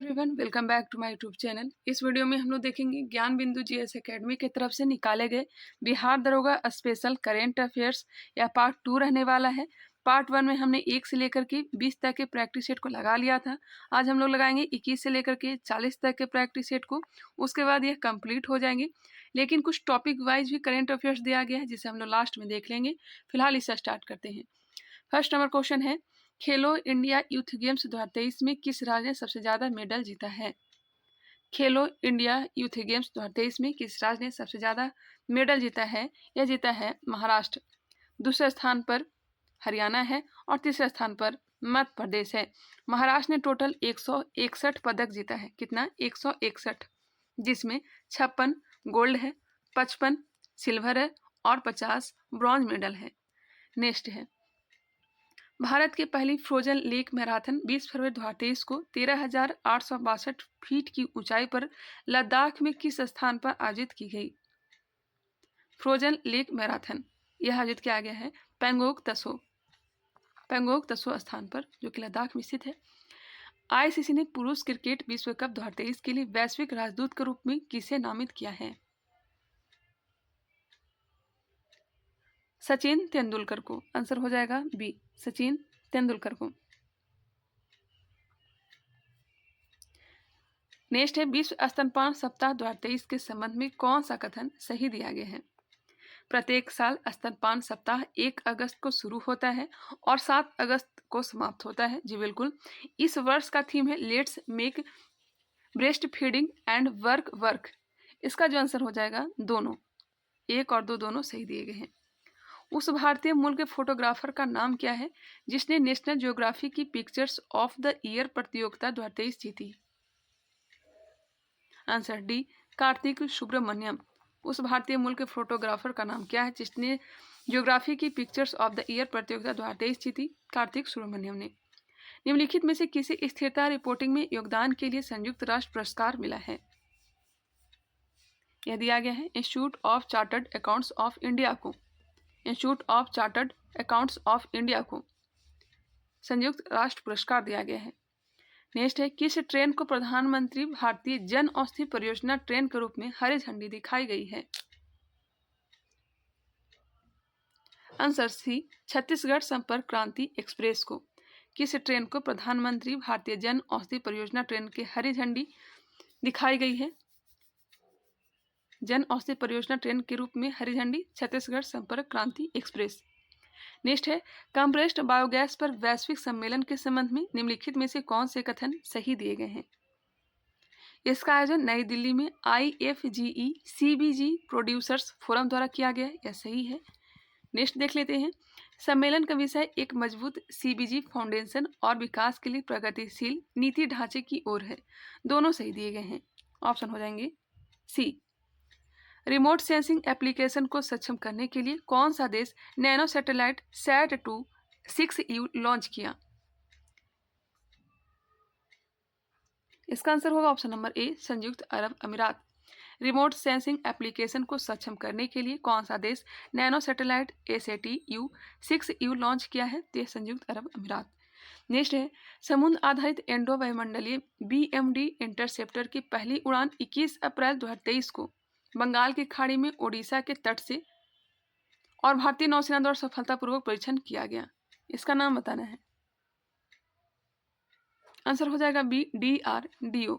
Everyone, welcome back to my YouTube channel. इस video में हम लोग देखेंगे ज्ञान बिंदु जीएस एकेडमी की तरफ से निकाले गए बिहार दरोगा स्पेशल करेंट अफेयर्स या पार्ट 2 रहने वाला है। पार्ट 1 में हमने 1 से लेकर के 20 तक के प्रैक्टिस सेट को लगा लिया था। आज हम लोग लगाएंगे 21 से लेकर के 40 तक के प्रैक्टिस सेट को। उसके बाद यह कंप्लीट हो जाएंगे, लेकिन कुछ टॉपिक वाइज भी करेंट अफेयर्स दिया गया है जिसे हम लोग लास्ट में देख लेंगे। फिलहाल इसे स्टार्ट करते हैं। फर्स्ट नंबर क्वेश्चन है, खेलो इंडिया यूथ गेम्स 2023 में किस राज्य ने सबसे ज्यादा मेडल जीता है? खेलो इंडिया यूथ गेम्स 2023 में किस राज्य ने सबसे ज्यादा मेडल जीता है? यह जीता है महाराष्ट्र। दूसरे स्थान पर हरियाणा है और तीसरे स्थान पर मध्य प्रदेश है। महाराष्ट्र ने टोटल 161 पदक जीता है। कितना? 161, जिसमें 56 गोल्ड है, 55 सिल्वर है और 50 ब्रॉन्ज मेडल है। नेक्स्ट है, भारत की पहली फ्रोजन लेक मैराथन 20 फरवरी 2023 को 13,862 फीट की ऊंचाई पर लद्दाख में किस स्थान पर आयोजित की गई? फ्रोजन लेक मैराथन यह आयोजित किया गया है पैंगोंग त्सो स्थान पर, जो कि लद्दाख में स्थित है। आईसीसी ने पुरुष क्रिकेट विश्व कप 2023 के लिए वैश्विक राजदूत के रूप में किसे नामित किया है? सचिन तेंदुलकर को। आंसर हो जाएगा बी, सचिन तेंदुलकर को। नेक्स्ट है, विश्व स्तनपान सप्ताह 2023 के संबंध में कौन सा कथन सही दिया गया है? प्रत्येक साल स्तनपान सप्ताह 1 अगस्त को शुरू होता है और 7 अगस्त को समाप्त होता है। जी बिल्कुल। इस वर्ष का थीम है let's make breast feeding and work. इसका जो आंसर हो जाएगा दोनों, 1 और 2 दोनों सही दिए गए हैं। उस भारतीय मूल के फोटोग्राफर का नाम क्या है जिसने नेशनल ज्योग्राफी की पिक्चर्स ऑफ द ईयर प्रतियोगिता 2023 जीती? Answer D, Karthik Subramaniam. उस भारतीय मूल के फोटोग्राफर का नाम क्या है जिसने ज्योग्राफी की पिक्चर्स ऑफ द ईयर प्रतियोगिता 2023 जीती? कार्तिक सुब्रमण्यम ने। निम्नलिखित में से किसी स्थिरता रिपोर्टिंग में योगदान के लिए संयुक्त राष्ट्र पुरस्कार मिला है? यह दिया गया है institute of chartered accountants of India को। Institute of chartered accountants of India को संयुक्त राष्ट्र पुरस्कार दिया गया है। नेक्स्ट है, किस ट्रेन को प्रधानमंत्री भारतीय जन औषधि परियोजना ट्रेन के रूप में हरी झंडी दिखाई गई है? आंसर सी, छत्तीसगढ़ संपर्क क्रांति एक्सप्रेस को। किस ट्रेन को प्रधानमंत्री भारतीय जन औषधि परियोजना ट्रेन के हरी झंडी दिखाई गई है? जन औषधि परियोजना ट्रेन के रूप में हरी झंडी छत्तीसगढ़ संपर्क क्रांति एक्सप्रेस। नेक्स्ट है, कंप्रेस्ड बायोगैस पर वैश्विक सम्मेलन के संबंध में निम्नलिखित में से कौन से कथन सही दिए गए हैं? इसका आयोजन नई दिल्ली में IFGE CBG प्रोड्यूसर्स फोरम द्वारा किया गया है। यह सही है। नेक्स्ट देख लेते हैं, सम्मेलन का विषय एक मजबूत CBG फाउंडेशन और विकास के लिए प्रगतिशील नीति ढांचे की ओर है। दोनों सही दिए गए हैं। ऑप्शन हो जाएंगे सी। रिमोट सेंसिंग एप्लीकेशन को सक्षम करने के लिए कौन सा देश nano satellite SAT-2 6U launch किया? इसका आंसर होगा ऑप्शन नंबर ए, संयुक्त अरब अमीरात। रिमोट सेंसिंग एप्लीकेशन को सक्षम करने के लिए कौन सा देश nano satellite SAT-U 6U launch किया है? तो संयुक्त अरब अमीरात। नेक्स्ट है, समुद्र आधारित एंडो वायुमंडलीय BMD इंटरसेप्टर की पहली उड़ान 21 अप्रैल 2023 को बंगाल की खाड़ी में ओडिशा के तट से और भारतीय नौसेना द्वारा सफलतापूर्वक परीक्षण किया गया। इसका नाम बताना है। आंसर हो जाएगा बी, DRDO।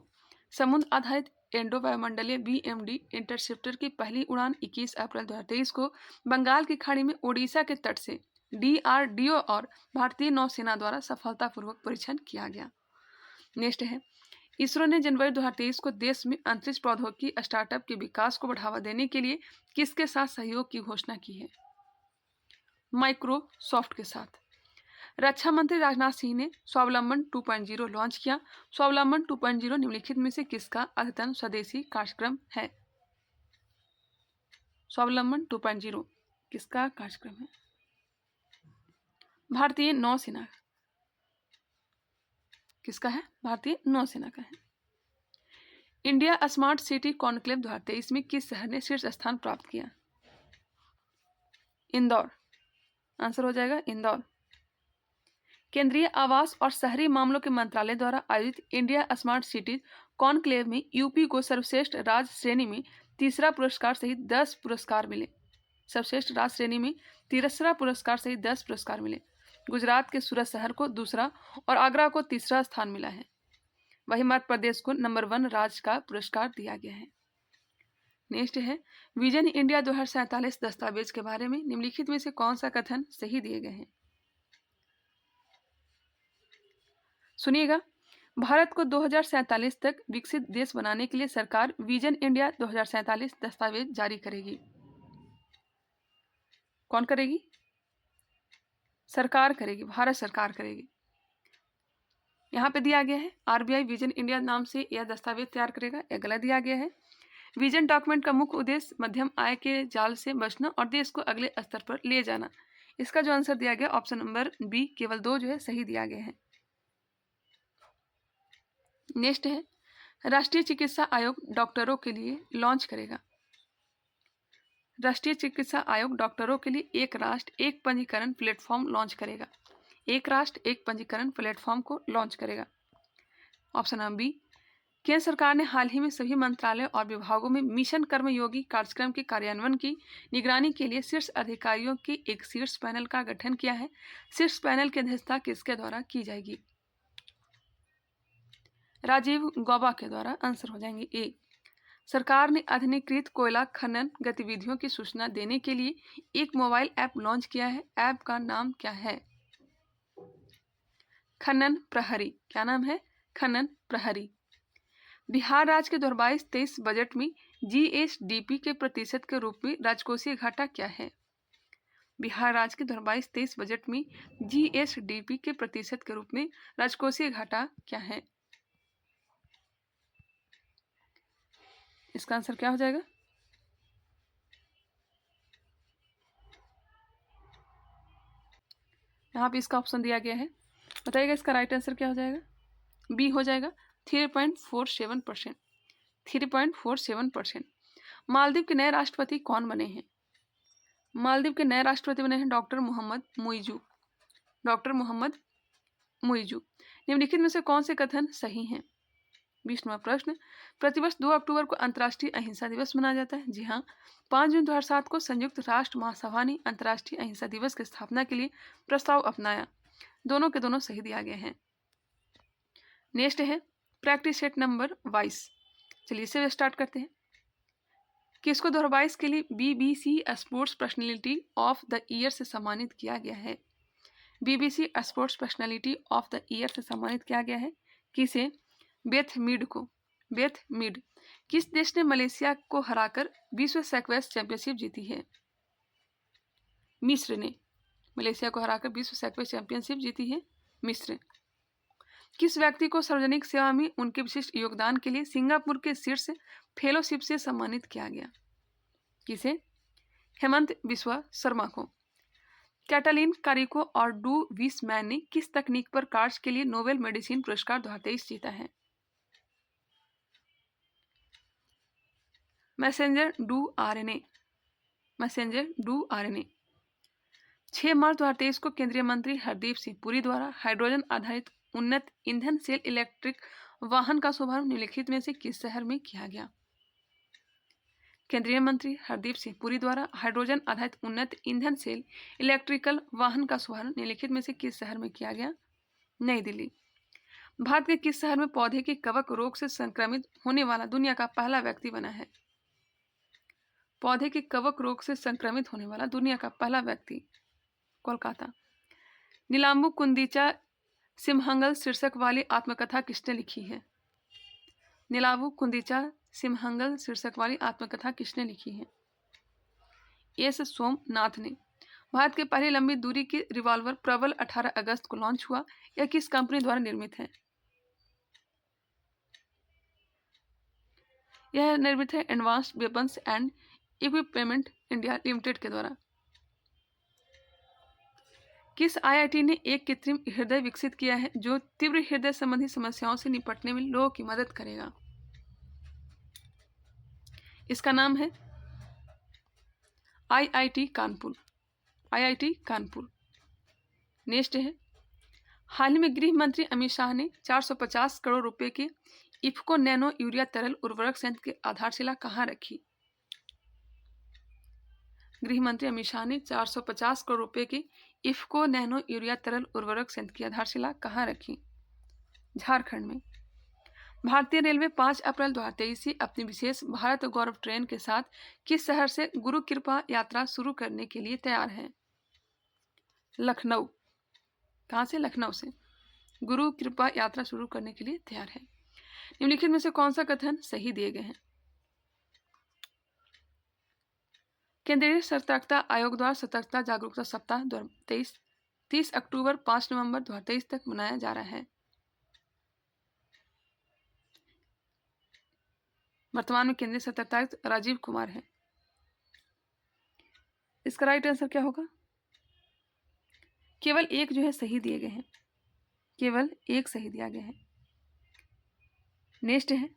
समुद्र आधारित एंडो वायुमंडलीय BMD इंटरसेप्टर की पहली उड़ान 21 अप्रैल 2023 को बंगाल की खाड़ी में ओडिशा के तट से DRDO और भारतीय नौसेना द्वारा सफलतापूर्वक परीक्षण किया गया। नेक्स्ट है, इसरो ने जनवरी 2023 को देश में अंतरिक्ष प्रौद्योगिकी स्टार्टअप के विकास को बढ़ावा देने के लिए किसके साथ सहयोग की घोषणा की है? माइक्रोसॉफ्ट के साथ। रक्षा मंत्री राजनाथ सिंह ने स्वावलंबन 2.0 लॉन्च किया। स्वावलंबन 2.0 निम्नलिखित में से किसका अद्यतन स्वदेशी कार्यक्रम है? स्वावलंबन 2.0 किसका कार्यक्रम है? भारतीय नौसेना। किसका है? भारतीय नौसेना का है। इंडिया स्मार्ट सिटी कॉन्क्लेव 2023 में किस शहर ने शीर्ष स्थान प्राप्त किया? इंदौर। आंसर हो जाएगा इंदौर। केंद्रीय आवास और शहरी मामलों के मंत्रालय द्वारा आयोजित इंडिया स्मार्ट सिटीज कॉन्क्लेव में यूपी को सर्वश्रेष्ठ राज्य श्रेणी में तीसरा पुरस्कार सहित 10 पुरस्कार मिले। सर्वश्रेष्ठ राज्य श्रेणी में तीसरा पुरस्कार सहित 10 पुरस्कार मिले। गुजरात के सूरत शहर को दूसरा और आगरा को तीसरा स्थान मिला है। वहीं मध्य प्रदेश को नंबर 1 राज्य का पुरस्कार दिया गया है। नेक्स्ट है विजन इंडिया 2047 दस्तावेज के बारे में निम्नलिखित में से कौन सा कथन सही दिए गए हैं। सुनिएगा, भारत को 2047 तक विकसित देश बनाने के लिए सरकार विजन इंडिया 2047 दस्तावेज जारी करेगी। कौन करेगी? सरकार करेगी, भारत सरकार करेगी। यहाँ पे दिया गया है आरबीआई विजन इंडिया नाम से यह दस्तावेज तैयार करेगा, यह गलत दिया गया है। विजन डॉक्यूमेंट का मुख्य उद्देश्य मध्यम आय के जाल से बचना और देश को अगले स्तर पर ले जाना। इसका जो आंसर दिया गया ऑप्शन नंबर बी, केवल 2 जो है सही दिया गया है। नेक्स्ट है राष्ट्रीय चिकित्सा आयोग डॉक्टरों के लिए लॉन्च करेगा। राष्ट्रीय चिकित्सा आयोग डॉक्टरों के लिए एक राष्ट्र एक पंजीकरण प्लेटफॉर्म लॉन्च करेगा। एक राष्ट्र एक पंजीकरण प्लेटफॉर्म को लॉन्च करेगा। ऑप्शन नंबर बी, केंद्र सरकार ने हाल ही में सभी मंत्रालय और विभागों में मिशन कर्मयोगी कार्यक्रम के कार्यान्वयन की निगरानी के लिए शीर्ष अधिकारियों के एक शीर्ष पैनल का गठन किया है। शीर्ष पैनल की अध्यक्षता किसके द्वारा की जाएगी? राजीव गौबा के द्वारा। आंसर हो जाएंगे ए। सरकार ने अधिकृत कोयला खनन गतिविधियों की सूचना देने के लिए एक मोबाइल ऐप लॉन्च किया है। ऐप का नाम क्या है? खनन प्रहरी। क्या नाम है? खनन प्रहरी। बिहार राज्य के 2022-23 बजट में जीएसडीपी के प्रतिशत के रूप में राजकोषीय घाटा क्या है? बिहार राज्य के 2022-23 बजट में जीएसडीपी के प्रतिशत के रूप में राजकोषीय घाटा क्या है? इसका आंसर क्या हो जाएगा? यहाँ पे इसका ऑप्शन दिया गया है, बताइएगा इसका राइट आंसर क्या हो जाएगा? बी हो जाएगा 3.47%। 3.47%। मालदीव के नए राष्ट्रपति कौन बने हैं? मालदीव के नए राष्ट्रपति बने हैं डॉक्टर मोहम्मद मुइजू। डॉक्टर मोहम्मद मुइजू। निम्नलिखित में से कौन से कथन सही हैं? 20वां प्रश्न, प्रतिवर्ष 2 अक्टूबर को अंतर्राष्ट्रीय अहिंसा दिवस मनाया जाता है। जी हाँ, 5 जून 2007 को संयुक्त राष्ट्र महासभा ने अंतर्राष्ट्रीय अहिंसा दिवस की स्थापना के लिए प्रस्ताव अपनाया। दोनों के दोनों सही दिया गया है। नेक्स्ट है प्रैक्टिस सेट नंबर 22। चलिए इसे स्टार्ट करते हैं। किसको 2022 के लिए BBC sports personality of the year से सम्मानित किया गया है? BBC sports personality of the year से सम्मानित किया गया है। किसे? बेथ मीड को। Beth Mead. किस देश ने मलेशिया को हराकर विश्व स्क्वैश चैंपियनशिप जीती है? मिस्र ने मलेशिया को हराकर विश्व स्क्वैश चैंपियनशिप जीती है मिस्र। किस व्यक्ति को सार्वजनिक सेवा में उनके विशिष्ट योगदान के लिए सिंगापुर के शीर्ष फेलोशिप से सम्मानित किया गया? किसे? हेमंत बिस्वा शर्मा को। कैटालिन कारिको और डू विसमैन ने किस तकनीक पर कार्य के लिए नोबेल मेडिसिन पुरस्कार 2023 जीता है? Messenger do RNA. Messenger do RNA. 6 मार्च 2023 को केंद्रीय मंत्री हरदीप सिंह पुरी द्वारा हाइड्रोजन आधारित उन्नत ईंधन सेल इलेक्ट्रिक वाहन का शुभारंभ निम्नलिखित में से किस शहर में किया गया? केंद्रीय मंत्री हरदीप सिंह पुरी द्वारा हाइड्रोजन आधारित उन्नत ईंधन सेल इलेक्ट्रिकल वाहन का शुभारंभ निम्नलिखित में से किस शहर में किया गया? नई दिल्ली। भारत के किस शहर में पौधे के कवक रोग से संक्रमित होने वाला दुनिया का पहला व्यक्ति बना है? पौधे के कवक रोग से संक्रमित होने वाला दुनिया का पहला व्यक्ति कोलकाता। नीलांबू कुंदीचा सिमहंगल शीर्षक वाली आत्मकथा किसने लिखी है? नीलांबू कुंदीचा सिमहंगल शीर्षक वाली आत्मकथा किसने लिखी है? एस सोमनाथ ने। भारत के पहली लंबी दूरी की रिवॉल्वर प्रबल 18 अगस्त को लॉन्च हुआ। यह किस कंपनी द्वारा निर्मित है? यह निर्मित है advanced weapons and equipment India limited के द्वारा। किस आईआईटी ने एक कृत्रिम हृदय विकसित किया है जो तीव्र हृदय संबंधी समस्याओं से निपटने में लोगों की मदद करेगा? इसका नाम है IIT Kanpur. IIT Kanpur. Next है हाल ही में गृह मंत्री अमित शाह ने 450 करोड़ रुपए के इफ्को नैनो यूरिया तरल उर्वरक संयंत्र की आधारशिला कहाँ रखी? गृह मंत्री अमित शाह ने 450 करोड़ रुपए के इफ्को नैनो यूरिया तरल उर्वरक संयंत्र की आधारशिला कहाँ रखी? झारखंड में। भारतीय रेलवे 5 अप्रैल 2023 से अपनी विशेष भारत गौरव ट्रेन के साथ किस शहर से गुरु कृपा यात्रा शुरू करने के लिए तैयार है? लखनऊ। कहाँ से? लखनऊ से गुरु कृपा यात्रा शुरू करने के लिए तैयार है। निम्नलिखित में से कौन सा कथन सही दिए गए हैं? केंद्रीय सतर्कता आयोग द्वारा सतर्कता जागरूकता सप्ताह 2023 30 अक्टूबर 5 नवंबर 2023 तक मनाया जा रहा है। वर्तमान में केंद्रीय सतर्कता आयुक्त राजीव कुमार है। इसका राइट आंसर क्या होगा? केवल एक जो है सही दिए गए हैं, केवल एक सही दिया गया है। नेक्स्ट है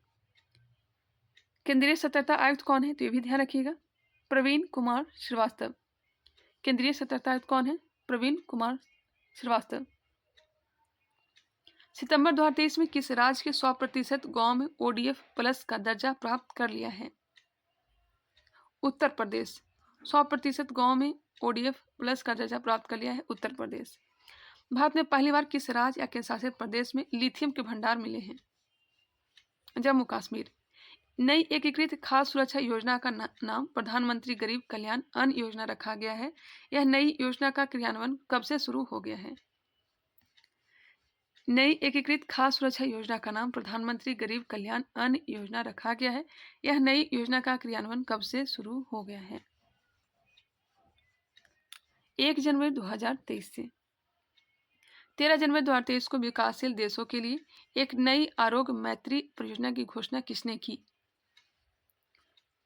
केंद्रीय सतर्कता आयुक्त कौन है? तो ये भी ध्यान रखिएगा, प्रवीण कुमार श्रीवास्तव। केंद्रीय सतर्कता आयुक्त कौन है? प्रवीण कुमार श्रीवास्तव। सितंबर 2023 में किस राज्य के 100% गांव में ODF प्लस का दर्जा प्राप्त कर लिया है? उत्तर प्रदेश। 100% गांव में ODF प्लस का दर्जा प्राप्त कर लिया है उत्तर प्रदेश। भारत में पहली बार किस राज्य या केंद्र शासित प्रदेश में लिथियम के भंडार मिले हैं? जम्मू कश्मीर। नई एकीकृत खाद्य सुरक्षा योजना का नाम प्रधानमंत्री गरीब कल्याण अन्न योजना रखा गया है। यह नई योजना का क्रियान्वयन कब से शुरू हो गया है? नई एकीकृत खाद्य सुरक्षा योजना का नाम प्रधानमंत्री गरीब कल्याण अन्न योजना रखा गया है। यह नई योजना का क्रियान्वयन कब से शुरू हो गया है? 1 जनवरी 2023 से। 13 जनवरी 2023 को विकासशील देशों के लिए एक नई आरोग्य मैत्री परियोजना की घोषणा किसने की?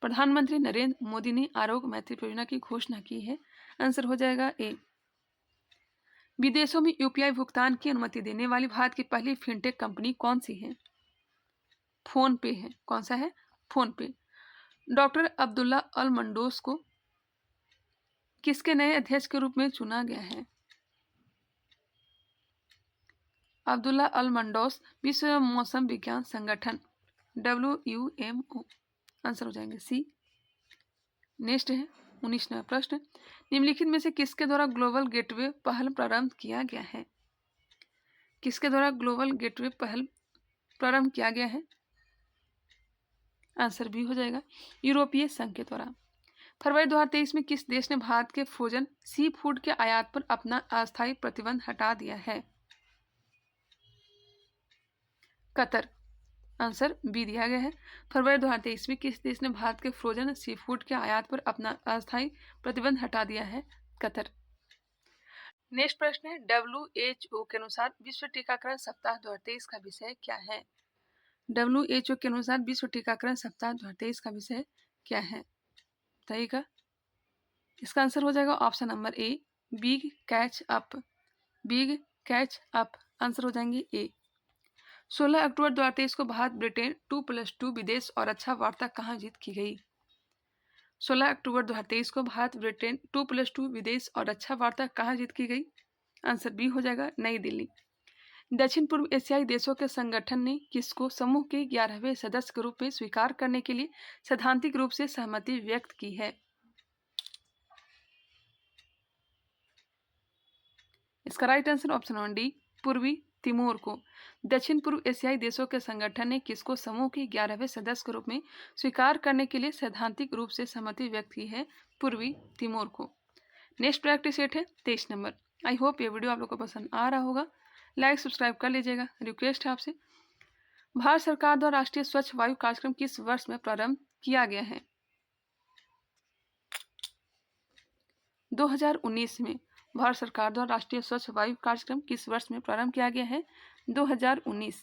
प्रधानमंत्री नरेंद्र मोदी ने आरोग्य मैत्री परियोजना की घोषणा की है। आंसर हो जाएगा ए। विदेशों में UPI भुगतान की अनुमति देने वाली भारत की पहली फिनटेक कंपनी कौन सी है? फोन पे है। कौन सा है? फोन पे। डॉक्टर अब्दुल्ला अल मंडोस को किसके नए अध्यक्ष के रूप में चुना गया है? अब्दुल्ला अल मंडोस विश्व मौसम विज्ञान संगठन WMO। आंसर हो जाएंगे सी। नेक्स्ट है 19वां प्रश्न, निम्नलिखित में से किसके द्वारा ग्लोबल गेटवे पहल प्रारंभ किया गया है? किसके द्वारा ग्लोबल गेटवे पहल प्रारंभ किया गया है? आंसर बी हो जाएगा, यूरोपीय संघ के द्वारा। फरवरी 2023 में किस देश ने भारत के फ्रोजन सी फूड के आयात पर अपना अस्थायी प्रतिबंध हटा दिया है? कतर। आंसर बी दिया गया है। फरवरी 2023 में किस देश ने भारत के फ्रोजन सी फूड के आयात पर अपना अस्थायी प्रतिबंध हटा दिया है? कतर। नेक्स्ट प्रश्न है, WHO के अनुसार विश्व टीकाकरण सप्ताह 2023 का विषय क्या है? WHO के अनुसार विश्व टीकाकरण सप्ताह 2023 का विषय क्या है? बताइएगा। इसका आंसर हो जाएगा option number A, big catch up. Big catch up. Answer हो जाएंगे ए। 16 अक्टूबर 2023 को भारत ब्रिटेन 2+2 विदेश और रक्षा वार्ता कहाँ आयोजित की गई? 16 अक्टूबर 2023 को भारत ब्रिटेन 2+2 विदेश और रक्षा वार्ता कहाँ आयोजित की गई? आंसर बी हो जाएगा, नई दिल्ली। दक्षिण पूर्व एशियाई देशों के संगठन ने किसको समूह के 11वें सदस्य के रूप में स्वीकार करने के लिए सैद्धांतिक रूप से सहमति व्यक्त की है? इसका right answer option one D, पूर्वी तिमोर को। दक्षिण पूर्व एशियाई देशों के संगठन ने किसको समूह के 11वें सदस्य के रूप में स्वीकार करने के लिए सैद्धांतिक रूप से सहमति व्यक्त की है? पूर्वी तिमोर को। नेक्स्ट प्रैक्टिस सेट है 23 नंबर। आई होप ये वीडियो आप लोग को पसंद आ रहा होगा। लाइक सब्सक्राइब कर लीजिएगा। रिक्वेस्ट है आपसे, भारत सरकार द्वारा राष्ट्रीय स्वच्छ वायु कार्यक्रम किस वर्ष में प्रारंभ किया गया है? 2019 में। भारत सरकार द्वारा राष्ट्रीय स्वच्छ वायु कार्यक्रम किस वर्ष में प्रारंभ किया गया है? 2019।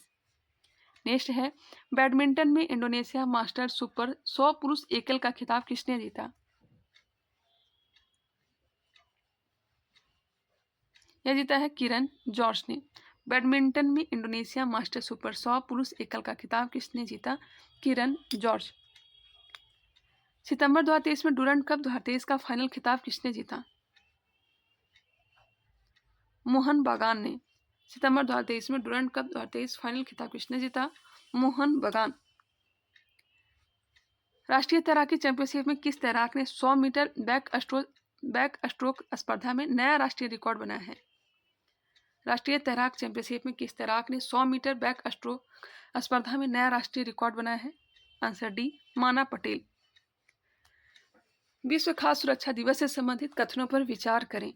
नेक्स्ट है, बैडमिंटन में इंडोनेशिया मास्टर सुपर 100 पुरुष एकल का खिताब किसने जीता? यह जीता है किरण जॉर्ज ने। बैडमिंटन में इंडोनेशिया मास्टर सुपर 100 पुरुष एकल का खिताब किसने जीता? किरण जॉर्ज। सितंबर 2023 में डूरंड कप 2023 का फाइनल खिताब किसने जीता? मोहन बागान ने। सितंबर 2023 में डुरंड कप 2023 फाइनल खिताब किसने जीता? मोहन बगान। राष्ट्रीय तैराकी चैंपियनशिप में किस तैराक ने 100 मीटर बैक स्ट्रोक स्पर्धा में नया राष्ट्रीय रिकॉर्ड बनाया है? राष्ट्रीय तैराक चैंपियनशिप में किस तैराक ने 100 मीटर बैक स्ट्रोक स्पर्धा में नया राष्ट्रीय रिकॉर्ड बनाया है? आंसर डी, माना पटेल। विश्व खाद्य सुरक्षा दिवस से संबंधित कथनों पर विचार करें।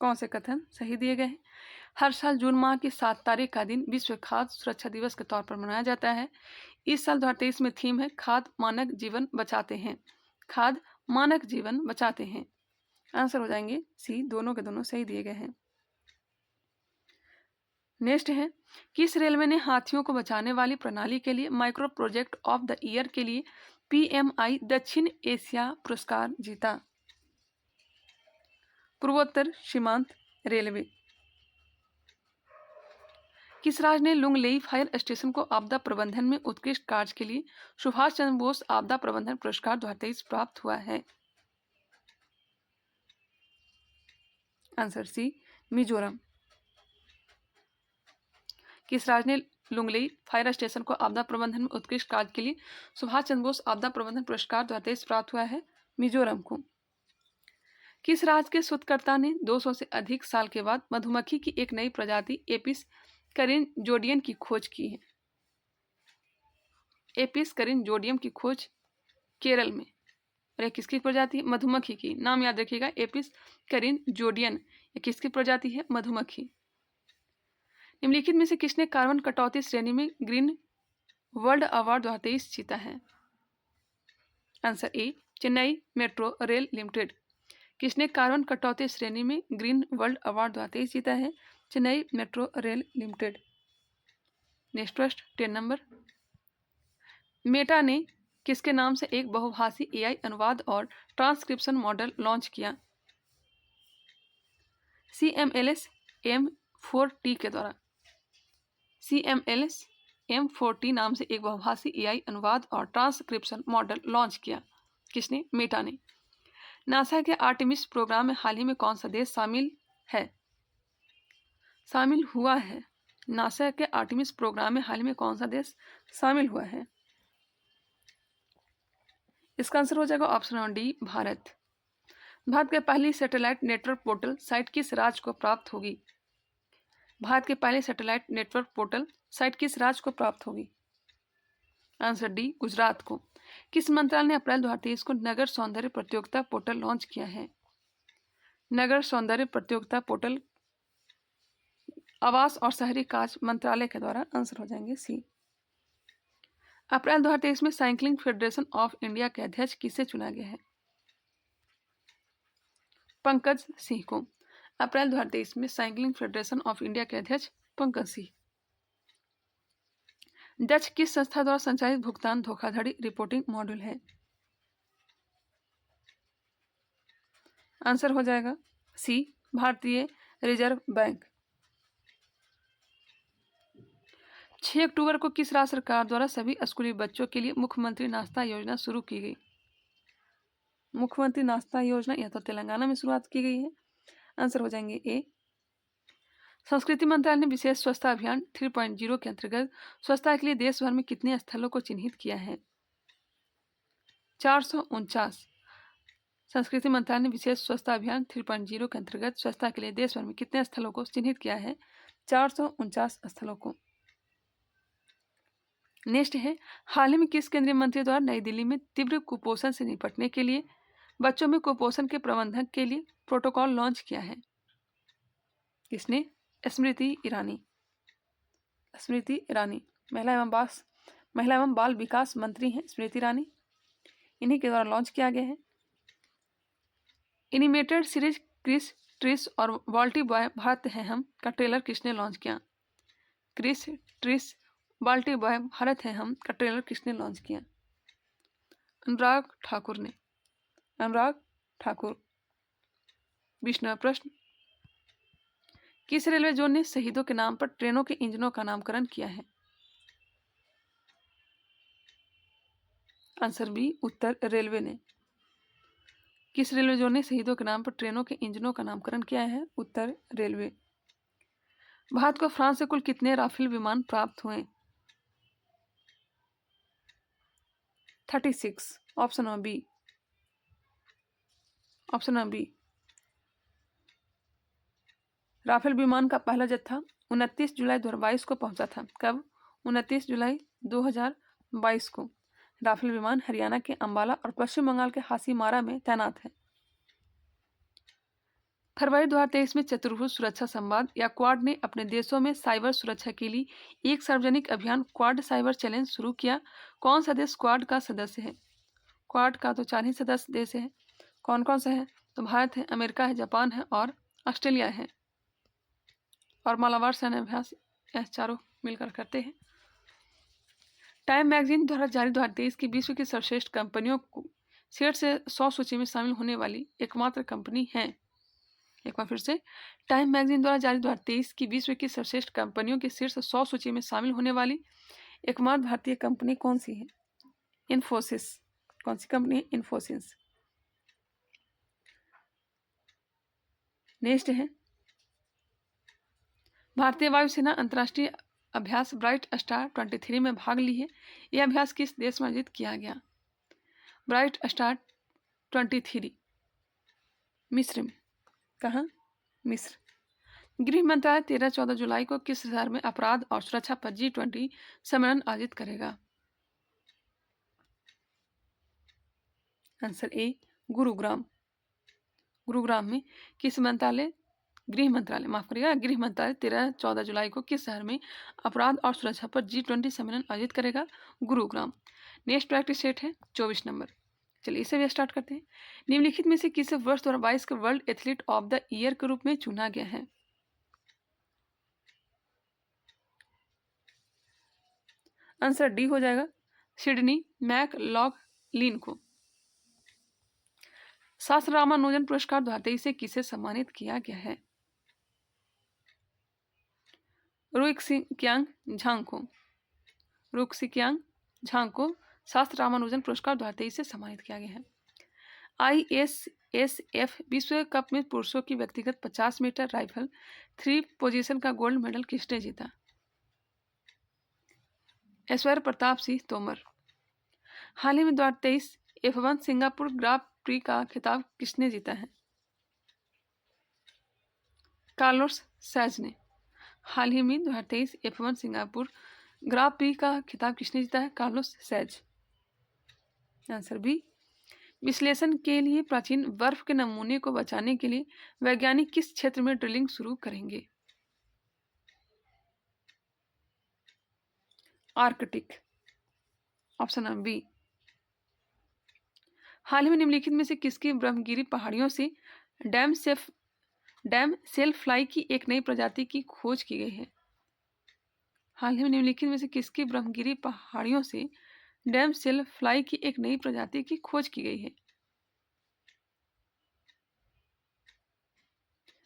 कौन से कथन सही दिए गए हैं? हर साल जून माह की 7 तारीख का दिन विश्व खाद्य सुरक्षा दिवस के तौर पर मनाया जाता है। इस साल 2023 में थीम है खाद्य मानक जीवन बचाते हैं। खाद्य मानक जीवन बचाते हैं। आंसर हो जाएंगे सी, दोनों के दोनों सही दिए गए हैं। नेक्स्ट है, किस रेलवे ने हाथियों को बचाने वाली प्रणाली के लिए micro project of the year के लिए PMI दक्षिण एशिया पुरस्कार जीता? पूर्वोत्तर सीमांत रेलवे। किस राज्य ने लुंगलेई फायर स्टेशन को आपदा प्रबंधन में उत्कृष्ट कार्य के लिए सुभाष चंद्र बोस आपदा प्रबंधन पुरस्कार 2023 प्राप्त हुआ है? Answer C, Mizoram. किस राज्य ने लुंगलेई फायर स्टेशन को आपदा प्रबंधन में उत्कृष्ट कार्य के लिए सुभाष चंद्र बोस आपदा प्रबंधन पुरस्कार 2023 प्राप्त हुआ है? मिजोरम को। किस राज्य के शोधकर्ता ने 200 से अधिक साल के बाद मधुमक्खी की एक नई प्रजाति एपिस करिनजोडियम की खोज की है? एपिस करिनजोडियम की खोज केरल में। और यह किसकी प्रजाति? मधुमक्खी की। नाम याद रखिएगा, एपिस करिनजोडियम। यह किसकी प्रजाति है? मधुमक्खी। निम्नलिखित में से किसने कार्बन कटौती श्रेणी में ग्रीन वर्ल्ड अवार्ड 2023 जीता है? Answer A, Chennai metro rail limited. किसने कार्बन कटौती श्रेणी में ग्रीन वर्ल्ड अवार्ड 2023 जीता है? Chennai metro rail limited. Next प्रश्न 10 नंबर। मेटा ने किसके नाम से एक बहुभाषी AI अनुवाद और ट्रांसक्रिप्शन मॉडल लॉन्च किया? CMLS M4T के द्वारा। CMLS M4T नाम से एक बहुभाषी AI अनुवाद और ट्रांसक्रिप्शन मॉडल लॉन्च किया। किसने? मेटा ने। नासा के आर्टेमिस प्रोग्राम में हाल ही में कौन सा देश शामिल हुआ है? नासा के आर्टेमिस प्रोग्राम में हाल ही में कौन सा देश शामिल हुआ है? इसका आंसर हो जाएगा ऑप्शन डी, भारत। भारत के पहली सैटेलाइट नेटवर्क पोर्टल साइट किस राज्य को प्राप्त होगी? भारत के पहले सैटेलाइट नेटवर्क पोर्टल साइट किस राज्य को प्राप्त होगी? आंसर डी, गुजरात को। किस मंत्रालय ने अप्रैल 2023 को नगर सौंदर्य प्रतियोगिता पोर्टल लॉन्च किया है? नगर सौंदर्य प्रतियोगिता पोर्टल आवास और शहरी कार्य मंत्रालय के द्वारा। आंसर हो जाएंगे सी। अप्रैल 2023 में साइकिलिंग फेडरेशन ऑफ इंडिया के अध्यक्ष किसे चुना गया है? पंकज सिंह को। अप्रैल 2023 में साइकिलिंग फेडरेशन ऑफ इंडिया के अध्यक्ष पंकज सिंह। डच किस संस्था द्वारा संचालित भुगतान धोखाधड़ी रिपोर्टिंग मॉड्यूल है? आंसर हो जाएगा सी, भारतीय रिजर्व बैंक। 6 अक्टूबर को किस राज्य सरकार द्वारा सभी स्कूली बच्चों के लिए मुख्यमंत्री नाश्ता योजना शुरू की गई? मुख्यमंत्री नाश्ता योजना यह तो तेलंगाना में शुरुआत की गई है। आंसर हो जाएंगे ए। संस्कृति मंत्रालय ने विशेष स्वच्छता अभियान 3.0 के अंतर्गत स्वच्छता के लिए देश भर में कितने स्थलों को चिन्हित किया है? 449। संस्कृति मंत्रालय ने विशेष स्वच्छता अभियान 3.0 के अंतर्गत स्वच्छता के लिए देश भर में कितने स्थलों को चिन्हित किया है? 449 स्थलों को। नेक्स्ट है, हाल ही में किस केंद्रीय मंत्री द्वारा नई दिल्ली में तीव्र कुपोषण से निपटने के लिए बच्चों में कुपोषण के प्रबंधन के लिए प्रोटोकॉल लॉन्च किया है? किसने? स्मृति ईरानी। स्मृति ईरानी महिला एवं बाल विकास मंत्री हैं स्मृति ईरानी। इन्हीं के द्वारा लॉन्च किया गया है। एनिमेटेड सीरीज क्रिस ट्रिस और बाल्टी बॉय भारत है हम का ट्रेलर किसने लॉन्च किया? क्रिस ट्रिस बाल्टी बॉय भारत है हम का ट्रेलर किसने लॉन्च किया? अनुराग ठाकुर ने। अनुराग ठाकुर। 20वां प्रश्न, किस रेलवे जोन ने शहीदों के नाम पर ट्रेनों के इंजनों का नामकरण किया है? आंसर बी, उत्तर रेलवे ने। किस रेलवे जोन ने शहीदों के नाम पर ट्रेनों के इंजनों का नामकरण किया है? उत्तर रेलवे। भारत को फ्रांस से कुल कितने राफेल विमान प्राप्त हुए? 36। Option number B. Option number B. Rafale विमान का पहला जत्था 29 जुलाई 2022 को पहुंचा था। कब? 29 जुलाई 2022 को। राफेल विमान हरियाणा के अंबाला और पश्चिम बंगाल के हासीमारा में तैनात है। फरवरी 2023 में चतुर्भुज सुरक्षा संवाद या क्वाड ने अपने देशों में साइबर सुरक्षा के लिए एक सार्वजनिक अभियान क्वाड साइबर चैलेंज शुरू किया। कौन सा देश क्वाड का सदस्य है? क्वाड का तो 4 ही सदस्य देश है। कौन कौन सा है? तो भारत है, अमेरिका है, जापान है और ऑस्ट्रेलिया है। और मालाबार सैन्य अभ्यास यह चारों मिलकर करते हैं। टाइम मैगजीन द्वारा जारी 2023 की विश्व की सर्वश्रेष्ठ कंपनियों को शीर्ष से 100 सूची में शामिल होने वाली एकमात्र कंपनी है। एक बार फिर से, टाइम मैगजीन द्वारा जारी 2023 की विश्व की सर्वश्रेष्ठ कंपनियों की शीर्ष 100 सूची में शामिल होने वाली एकमात्र भारतीय कंपनी कौन सी है? इन्फोसिस। कौन सी कंपनी है? इन्फोसिस। नेक्स्ट है, भारतीय वायुसेना अंतर्राष्ट्रीय अभ्यास ब्राइट स्टार 23 में भाग ली है। यह अभ्यास किस देश में आयोजित किया गया? ब्राइट स्टार 23 मिस्र में। कहाँ? मिस्र। गृह मंत्रालय 13-14 जुलाई को किस शहर में अपराध और सुरक्षा पर G20 सम्मेलन आयोजित करेगा? Answer A, Gurugram. गुरुग्राम में किस मंत्रालय? गृह मंत्रालय, माफ करिएगा, गृह मंत्रालय 13-14 जुलाई को किस शहर में अपराध और सुरक्षा पर G20 सम्मेलन आयोजित करेगा? गुरुग्राम। नेक्स्ट प्रैक्टिस सेट है 24 नंबर। चलिए इसे भी स्टार्ट करते हैं। निम्नलिखित में से किसे वर्ष 2022 के world athlete of the year के रूप में चुना गया है? आंसर डी हो जाएगा, सिडनी मैकलॉगलिन को। शास्त्र रामानुजन पुरस्कार 2023 से किसे सम्मानित किया गया है? रुक्सिक्यांग झांग को। रुक्सिक्यांग झांग को शास्त्र रामानुजन पुरस्कार 2023 से सम्मानित किया गया है। ISSF विश्व कप में पुरुषों की व्यक्तिगत 50 मीटर राइफल 3 पोजीशन का गोल्ड मेडल किसने जीता? ऐश्वर्य प्रताप सिंह तोमर। हाल ही में 2023 F1 सिंगापुर ग्रां प्री का खिताब किसने जीता है? कार्लोस सैज ने। हाल ही में 2023 F1 सिंगापुर ग्रां प्री का खिताब किसने जीता है? कार्लोस सैज। Answer B. विश्लेषण के लिए प्राचीन बर्फ के नमूने को बचाने के लिए वैज्ञानिक किस क्षेत्र में ड्रिलिंग शुरू करेंगे? आर्कटिक। Option number B. हाल ही में निम्नलिखित में से किसकी ब्रह्मगिरी पहाड़ियों से डैम सेल फ्लाई की एक नई प्रजाति की खोज की गई है? हाल ही में निम्नलिखित में से किसकी ब्रह्मगिरी पहाड़ियों से डैम सेल फ्लाई की एक नई प्रजाति की खोज की गई है?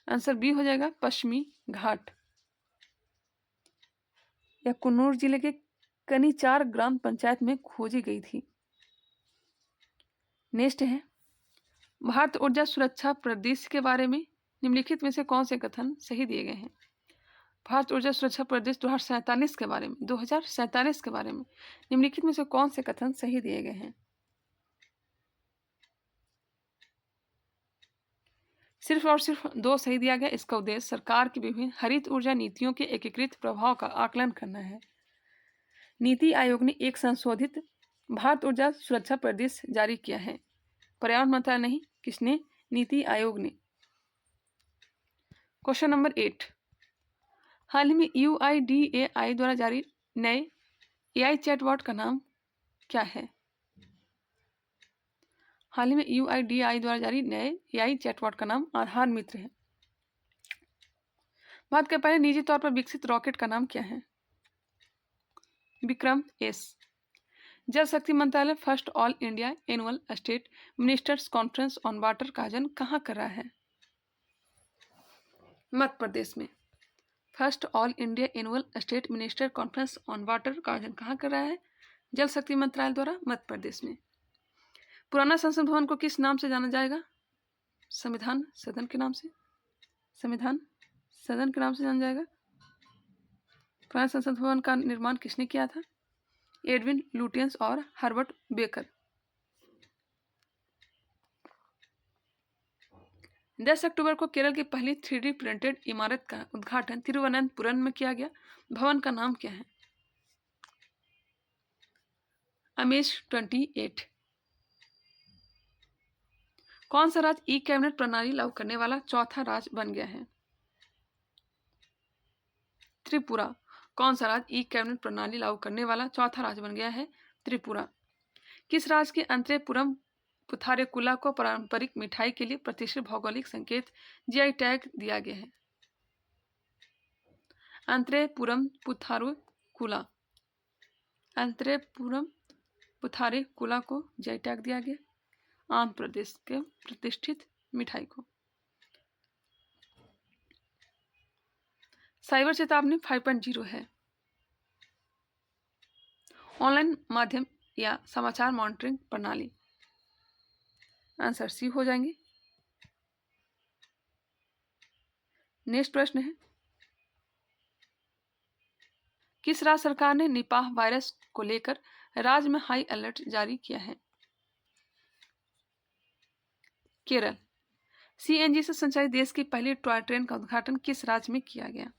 आंसर बी हो जाएगा, पश्चिमी घाट। यह कन्नौज जिले के कनीचार ग्राम पंचायत में खोजी गई थी। नेक्स्ट है, भारत ऊर्जा सुरक्षा परिदृश्य के बारे में निम्नलिखित में से कौन से कथन सही दिए गए हैं? भारत ऊर्जा सुरक्षा परिदृश्य 2047 के बारे में निम्नलिखित में से कौन से कथन सही दिए गए हैं? सिर्फ और सिर्फ 2 सही दिया गया। इसका उद्देश्य सरकार की विभिन्न हरित ऊर्जा नीतियों के एकीकृत प्रभाव का आकलन करना है। नीति आयोग ने एक संशोधित भारत ऊर्जा सुरक्षा परिदृश्य जारी किया है। पर्यावरण मंत्रालय नहीं, किसने? नीति आयोग ने। क्वेश्चन नंबर 8, हाल ही में UIDAI द्वारा जारी नए AI चैटबॉट का नाम क्या है? हाल ही में UIDAI द्वारा जारी नए AI चैटबॉट का नाम आधार मित्र है। भारत के पहले निजी तौर पर विकसित रॉकेट का नाम क्या है? विक्रम S। जल शक्ति मंत्रालय first all India annual state ministers conference on water का आयोजन कहाँ कर रहा है? मध्य प्रदेश में। First all India annual state minister conference on water का आयोजन कहाँ कर रहा है? जल शक्ति मंत्रालय द्वारा मध्य प्रदेश में। पुराना संसद भवन को किस नाम से जाना जाएगा? संविधान सदन के नाम से। संविधान सदन के नाम से जाना जाएगा। फ्रांस संसद भवन का निर्माण किसने किया था? एडविन लुटियंस और हर्बर्ट बेकर। 10 अक्टूबर को केरल की पहली 3D प्रिंटेड इमारत का उद्घाटन तिरुवनंतपुरम में किया गया। भवन का नाम क्या है? अमेज 28। कौन सा राज्य ई कैबिनेट प्रणाली लागू करने वाला चौथा राज्य बन गया है? त्रिपुरा। कौन सा राज्य ई कैबिनेट प्रणाली लागू करने वाला चौथा राज्य बन गया है? त्रिपुरा। किस राज्य के अंतरेपुरम पुथारेकुला को पारंपरिक मिठाई के लिए प्रतिष्ठित भौगोलिक संकेत जीआई टैग दिया गया है? अंतरेपुरम पुथारेकुला। अंतरेपुरम पुथारेकुला को जीआई टैग दिया गया आंध्र प्रदेश के प्रतिष्ठित मिठाई को। साइबर चेतावनी 5.0 है। ऑनलाइन माध्यम या समाचार मॉनिटरिंग प्रणाली। आंसर सी हो जाएंगे। नेक्स्ट प्रश्न है, किस राज्य सरकार ने निपाह वायरस को लेकर राज्य में हाई अलर्ट जारी किया है? केरल। सीएनजी से संचालित देश की पहली टॉय ट्रेन का उद्घाटन किस राज्य में किया गया?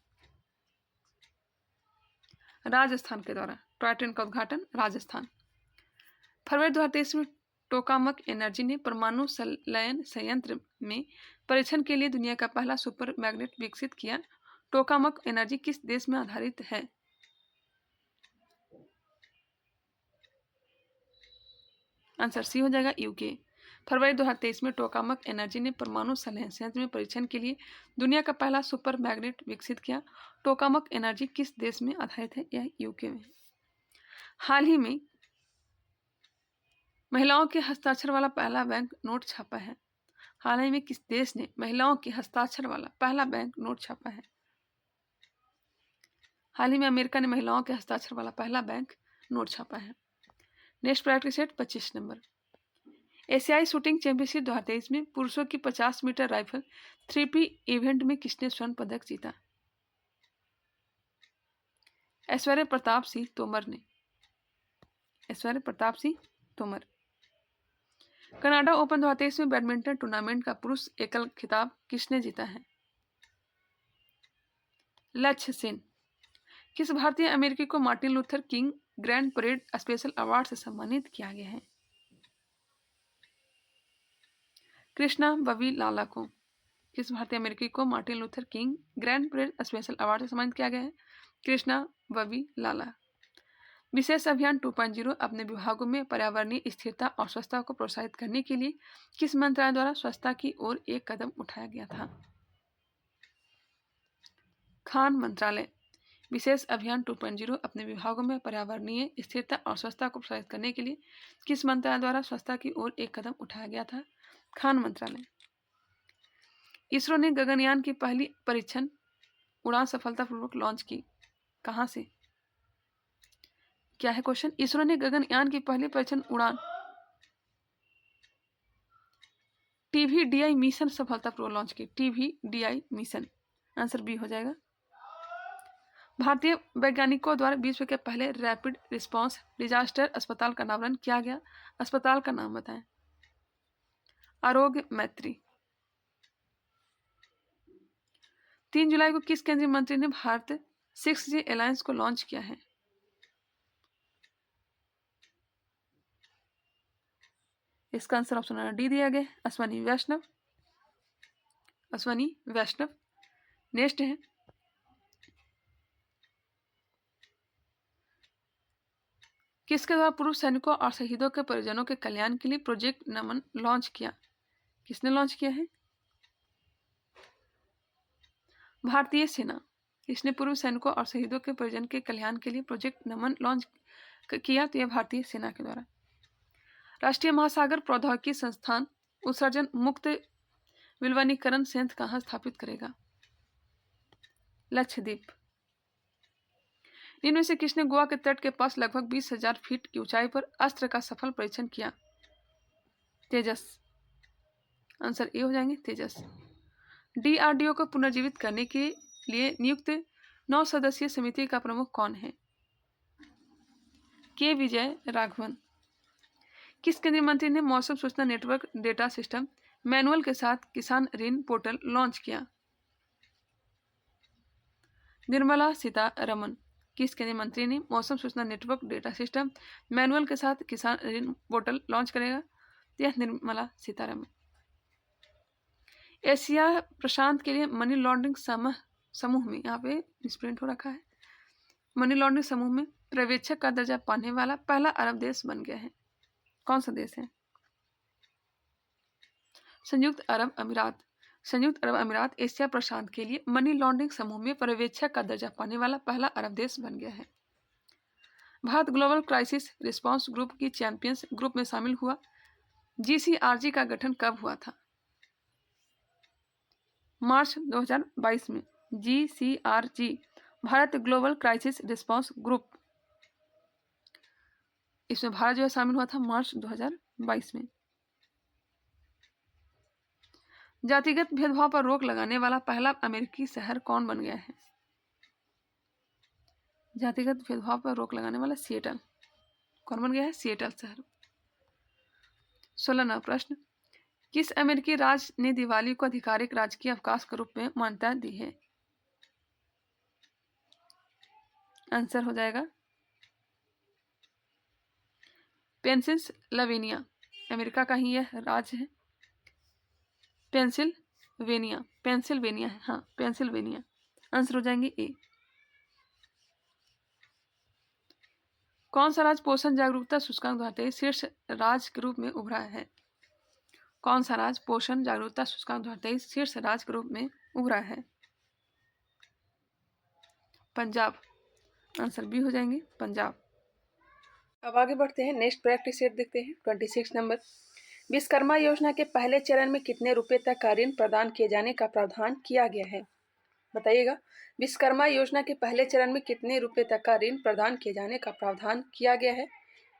राजस्थान के द्वारा टॉय ट्रेन का उद्घाटन राजस्थान। फरवरी 2023 में टोकामक एनर्जी ने परमाणु संलयन संयंत्र में परीक्षण के लिए दुनिया का पहला सुपर मैग्नेट विकसित किया। टोकामक एनर्जी किस देश में आधारित है? आंसर सी हो जाएगा, यूके। फरवरी 2023 में टोकामक एनर्जी ने परमाणु संलयन संयंत्र में परीक्षण के लिए दुनिया का पहला सुपर मैग्नेट विकसित किया। टोकामक एनर्जी किस देश में आधारित है? यह यूके में। हाल ही में महिलाओं के हस्ताक्षर वाला पहला बैंक नोट छापा है। हाल ही में किस देश ने महिलाओं के हस्ताक्षर वाला पहला बैंक नोट छापा है? हाल ही में अमेरिका ने महिलाओं के हस्ताक्षर वाला पहला बैंक नोट छापा है। Next practice set 25 number. एशियाई शूटिंग चैंपियनशिप 2023 में पुरुषों की 50 मीटर राइफल 3P इवेंट में किसने स्वर्ण पदक जीता? ऐश्वर्य प्रताप सिंह तोमर ने। ऐश्वर्य प्रताप सिंह तोमर। कनाडा ओपन 2023 में बैडमिंटन टूर्नामेंट का पुरुष एकल खिताब किसने जीता है? लक्ष्य सेन। किस भारतीय अमेरिकी को Martin Luther king grand parade special award से सम्मानित किया गया है? कृष्णा बवी लाला को। किस भारतीय अमेरिकी को Martin Luther king grand parade special award से सम्मानित किया गया है? कृष्णा बवी लाला। विशेष अभियान 2.0 अपने विभागों में पर्यावरणीय स्थिरता और स्वच्छता को प्रोत्साहित करने के लिए किस मंत्रालय द्वारा स्वच्छता की ओर एक कदम उठाया गया था? खान मंत्रालय। विशेष अभियान 2.0 अपने विभागों में पर्यावरणीय स्थिरता और स्वच्छता को प्रोत्साहित करने के लिए किस मंत्रालय द्वारा स्वच्छता की ओर एक कदम उठाया गया था? खान मंत्रालय। इसरो ने गगनयान की पहली परीक्षण उड़ान सफलतापूर्वक लॉन्च की। कहां से? क्या है क्वेश्चन? इसरो ने गगनयान की पहली परीक्षण उड़ान TVDI मिशन सफलतापूर्वक लॉन्च की। TVDI mission. आंसर बी हो जाएगा। भारतीय वैज्ञानिकों द्वारा विश्व के पहले रैपिड रिस्पांस डिजास्टर अस्पताल का नामकरण किया गया। अस्पताल का नाम बताएं। आरोग्य मैत्री। 3 जुलाई को किस केंद्रीय मंत्री ने भारत 6G अलायंस को लॉन्च किया है? इसका आंसर ऑप्शन डी दिया गया, अश्वनी वैष्णव। अश्वनी वैष्णव। नेक्स्ट है, किसके द्वारा पूर्व सैनिकों और शहीदों के परिजनों के कल्याण के लिए प्रोजेक्ट नमन लॉन्च किया? किसने लॉन्च किया है? भारतीय सेना। इसने पूर्व सैनिकों और शहीदों के परिजन के कल्याण के लिए प्रोजेक्ट नमन लॉन्च किया, तो यह भारतीय सेना के द्वारा। राष्ट्रीय महासागर प्रौद्योगिकी संस्थान उत्सर्जन मुक्त विलवनीकरण संयंत्र कहाँ स्थापित करेगा? लक्षद्वीप। इनमें से किसने गोवा के तट के पास लगभग 20,000 फीट की ऊंचाई पर अस्त्र का सफल परीक्षण किया? तेजस। आंसर ए हो जाएंगे, तेजस। DRDO को पुनर्जीवित करने के लिए नियुक्त 9 सदस्यीय समिति का प्रमुख कौन है? के विजय राघवन। किस केंद्रीय मंत्री ने मौसम सूचना नेटवर्क डेटा सिस्टम मैनुअल के साथ किसान ऋण पोर्टल लॉन्च किया? निर्मला सीतारमण। किस केंद्रीय मंत्री ने मौसम सूचना नेटवर्क डेटा सिस्टम मैनुअल के साथ किसान ऋण पोर्टल लॉन्च करेगा? यह निर्मला सीतारमण। एशिया प्रशांत के लिए मनी लॉन्ड्रिंग समूह में, यहाँ पे मिसप्रिंट हो रखा है, मनी लॉन्ड्रिंग समूह में पर्यवेक्षक का दर्जा पाने वाला पहला अरब देश बन गया है। कौन सा देश है? संयुक्त अरब अमीरात। संयुक्त अरब अमीरात एशिया प्रशांत के लिए मनी लॉन्ड्रिंग समूह में पर्यवेक्षक का दर्जा पाने वाला पहला अरब देश बन गया है। Bharat global crisis response group की चैंपियंस ग्रुप में शामिल हुआ। जीसीआरजी का गठन कब हुआ था? मार्च 2022 में। GCRG Bharat global crisis response group, इसमें भारत जो है शामिल हुआ था मार्च 2022 में। जातिगत भेदभाव पर रोक लगाने वाला पहला अमेरिकी शहर कौन बन गया है? जातिगत भेदभाव पर रोक लगाने वाला सिएटल। कौन बन गया है? सिएटल शहर। 16वां प्रश्न, किस अमेरिकी राज्य ने दिवाली को आधिकारिक राजकीय अवकाश के रूप में मान्यता दी है? आंसर हो जाएगा पेंसिल्वेनिया। अमेरिका का ही यह राज्य है। पेंसिल्वेनिया है, हाँ पेंसिल्वेनिया। आंसर हो जाएंगे ए। कौन सा राज्य पोषण जागरूकता सूचकांक 2023 शीर्ष राज्य के रूप में उभरा है? कौन सा राज्य पोषण जागरूकता सूचकांक 2023 शीर्ष राज्य के रूप में उभरा है? पंजाब। आंसर बी हो जाएंगे पंजाब। अब आगे बढ़ते हैं, नेक्स्ट प्रैक्टिस सेट देखते हैं। 26 नंबर, विश्वकर्मा योजना के पहले चरण में कितने रुपए तक का ऋण प्रदान किए जाने का प्रावधान किया गया है? बताइएगा, विश्वकर्मा योजना के पहले चरण में कितने रुपए तक का ऋण प्रदान किए जाने का प्रावधान किया गया है?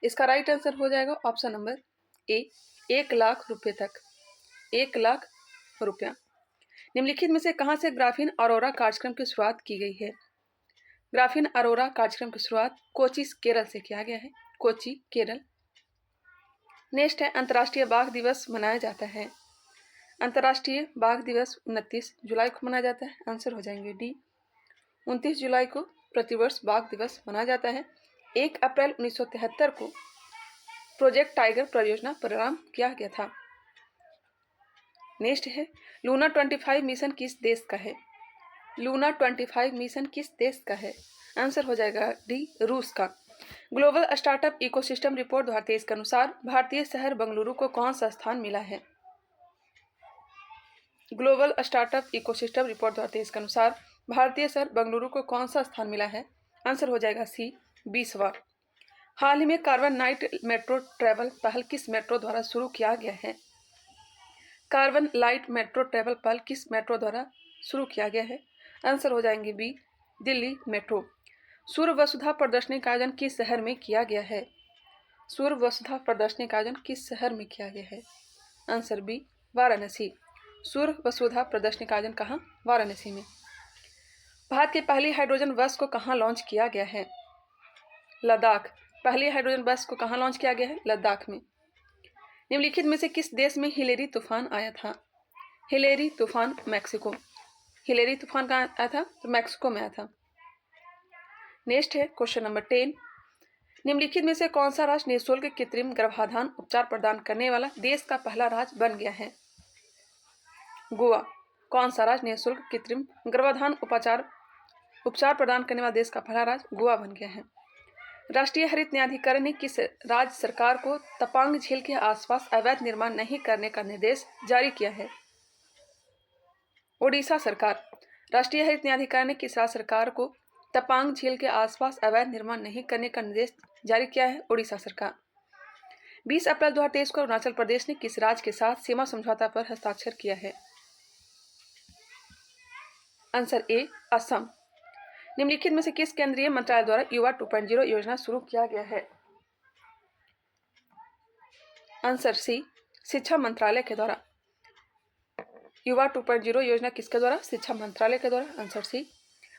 इसका राइट आंसर हो जाएगा ऑप्शन नंबर ए, 1 लाख रुपए तक। 1 लाख रुपया। निम्नलिखित में से कहां से ग्राफीन अरोरा कार्यक्रम की शुरुआत की गई है? ग्राफीन अरोरा कार्यक्रम की शुरुआत कोची केरल से किया गया है। कोची केरल। नेक्स्ट है, अंतर्राष्ट्रीय बाघ दिवस मनाया जाता है। अंतर्राष्ट्रीय बाघ दिवस 29 जुलाई को मनाया जाता है। आंसर हो जाएंगे डी, 29 जुलाई को प्रतिवर्ष बाघ दिवस मनाया जाता है। 1 अप्रैल 1973 को प्रोजेक्ट टाइगर परियोजना प्रारंभ किया गया था। नेक्स्ट है, लूना 25 मिशन किस देश का है? लूना 25 मिशन किस देश का है? आंसर हो जाएगा डी, रूस का। ग्लोबल स्टार्टअप इकोसिस्टम रिपोर्ट 2023 के अनुसार भारतीय शहर बेंगलुरु को कौन सा स्थान मिला है? ग्लोबल स्टार्टअप इकोसिस्टम रिपोर्ट 2023 के अनुसार भारतीय शहर बेंगलुरु को कौन सा स्थान मिला है? आंसर हो जाएगा सी, 20वां। हाल ही में कार्बन लाइट मेट्रो ट्रैवल पहल किस मेट्रो द्वारा शुरू किया गया है? कार्बन लाइट मेट्रो ट्रैवल पहल किस मेट्रो द्वारा शुरू किया गया है? आंसर हो जाएंगे बी, दिल्ली मेट्रो। सूर्य वसुधा प्रदर्शनी का आयोजन किस शहर में किया गया है? सूर्य वसुधा प्रदर्शनी का आयोजन किस शहर में किया गया है? Answer B, Varanasi. सूर्य वसुधा प्रदर्शनी का आयोजन कहाँ? वाराणसी में। भारत की पहली हाइड्रोजन बस को कहाँ लॉन्च किया गया है? लद्दाख। पहली हाइड्रोजन बस को कहाँ लॉन्च किया गया है? लद्दाख में। निम्नलिखित में से किस देश में हिलेरी तूफान आया था? हिलेरी तूफान मैक्सिको। हिलेरी तूफान कहाँ आया था? तो मैक्सिको में आया था। नेक्स्ट है क्वेश्चन नंबर 10, निम्नलिखित में से कौन सा राज्य निःशुल्क कृत्रिम गर्भाधान उपचार प्रदान करने वाला देश का पहला राज्य बन गया है? गोवा। कौन सा राज्य निःशुल्क कृत्रिम गर्भाधान उपचार प्रदान करने वाला देश का पहला राज्य गोवा बन गया है? राष्ट्रीय हरित न्यायाधिकरण ने किस राज्य सरकार को तपांग झील के आसपास अवैध निर्माण नहीं करने का निर्देश जारी किया है? ओडिशा सरकार। राष्ट्रीय हरित न्यायाधिकरण ने किस राज्य सरकार को तपांग झील के आसपास अवैध निर्माण नहीं करने का निर्देश जारी किया है? ओडिशा सरकार। 20 अप्रैल 2023 को अरुणाचल प्रदेश ने किस राज्य के साथ सीमा समझौता पर हस्ताक्षर किया है? Answer A, Assam. निम्नलिखित में से किस केंद्रीय मंत्रालय द्वारा युवा 2.0 योजना शुरू किया गया है? आंसर सी, शिक्षा मंत्रालय के द्वारा। युवा 2.0 योजना किसके द्वारा? शिक्षा मंत्रालय के द्वारा। Answer C.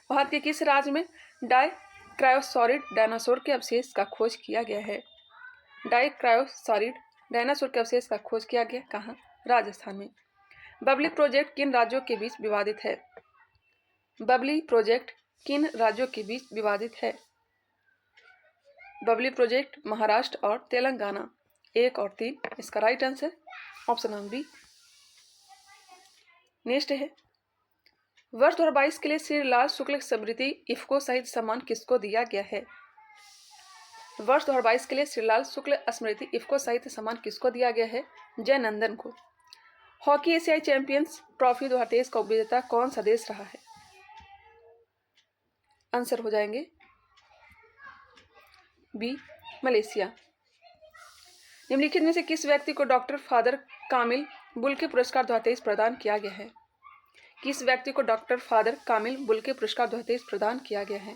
भारत के किस राज्य में डाइक्रायोसॉरिड डायनासोर के अवशेष का खोज किया गया है? डाइक्रायोसॉरिड डायनासोर के अवशेष का खोज किया गया कहाँ? राजस्थान में। बबली प्रोजेक्ट किन राज्यों के बीच विवादित है? बबली प्रोजेक्ट किन राज्यों के बीच विवादित है? बबली प्रोजेक्ट महाराष्ट्र और तेलंगाना। 1 और 3 इसका right answer option number B. Next है, वर्ष 2022 के लिए श्री लाल शुक्ल स्मृति इफ्को सहित सम्मान किसको दिया गया है? वर्ष 2022 के लिए श्री लाल शुक्ल स्मृति इफ्को सहित सम्मान किसको दिया गया है? जय नंदन को। हॉकी एशियाई चैंपियंस ट्रॉफी 2023 का उपविजेता कौन सा देश रहा है? आंसर हो जाएंगे बी, मलेशिया। निम्नलिखित में से किस व्यक्ति को डॉक्टर फादर कामिल बुल्के पुरस्कार 2023 प्रदान किया गया है? किस व्यक्ति को डॉक्टर फादर कामिल बुल्के पुरस्कार 2023 प्रदान किया गया है?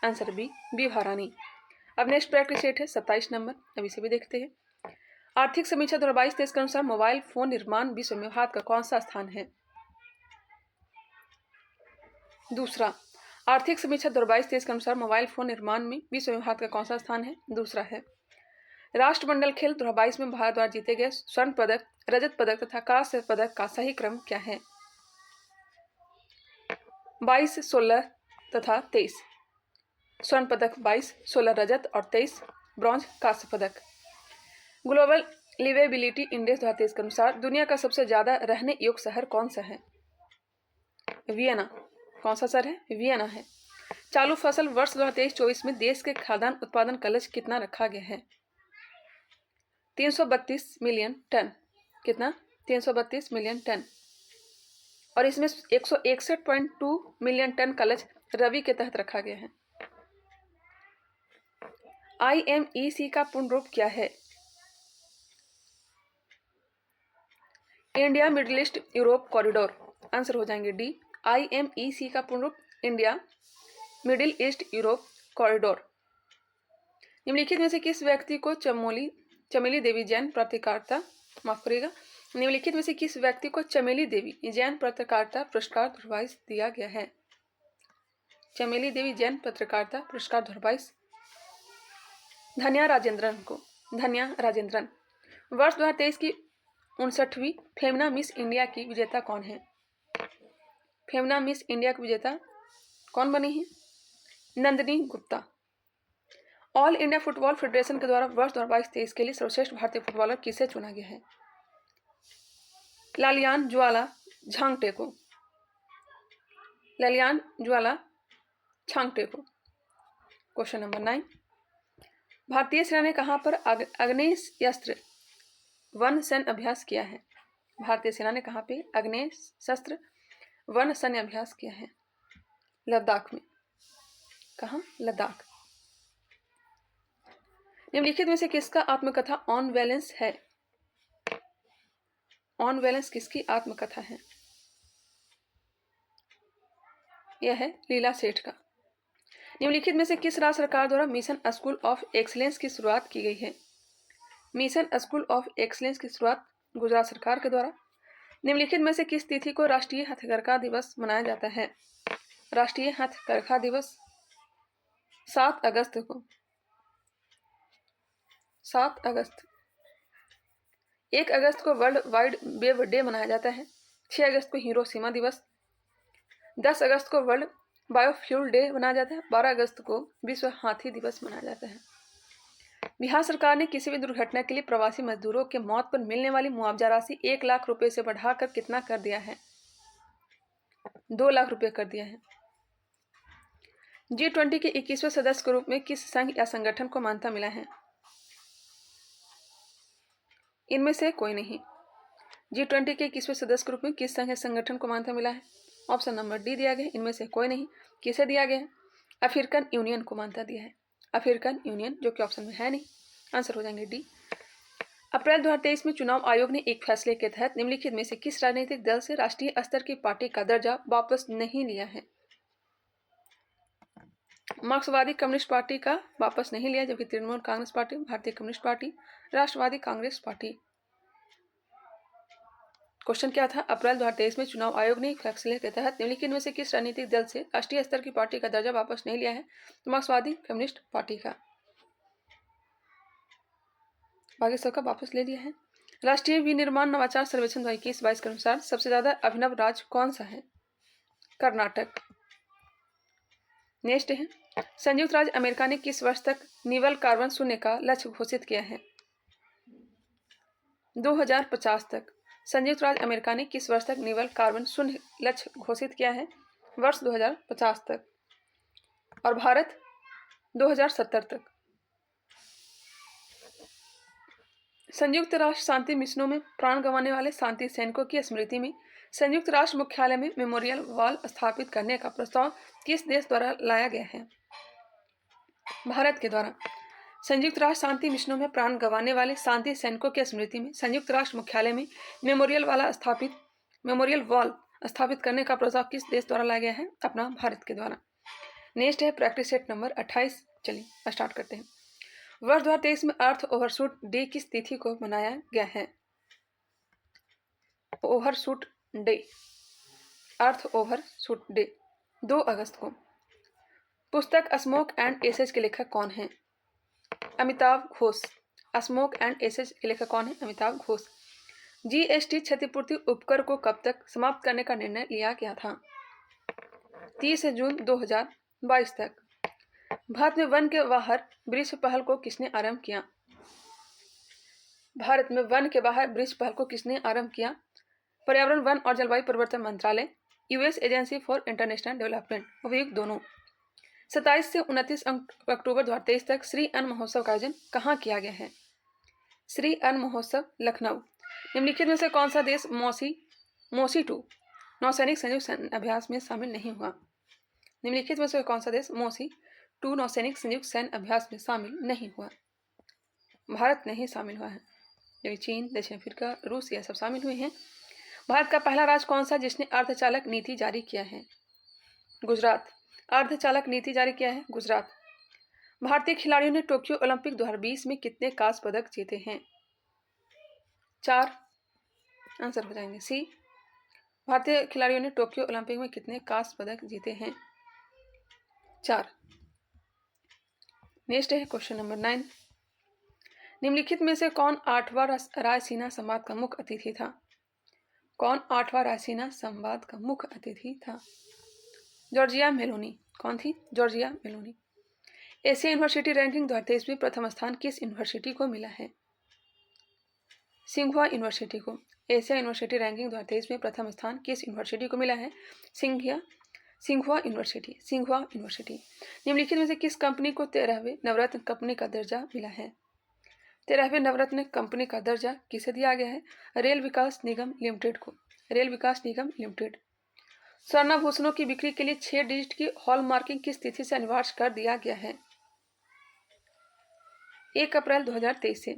Answer B, B Bharani. अब नेक्स्ट प्रैक्टिस सेट है 27 नंबर, अब इसे भी देखते हैं। आर्थिक समीक्षा 2022-23 के अनुसार मोबाइल फोन निर्माण विश्व में भारत का कौन सा स्थान है? दूसरा, आर्थिक समीक्षा 2022-23 के अनुसार मोबाइल फोन निर्माण में विश्व में भारत का कौन सा स्थान है? दूसरा है, राष्ट्रमंडल खेल 2022 में भारत द्वारा जीते गए स्वर्ण पदक, रजत पदक तथा कांस्य पदक का सही क्रम क्या है? 22, 16 तथा 23। स्वर्ण पदक 22, 16 रजत और 23 ब्रॉन्ज कांस्य पदक। ग्लोबल लिवेबिलिटी इंडेक्स 2023 के अनुसार दुनिया का सबसे ज्यादा रहने योग्य शहर कौन सा है? वियना। कौन सा शहर है? वियना है। चालू फसल वर्ष 2023-24 में देश के खाद्यान्न उत्पादन का लक्ष्य कितना रखा गया है? 332 मिलियन टन। कितना? 332 मिलियन टन। और इसमें 161.2 मिलियन टन का लक्ष्य रबी के तहत रखा गया है। IMEC का पूर्ण रूप क्या है? India middle east Europe corridor. Answer हो जाएंगे डी। IMEC का पूर्ण रूप India middle east Europe corridor. निम्नलिखित में से किस व्यक्ति को चमेली देवी जैन पत्रकारिता, माफ करिएगा, निम्नलिखित में से किस व्यक्ति को चमेली देवी जैन पत्रकारिता पुरस्कार 2022 दिया गया है? चमेली देवी जैन पत्रकारिता पुरस्कार 2022 धन्या राजेंद्रन को। धन्या राजेंद्रन। वर्ष 2023 की 59वीं फेमना मिस इंडिया की विजेता कौन है? फेमना मिस इंडिया की विजेता कौन बनी है? Nandini Gupta. All India football federation के द्वारा वर्ष 2022-23 के लिए सर्वश्रेष्ठ भारतीय फुटबॉलर किसे चुना गया है? लालियान ज्वाला झांगटे को। लालियान ज्वाला झांगटे को। क्वेश्चन नंबर 9, भारतीय सेना ने कहां पर आग्नेयास्त्र वन सैन्य अभ्यास किया है? भारतीय सेना ने कहां पे आग्नेयास्त्र वन सैन्य अभ्यास किया है? लद्दाख में। कहां? लद्दाख। निम्नलिखित में से किसका आत्मकथा ऑन वैलेंस है? ऑन वैलेंस किसकी आत्मकथा है? यह है लीला सेठ का। निम्नलिखित में से किस राज्य सरकार द्वारा मिशन स्कूल ऑफ एक्सीलेंस की शुरुआत की गई है? मिशन स्कूल ऑफ एक्सीलेंस की शुरुआत गुजरात सरकार के द्वारा। निम्नलिखित में से किस तिथि को राष्ट्रीय हथकरघा दिवस मनाया जाता है? राष्ट्रीय हथकरघा दिवस 7 अगस्त को। 7 अगस्त। 1 अगस्त को वर्ल्ड वाइड वेब डे मनाया जाता है। 6 अगस्त को हिरोशिमा दिवस। 10 अगस्त को वर्ल्ड बायोफ्यूल डे मनाया जाता है। 12 अगस्त को विश्व हाथी दिवस मनाया जाता है। बिहार सरकार ने किसी भी दुर्घटना के लिए प्रवासी मजदूरों के मौत पर मिलने वाली मुआवजा राशि 1 लाख रुपए से बढ़ाकर कितना कर दिया है? 2 लाख रुपए कर दिया है। G20 के 21वें सदस्य के रूप में किस संघ या संगठन को मान्यता मिला है? इनमें से कोई नहीं। G20 के 21वें सदस्य के रूप में किस संघ या संगठन को मान्यता मिला है? ऑप्शन नंबर डी दिया गया है, इनमें से कोई नहीं। किसे दिया गया है? अफ्रीकन यूनियन को मान्यता दिया है। अफ्रीकन यूनियन, जो कि ऑप्शन में है नहीं। आंसर हो जाएंगे डी। अप्रैल 2023 में चुनाव आयोग ने एक फैसले के तहत निम्नलिखित में से किस राजनीतिक दल से राष्ट्रीय स्तर की पार्टी का दर्जा वापस नहीं लिया है? मार्क्सवादी कम्युनिस्ट पार्टी का वापस नहीं लिया, जबकि तृणमूल कांग्रेस पार्टी, भारतीय कम्युनिस्ट पार्टी, राष्ट्रवादी कांग्रेस पार्टी। क्वेश्चन क्या था, अप्रैल 2023 में चुनाव आयोग ने एक फैसले के तहत निम्नलिखित में से किस राजनीतिक दल से राष्ट्रीय स्तर की पार्टी का दर्जा वापस नहीं लिया है? तो मार्क्सवादी कम्युनिस्ट पार्टी का, बाकी सबका वापस ले लिया है। राष्ट्रीय विनिर्माण नवाचार सर्वेक्षण 2021-22 के अनुसार सबसे ज्यादा अभिनव राज्य कौन सा है? कर्नाटक। नेक्स्ट है, संयुक्त राज्य अमेरिका ने किस वर्ष तक निवल कार्बन शून्य का लक्ष्य घोषित किया है? 2050 तक। संयुक्त राज्य अमेरिका ने किस वर्ष तक निवल कार्बन शून्य लक्ष्य घोषित किया है? वर्ष 2050 तक। और भारत 2070 तक। संयुक्त राष्ट्र शांति मिशनों में प्राण गंवाने वाले शांति सैनिकों की स्मृति में संयुक्त राष्ट्र मुख्यालय में मेमोरियल वॉल स्थापित करने का प्रस्ताव किस देश द्वारा लाया गया है? भारत के द्वारा। संयुक्त राष्ट्र शांति मिशनों में प्राण गंवाने वाले शांति सैनिकों की स्मृति में संयुक्त राष्ट्र मुख्यालय में मेमोरियल वॉल स्थापित करने का प्रस्ताव किस देश द्वारा लाया गया है? अपना भारत के द्वारा। नेक्स्ट है प्रैक्टिस सेट नंबर 28। चलिए स्टार्ट करते हैं। वर्ष 2023 में अर्थ ओवरशूट डे किस तिथि को मनाया गया है? Overshoot day, earth overshoot day 2 अगस्त को। पुस्तक स्मोक एंड एसेज के लेखक कौन हैं? Amitav Ghosh. Smoke and ashes के लेखक कौन है? अमिताभ घोष। जीएसटी क्षतिपूर्ति उपकर को कब तक समाप्त करने का निर्णय लिया गया था? 30 जून 2022 तक। भारत में वन के बाहर वृक्ष पहल को किसने आरंभ किया? भारत में वन के बाहर वृक्ष पहल को किसने आरंभ किया? पर्यावरण, वन और जलवायु परिवर्तन मंत्रालय, US agency for international development, उपयुक्त दोनों। 27 से 29 अक्टूबर 2023 तक श्री अन्न महोत्सव का आयोजन कहाँ किया गया है? श्री अन्न महोत्सव लखनऊ। निम्नलिखित में से कौन सा देश मोसी 2 नौसैनिक संयुक्त सैन्य अभ्यास में शामिल नहीं हुआ? निम्नलिखित में से कौन सा देश मोसी 2 नौसैनिक संयुक्त सैन्य अभ्यास में शामिल नहीं हुआ? भारत नहीं शामिल हुआ है, जबकि चीन, दक्षिण अफ्रीका, रूस ये सब शामिल हुए हैं। भारत का पहला राज्य कौन सा जिसने अर्धचालक नीति जारी किया है? गुजरात। अर्धचालक नीति जारी किया है गुजरात। भारतीय खिलाड़ियों ने टोक्यो ओलंपिक 2020 में कितने कांस्य पदक जीते हैं? 4। आंसर हो जाएंगे सी। भारतीय खिलाड़ियों ने टोक्यो ओलंपिक में कितने कांस्य पदक जीते हैं? 4। नेक्स्ट है क्वेश्चन नंबर 9। निम्नलिखित में से कौन 8वां रायसीना संवाद का मुख्य अतिथि था? कौन 8वां रायसीना संवाद का मुख्य अतिथि था? Giorgia Meloni. कौन थी? Giorgia Meloni. Asia university ranking 2023 में प्रथम स्थान किस यूनिवर्सिटी को मिला है? सिंघुआ यूनिवर्सिटी को। एशिया यूनिवर्सिटी रैंकिंग 2023 में प्रथम स्थान किस यूनिवर्सिटी को मिला है? सिंघुआ यूनिवर्सिटी। निम्नलिखित में से किस कंपनी को 13वें नवरत्न कंपनी का दर्जा मिला है? 13वें नवरत्न कंपनी का दर्जा किसे दिया गया है? रेल विकास निगम लिमिटेड को। रेल विकास निगम लिमिटेड। स्वर्णाभूषणों की बिक्री के लिए 6 डिजिट की हॉलमार्किंग किस तिथि से अनिवार्य कर दिया गया है? 1 अप्रैल 2023 से।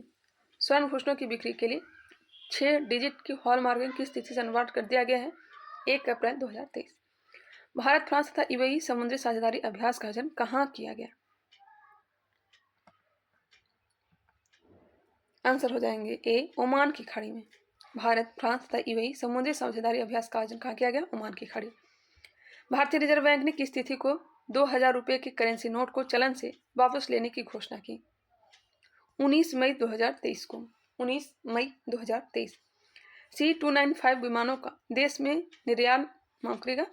स्वर्णाभूषणों की बिक्री के लिए 6 डिजिट की हॉलमार्किंग किस तिथि से अनिवार्य कर दिया गया है? 1 अप्रैल 2023। भारत, फ्रांस तथा यूएई समुद्री साझेदारी अभ्यास का आयोजन कहाँ किया गया? आंसर हो जाएंगे ए, ओमान की खाड़ी में। भारत, फ्रांस तथा यूएई समुद्री साझेदारी अभ्यास का आयोजन कहाँ किया गया? ओमान की खाड़ी। भारतीय रिजर्व बैंक ने किस तिथि को 2000 रुपये के करेंसी नोट को चलन से वापस लेने की घोषणा की? 19 मई 2023 को। 19 मई 2023। C295 विमानों का देश में निर्यात माफ करेगा।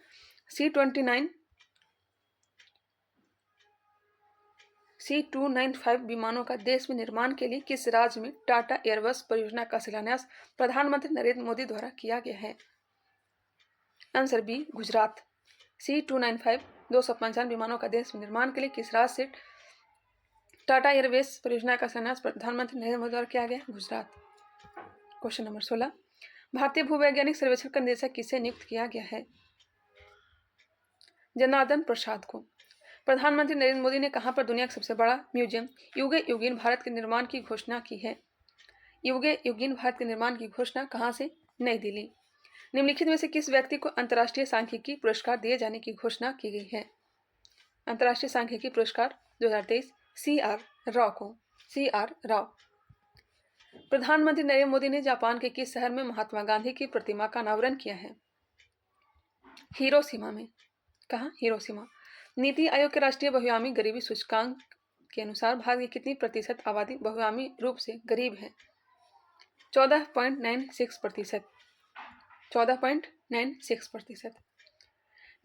C295 विमानों का देश में निर्माण के लिए किस राज्य में टाटा एयरबस परियोजना का शिलान्यास प्रधानमंत्री नरेंद्र मोदी द्वारा किया गया है? Answer B, Gujarat. C295 255 विमानों का देश में निर्माण के लिए किस राज्य से टाटा एयरवेज परियोजना का शिलान्यास प्रधानमंत्री नरेंद्र मोदी द्वारा किया गया? गुजरात। Question number 16। भारतीय भूवैज्ञानिक सर्वेक्षण का निदेशक किसे नियुक्त किया गया है? जनार्दन प्रसाद को। प्रधानमंत्री नरेंद्र मोदी ने कहां पर दुनिया का सबसे बड़ा म्यूजियम युगे युगीन भारत के निर्माण की घोषणा की है? युगे युगीन भारत के निर्माण की घोषणा कहां से? नई दिल्ली। निम्नलिखित में से किस व्यक्ति को अंतर्राष्ट्रीय सांख्यिकी पुरस्कार दिए जाने की घोषणा की गई है? अंतर्राष्ट्रीय सांख्यिकी पुरस्कार 2023 CR राव को। CR राव। प्रधानमंत्री नरेंद्र मोदी ने जापान के किस शहर में महात्मा गांधी की प्रतिमा का अनावरण किया है? हिरोशिमा में। कहाँ? हिरोशिमा। नीति आयोग के राष्ट्रीय बहुआयामी गरीबी सूचकांक के अनुसार भारत की कितनी प्रतिशत आबादी बहुआयामी रूप से गरीब है? 14.96%। 14.96%।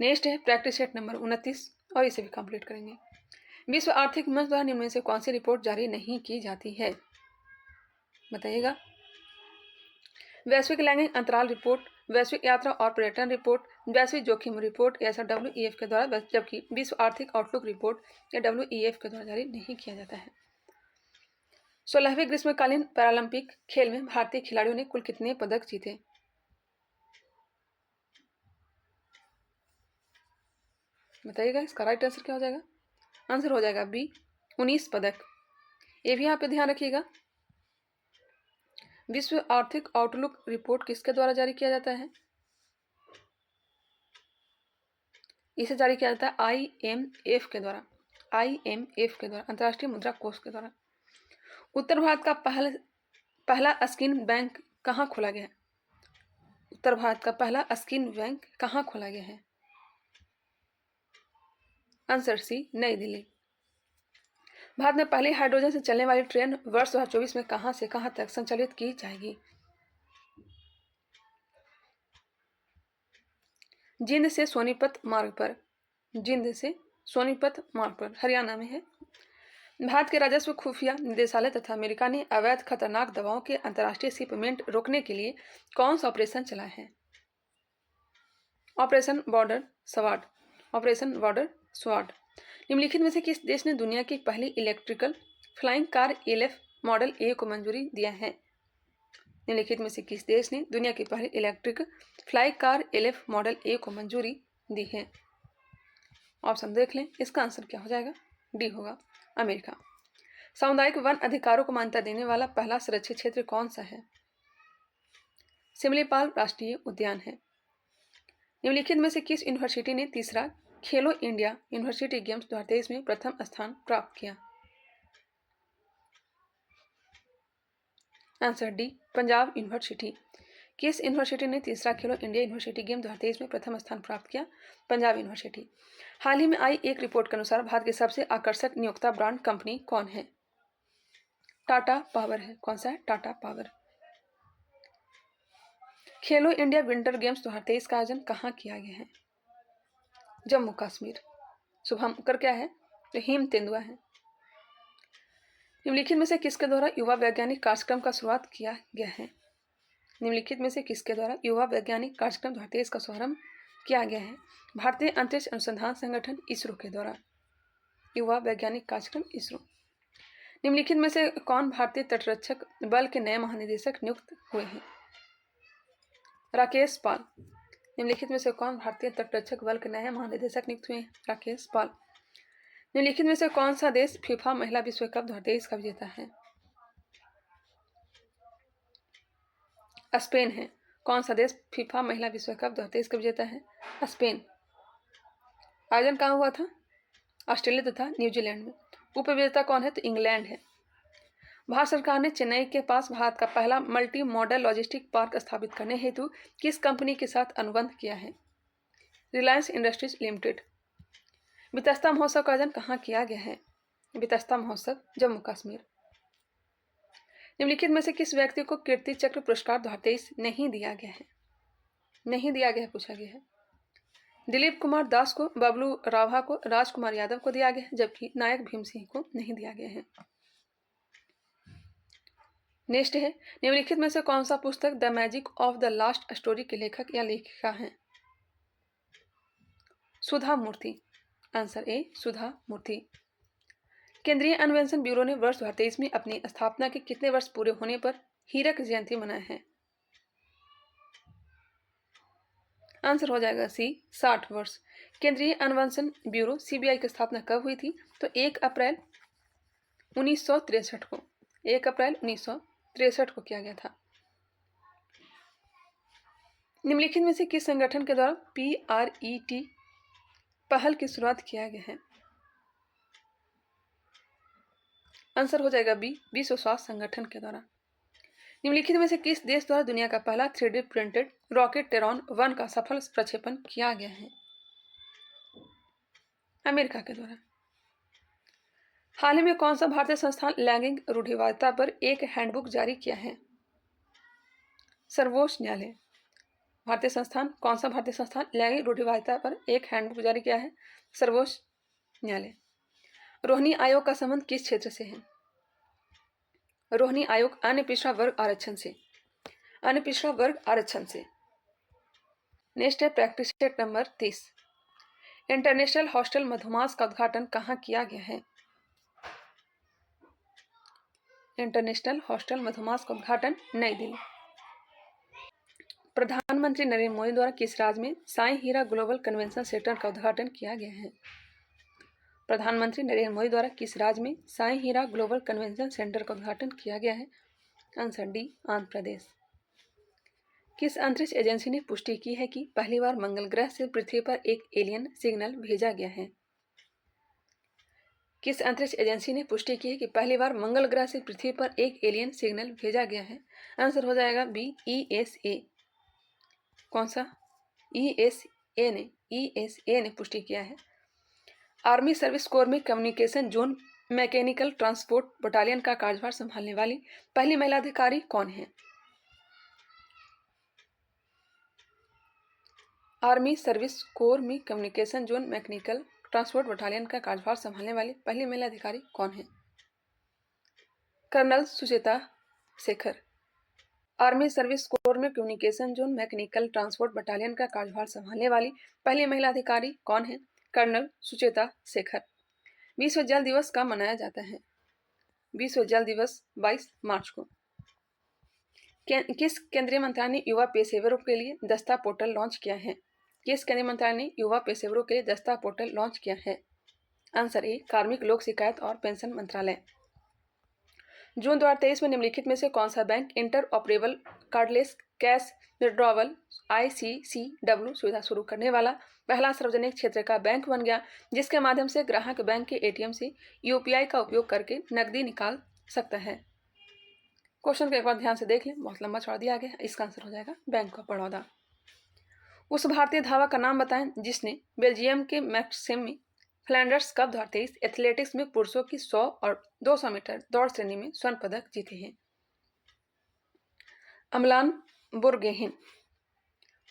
नेक्स्ट है प्रैक्टिस सेट नंबर 29 और इसे भी कंप्लीट करेंगे। विश्व आर्थिक मंच द्वारा निम्न में से कौन सी रिपोर्ट जारी नहीं की जाती है? बताइएगा। वैश्विक लैंगिक अंतराल रिपोर्ट, वैश्विक यात्रा और पर्यटन रिपोर्ट, वैश्विक जोखिम रिपोर्ट ऐसा WEF के द्वारा, जबकि विश्व आर्थिक आउटलुक रिपोर्ट या WEF के द्वारा जारी नहीं किया जाता है। 16वें ग्रीष्मकालीन पैरालंपिक खेल में भारतीय खिलाड़ियों ने कुल कितने पदक जीते? बताइएगा। इसका राइट आंसर क्या हो जाएगा? आंसर हो जाएगा बी, 19 पदक। ये भी यहाँ पे ध्यान रखिएगा। विश्व आर्थिक आउटलुक रिपोर्ट किसके द्वारा जारी किया जाता है? इसे जारी किया जाता है IMF के द्वारा। IMF के द्वारा, अंतर्राष्ट्रीय मुद्रा कोष के द्वारा। उत्तर भारत का पहला स्किन बैंक कहाँ खोला गया है? उत्तर भारत का पहला स्किन बैंक कहाँ खोला गया है? आंसर सी, नई दिल्ली। भारत में पहली हाइड्रोजन से चलने वाली ट्रेन वर्ष 2024 में कहां से कहां तक संचालित की जाएगी? जिंद से सोनीपत मार्ग पर। जिंद से सोनीपत मार्ग पर, हरियाणा में है। भारत के राजस्व खुफिया निदेशालय तथा अमेरिका ने अवैध खतरनाक दवाओं के अंतर्राष्ट्रीय शिपमेंट रोकने के लिए कौन सा ऑपरेशन चलाया है? Operation border स्वाड। Operation border स्वाड। निम्नलिखित में से किस देश ने दुनिया की पहली electrical flying car LF model A को मंजूरी दिया है? निम्नलिखित में से किस देश ने दुनिया की पहली electric fly car LF model A को मंजूरी दी है? ऑप्शन देख लें। इसका आंसर क्या हो जाएगा? डी होगा, अमेरिका। सामुदायिक वन अधिकारों को मान्यता देने वाला पहला संरक्षित क्षेत्र कौन सा है? सिमलीपाल राष्ट्रीय उद्यान है। निम्नलिखित में से किस यूनिवर्सिटी ने तीसरा खेलो इंडिया यूनिवर्सिटी गेम्स 2023 में प्रथम स्थान प्राप्त किया? Answer D, Punjab university. किस यूनिवर्सिटी ने तीसरा खेलो इंडिया यूनिवर्सिटी गेम 2023 में प्रथम स्थान प्राप्त किया? पंजाब यूनिवर्सिटी। हाल ही में आई एक रिपोर्ट के अनुसार भारत की सबसे आकर्षक नियोक्ता ब्रांड कंपनी कौन है? टाटा पावर है। कौन सा है? टाटा पावर। खेलो इंडिया विंटर गेम्स 2023 का आयोजन कहाँ किया गया है? जम्मू कश्मीर। शुभंकर क्या है? तो हेम तेंदुआ है। निम्नलिखित में से किसके द्वारा युवा वैज्ञानिक कार्यक्रम का शुरुआत किया गया है? निम्नलिखित में से किसके द्वारा युवा वैज्ञानिक कार्यक्रम 2023 का शुभारंभ किया गया है? भारतीय अंतरिक्ष अनुसंधान संगठन इसरो के द्वारा युवा वैज्ञानिक कार्यक्रम इसरो। निम्नलिखित में से कौन भारतीय तटरक्षक बल के नए महानिदेशक नियुक्त हुए हैं? राकेश पाल। निम्नलिखित में से कौन भारतीय तटरक्षक बल के नए महानिदेशक नियुक्त हुए हैं? राकेश पाल। निम्नलिखित में से कौन सा देश फीफा महिला विश्व कप 2023 का विजेता है? स्पेन है। कौन सा देश फीफा महिला विश्व कप 2023 का विजेता है? स्पेन। आयोजन कहाँ हुआ था? ऑस्ट्रेलिया तथा न्यूजीलैंड में। उपविजेता कौन है? तो इंग्लैंड है। भारत सरकार ने चेन्नई के पास भारत का पहला मल्टी मॉडल लॉजिस्टिक पार्क स्थापित करने हेतु किस कंपनी के साथ अनुबंध किया है? Reliance industries limited. बितस्ता महोत्सव का आयोजन कहाँ किया गया है? बितस्ता महोत्सव जम्मू कश्मीर। निम्नलिखित में से किस व्यक्ति को कीर्ति चक्र पुरस्कार 2023 नहीं दिया गया है? नहीं दिया गया, पूछा गया है। दिलीप कुमार दास को, बबलू राभा को, राजकुमार यादव को दिया गया है, जबकि नायक भीम सिंह को नहीं दिया गया है। नेक्स्ट है, निम्नलिखित में से कौन सा पुस्तक the magic of the last story के लेखक या लेखिका हैं? सुधा मूर्ति। आंसर ए, सुधा मूर्ति। केंद्रीय अन्वेषण ब्यूरो ने वर्ष 2023 में अपनी स्थापना के कितने वर्ष पूरे होने पर हीरक जयंती मनाया है? आंसर हो जाएगा सी, 60 वर्ष। केंद्रीय अन्वेषण ब्यूरो CBI की स्थापना कब हुई थी? तो 1 अप्रैल 1963 को। 1 अप्रैल 1963 को किया गया था। निम्नलिखित में से किस संगठन के द्वारा PRET पहल की शुरुआत किया गया है? आंसर हो जाएगा बी, विश्व स्वास्थ्य संगठन के द्वारा। निम्नलिखित में से किस देश द्वारा दुनिया का पहला 3D प्रिंटेड रॉकेट टेरॉन 1 का सफल प्रक्षेपण किया गया है? अमेरिका के द्वारा। हाल ही में कौन सा भारतीय संस्थान लैंगिक रूढ़िवादिता पर एक हैंडबुक जारी किया है? सर्वोच्च न्यायालय। भारतीय संस्थान, कौन सा भारतीय संस्थान लैंगिक रूढ़िवादिता पर एक हैंडबुक जारी किया है? सर्वोच्च न्यायालय। रोहिणी आयोग का संबंध किस क्षेत्र से है? रोहिणी आयोग अन्य पिछड़ा वर्ग आरक्षण से। अन्य पिछड़ा वर्ग आरक्षण से। नेक्स्ट है practice set number 30। International hostel Madhumas का उद्घाटन कहाँ किया गया है? इंटरनेशनल हॉस्टल मधुमास का उद्घाटन नई दिल्ली। प्रधानमंत्री नरेंद्र मोदी द्वारा किस राज्य में साई हीरा ग्लोबल कन्वेंशन सेंटर का उद्घाटन किया गया है? प्रधानमंत्री नरेंद्र मोदी द्वारा किस राज्य में साई हीरा ग्लोबल कन्वेंशन सेंटर का उद्घाटन किया गया है? Answer D, Andhra Pradesh. किस अंतरिक्ष एजेंसी ने पुष्टि की है कि पहली बार मंगल ग्रह से पृथ्वी पर एक एलियन सिग्नल भेजा गया है? किस अंतरिक्ष एजेंसी ने पुष्टि की है कि पहली बार मंगल ग्रह से पृथ्वी पर एक एलियन सिग्नल भेजा गया है? आंसर हो जाएगा बी, ESA। कौन सा? ESA ने पुष्टि किया है। आर्मी सर्विस कोर में communication zone mechanical transport battalion का कार्यभार संभालने वाली पहली महिला अधिकारी कौन है? आर्मी सर्विस कोर में communication zone mechanical transport battalion का कार्यभार संभालने वाली पहली महिला अधिकारी कौन है? Colonel Sucheta Shekhar. Army service corps में communication zone mechanical transport battalion का कार्यभार संभालने वाली पहली महिला अधिकारी कौन है? कर्नल सुचेता शेखर। विश्व जल दिवस कब मनाया जाता है? विश्व जल दिवस 22 मार्च को। किस केंद्रीय मंत्रालय ने युवा पेशेवरों के लिए दस्ता पोर्टल लॉन्च किया है? किस केंद्रीय मंत्रालय ने युवा पेशेवरों के लिए दस्ता पोर्टल लॉन्च किया है? आंसर ए, कार्मिक लोक शिकायत और पेंशन मंत्रालय। जून 2023 में निम्नलिखित में से कौन सा bank inter operable cardless cash withdrawal ICCW सुविधा शुरू करने वाला पहला सार्वजनिक क्षेत्र का बैंक बन गया, जिसके माध्यम से ग्राहक बैंक के ATM से UPI का उपयोग करके नकदी निकाल सकता है? क्वेश्चन को एक बार ध्यान से देख लें, बहुत लंबा छोड़ दिया गया। इसका आंसर हो जाएगा बैंक ऑफ बड़ौदा। उस भारतीय धावक का नाम बताएं जिसने बेल्जियम के मैक्सिम में फ्लैंडर्स कप 2023 एथलेटिक्स में पुरुषों की 100 और 200 मीटर दौड़ श्रेणी में स्वर्ण पदक जीते हैं? अमलान बुरगेहिन।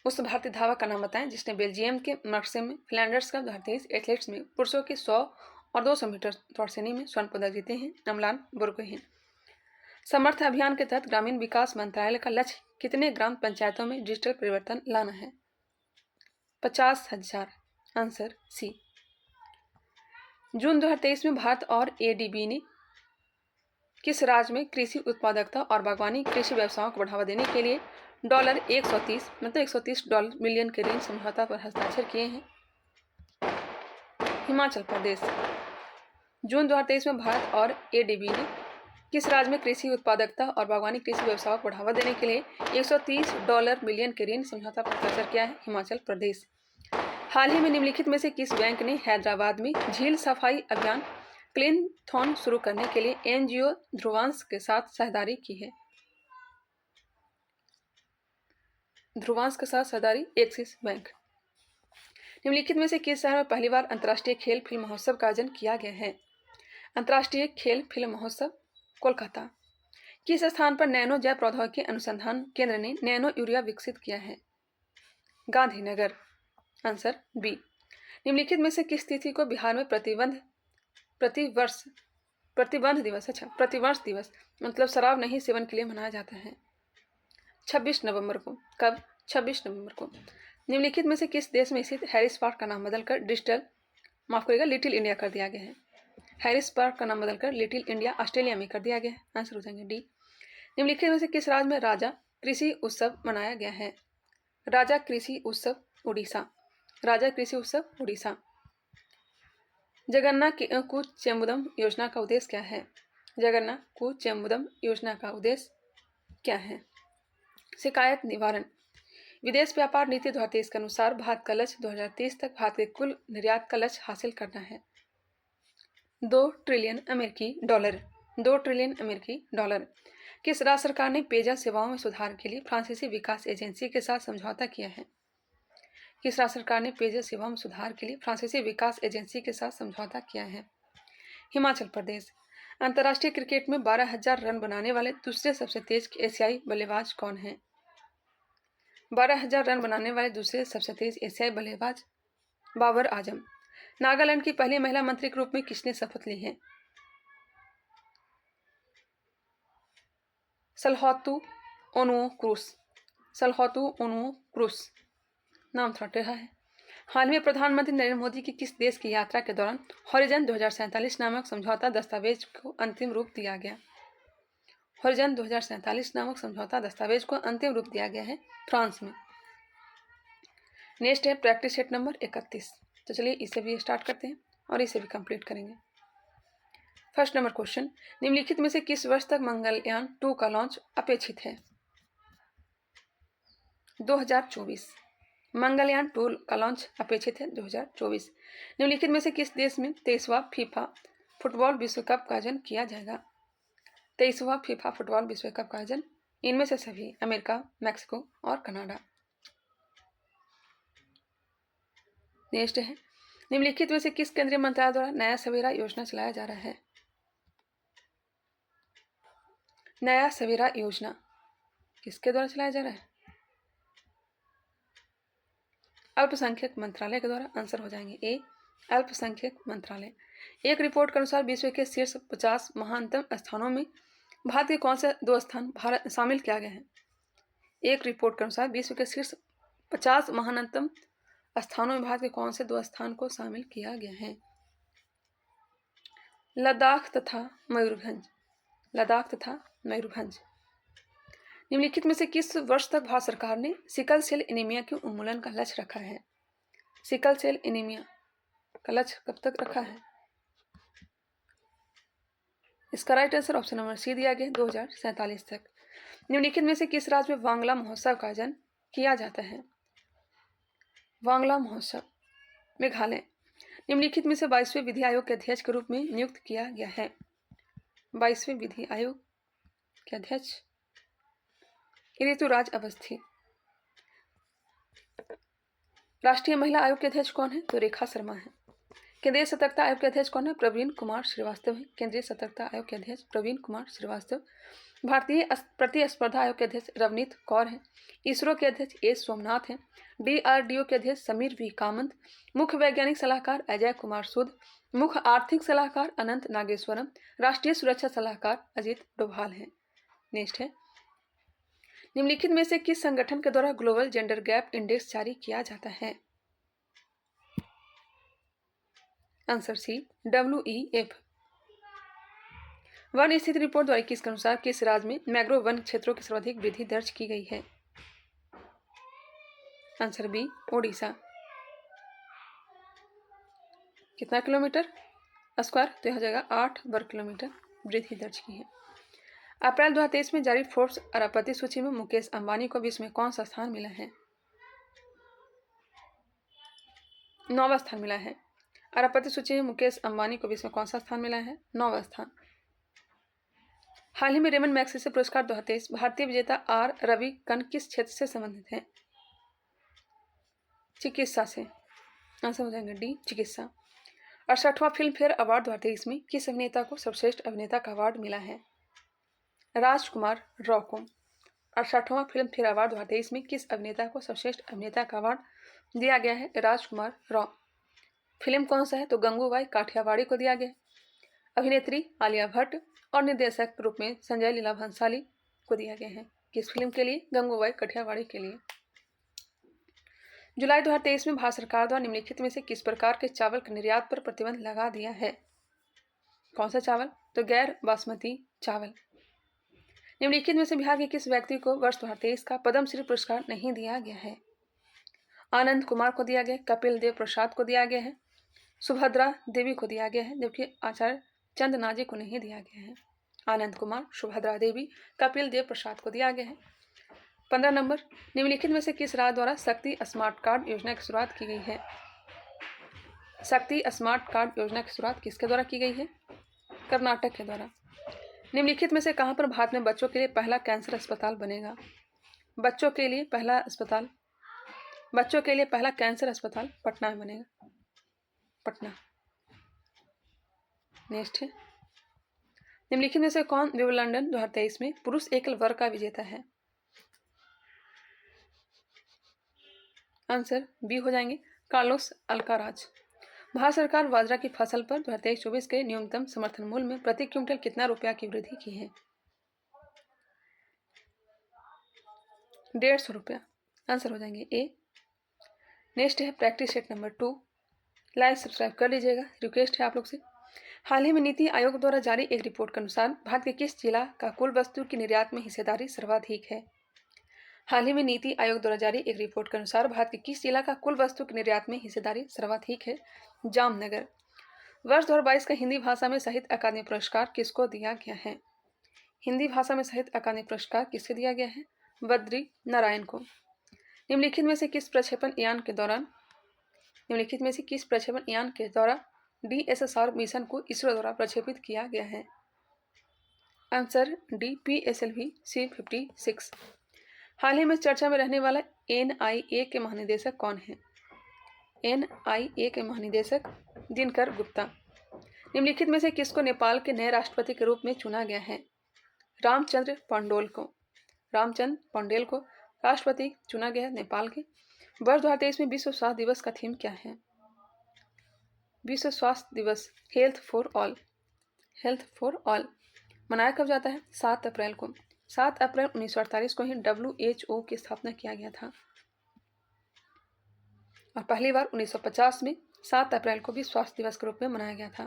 उस भारतीय धावक का नाम बताएं जिसने बेल्जियम के मैक्सिम में फ्लैंडर्स कप 2023 एथलेटिक्स में पुरुषों की 100 और 200 मीटर दौड़ श्रेणी में स्वर्ण पदक जीते हैं? अमलान बुरगेहिन। समर्थ अभियान के तहत ग्रामीण विकास मंत्रालय का लक्ष्य कितने ग्राम पंचायतों में डिजिटल परिवर्तन लाना है? 50,000। Answer C. जून 2023 में भारत और ADB ने किस राज्य में कृषि उत्पादकता और बागवानी कृषि व्यवसायों को बढ़ावा देने के लिए $130 मिलियन के ऋण समझौता पर हस्ताक्षर किए हैं? हिमाचल प्रदेश। जून 2023 में भारत और ADB ने किस राज्य में कृषि उत्पादकता और बागवानी कृषि व्यवसायों को बढ़ावा देने के लिए $130 मिलियन के ऋण समझौता पर हस्ताक्षर किया है? हिमाचल प्रदेश। हाल ही में निम्नलिखित में से किस बैंक ने हैदराबाद में झील सफाई अभियान क्लीनथॉन शुरू करने के लिए NGO ध्रुवांश के साथ साझेदारी की है? ध्रुवांश के साथ साझेदारी एक्सिस बैंक। निम्नलिखित में से किस शहर में पहली बार अंतर्राष्ट्रीय खेल फिल्म महोत्सव का आयोजन किया गया है? अंतर्राष्ट्रीय खेल फिल्म महोत्सव कोलकाता। किस स्थान पर नैनो जैव प्रौद्योगिकी अनुसंधान केंद्र ने नैनो यूरिया विकसित किया है? गांधीनगर। Answer B. निम्नलिखित में से किस तिथि को बिहार में प्रतिवर्ष दिवस मतलब शराब नहीं सेवन के लिए मनाया जाता है? 26 नवंबर को। कब? 26 नवंबर को। निम्नलिखित में से किस देश में स्थित हैरिस पार्क का नाम बदलकर लिटिल इंडिया कर दिया गया है? हैरिस पार्क का नाम बदलकर लिटिल इंडिया ऑस्ट्रेलिया में कर दिया गया है। आंसर हो जाएंगे डी। निम्नलिखित में से किस राज्य में राजा कृषि उत्सव मनाया गया है? राजा कृषि उत्सव उड़ीसा। राजा कृषि उत्सव उड़ीसा। जगन्नाथ कुचेम्बुदम योजना का उद्देश्य क्या है? जगन्नाथ कुचेम्बुदम योजना का उद्देश्य क्या है? शिकायत निवारण। विदेश व्यापार नीति 2023 के अनुसार भारत का लक्ष्य 2030 तक भारत के कुल निर्यात का लक्ष्य हासिल करना है। 2 ट्रिलियन अमेरिकी डॉलर। 2 ट्रिलियन अमेरिकी डॉलर। किस राज्य सरकार ने पेयजल सेवाओं में सुधार के लिए फ्रांसीसी विकास एजेंसी के साथ समझौता किया है? किस राज्य सरकार ने पेयजल सेवाओं में सुधार के लिए फ्रांसीसी विकास एजेंसी के साथ समझौता किया है? हिमाचल प्रदेश। अंतर्राष्ट्रीय क्रिकेट में 12,000 रन बनाने वाले दूसरे सबसे तेज एशियाई बल्लेबाज कौन हैं? 12,000 रन बनाने वाले दूसरे सबसे तेज एशियाई बल्लेबाज बाबर आजम। नागालैंड की पहली महिला मंत्री के रूप में किसने शपथ ली है? सलहौतु ओनुओ क्रूस। सलहौतु ओनुओ क्रूस नाम थोड़ा टेढ़ा है। हाल में प्रधानमंत्री नरेंद्र मोदी की किस देश की यात्रा के दौरान हॉरिजन 2047 नामक समझौता दस्तावेज को अंतिम रूप दिया गया? हॉरिजन 2047 नामक समझौता दस्तावेज को अंतिम रूप दिया गया है फ्रांस में। नेक्स्ट है प्रैक्टिस सेट नंबर 31। तो चलिए इसे भी स्टार्ट करते हैं और इसे भी कंप्लीट करेंगे। फर्स्ट नंबर क्वेश्चन, निम्नलिखित में से किस वर्ष तक मंगलयान 2 का लॉन्च अपेक्षित है? 2024। मंगलयान 2 का लॉन्च अपेक्षित है 2024। निम्नलिखित में से किस देश में 23वां फीफा फुटबॉल विश्व कप का आयोजन किया जाएगा? 23वां फीफा फुटबॉल विश्व कप का आयोजन इनमें से सभी अमेरिका, मैक्सिको और कनाडा। नेक्स्ट है, निम्नलिखित में से किस केंद्रीय मंत्रालय द्वारा नया सवेरा योजना चलाया जा रहा है? नया सवेरा योजना किसके द्वारा चलाया जा रहा है? अल्पसंख्यक मंत्रालय के द्वारा। आंसर हो जाएंगे ए, अल्पसंख्यक मंत्रालय। एक रिपोर्ट के अनुसार विश्व के शीर्ष 50 महानतम स्थानों में भारत के कौन से 2 स्थान भारत शामिल किया गया है? एक रिपोर्ट के अनुसार विश्व के शीर्ष 50 महानतम स्थानों में भारत के कौन से 2 स्थान को शामिल किया गया है? लद्दाख तथा मयूरभंज। लद्दाख तथा मयूरभंज। निम्नलिखित में से किस वर्ष तक भारत सरकार ने सिकल सेल एनीमिया के उन्मूलन का लक्ष्य रखा है? सिकल सेल एनीमिया का लक्ष्य कब तक रखा है? इसका right answer option number C दिया गया 2047 तक। निम्नलिखित में से किस राज्य में वांगला महोत्सव का आयोजन किया जाता है? वांगला महोत्सव मेघालय। निम्नलिखित में से 22वें विधि आयोग के अध्यक्ष के रूप में नियुक्त किया गया है? 22वें विधि आयोग के अध्यक्ष ऋतुराज अवस्थी। राष्ट्रीय महिला आयोग के अध्यक्ष कौन है? तो रेखा शर्मा है। केंद्रीय सतर्कता आयोग के अध्यक्ष कौन है? प्रवीण कुमार श्रीवास्तव है। केंद्रीय सतर्कता आयोग के अध्यक्ष प्रवीण कुमार श्रीवास्तव। भारतीय प्रतिस्पर्धा आयोग के अध्यक्ष रवनीत कौर है। इसरो के अध्यक्ष ए सोमनाथ हैं। DRDO के अध्यक्ष समीर वी कामत। मुख्य वैज्ञानिक सलाहकार अजय कुमार सूद। मुख्य आर्थिक सलाहकार अनंत नागेश्वरम। राष्ट्रीय सुरक्षा सलाहकार अजित डोभाल हैं। नेक्स्ट है, निम्नलिखित में से किस संगठन के द्वारा ग्लोबल जेंडर गैप इंडेक्स जारी किया जाता है? Answer C, WEF। वन स्थिति रिपोर्ट 2021 के अनुसार किस राज्य में मैंग्रोव वन क्षेत्रों की सर्वाधिक वृद्धि दर्ज की गई है? Answer B, Odisha. कितना किलोमीटर स्क्वायर? तो यह हो जाएगा 8 वर्ग किलोमीटर वृद्धि दर्ज की है। अप्रैल 2023 में जारी फोर्ब्स अरबपति सूची में मुकेश अंबानी को विश्व में कौन सा स्थान मिला है? 9वां स्थान मिला है। अरबपति सूची में मुकेश अंबानी को विश्व में कौन सा स्थान मिला है? 9वां स्थान। हाल ही में रेमन मैग्सेसे पुरस्कार 2023 भारतीय विजेता आर रवि कन किस क्षेत्र से संबंधित हैं? चिकित्सा से। आंसर हो जाएंगे डी, चिकित्सा। 68वां फिल्म फेयर अवार्ड 2023 में किस अभिनेता को सर्वश्रेष्ठ अभिनेता का अवार्ड मिला है? राजकुमार रॉ को। 68वां फिल्म फेयर अवार्ड 2023 में किस अभिनेता को सर्वश्रेष्ठ अभिनेता का अवार्ड दिया गया है? राजकुमार रॉ। फिल्म कौन सा है? तो गंगूबाई काठियावाड़ी को दिया गया। अभिनेत्री आलिया भट्ट और निर्देशक के रूप में संजय लीला भंसाली को दिया गया है। किस फिल्म के लिए? गंगूबाई काठियावाड़ी के लिए। जुलाई 2023 में भारत सरकार द्वारा निम्नलिखित में से किस प्रकार के चावल के निर्यात पर प्रतिबंध लगा दिया है? कौन सा चावल? तो गैर बासमती चावल। निम्नलिखित में से बिहार के किस व्यक्ति को वर्ष 2023 का पद्मश्री पुरस्कार नहीं दिया गया है? आनंद कुमार को दिया गया, कपिल देव प्रसाद को दिया गया है, सुभद्रा देवी को दिया गया है, जबकि आचार्य चंद नाजी को नहीं दिया गया है। आनंद कुमार, सुभद्रा देवी, कपिल देव प्रसाद को दिया गया है। 15 नंबर, निम्नलिखित में से किस राज्य द्वारा शक्ति स्मार्ट कार्ड योजना की शुरुआत की गई है? शक्ति स्मार्ट कार्ड योजना की शुरुआत किसके द्वारा की गई है? कर्नाटक के द्वारा। निम्नलिखित में से कहाँ पर भारत में बच्चों के लिए पहला कैंसर अस्पताल बनेगा? बच्चों के लिए पहला कैंसर अस्पताल पटना में बनेगा, पटना। नेक्स्ट है, निम्नलिखित में से कौन विंबलडन 2023 में पुरुष एकल वर्ग का विजेता है? आंसर बी हो जाएंगे, कार्लोस अल्काराज। भारत सरकार बाजरा की फसल पर 2023-24 के न्यूनतम समर्थन मूल्य में प्रति क्विंटल कितना रुपया की वृद्धि की है? 150 रुपया। आंसर हो जाएंगे ए। नेक्स्ट है practice set number 2। Like subscribe कर लीजिएगा, रिक्वेस्ट है आप लोग से। हाल ही में नीति आयोग द्वारा जारी एक रिपोर्ट के अनुसार भारत के किस जिला का कुल वस्तु की निर्यात में हिस्सेदारी सर्वाधिक है? हाल ही में नीति आयोग द्वारा जारी एक रिपोर्ट के अनुसार भारत के किस जिला का कुल वस्तु की निर्यात में हिस्सेदारी सर्वाधिक है? जामनगर। वर्ष 2022 का हिंदी भाषा में साहित्य अकादमी पुरस्कार किसको दिया गया है? हिंदी भाषा में साहित्य अकादमी पुरस्कार किससे दिया गया है? बद्री नारायण को। निम्नलिखित में से किस प्रक्षेपण यान के द्वारा DSSR मिशन को इसरो द्वारा प्रक्षेपित किया गया है? Answer D, PSLV C56। हाल ही में चर्चा में रहने वाला NIA के महानिदेशक कौन है? NIA के महानिदेशक दिनकर गुप्ता। निम्नलिखित में से किसको नेपाल के नए राष्ट्रपति के रूप में चुना गया है? रामचंद्र पौडेल को राष्ट्रपति चुना गया है नेपाल के। वर्ष 2023 में विश्व स्वास्थ्य दिवस का थीम क्या है? विश्व स्वास्थ्य दिवस हेल्थ फॉर ऑल मनाया कब जाता है? 7 अप्रैल को। 7 अप्रैल 1948 को ही WHO की स्थापना किया गया था और पहली बार 1950 में 7 अप्रैल को विश्व स्वास्थ्य दिवस के रूप में मनाया गया था।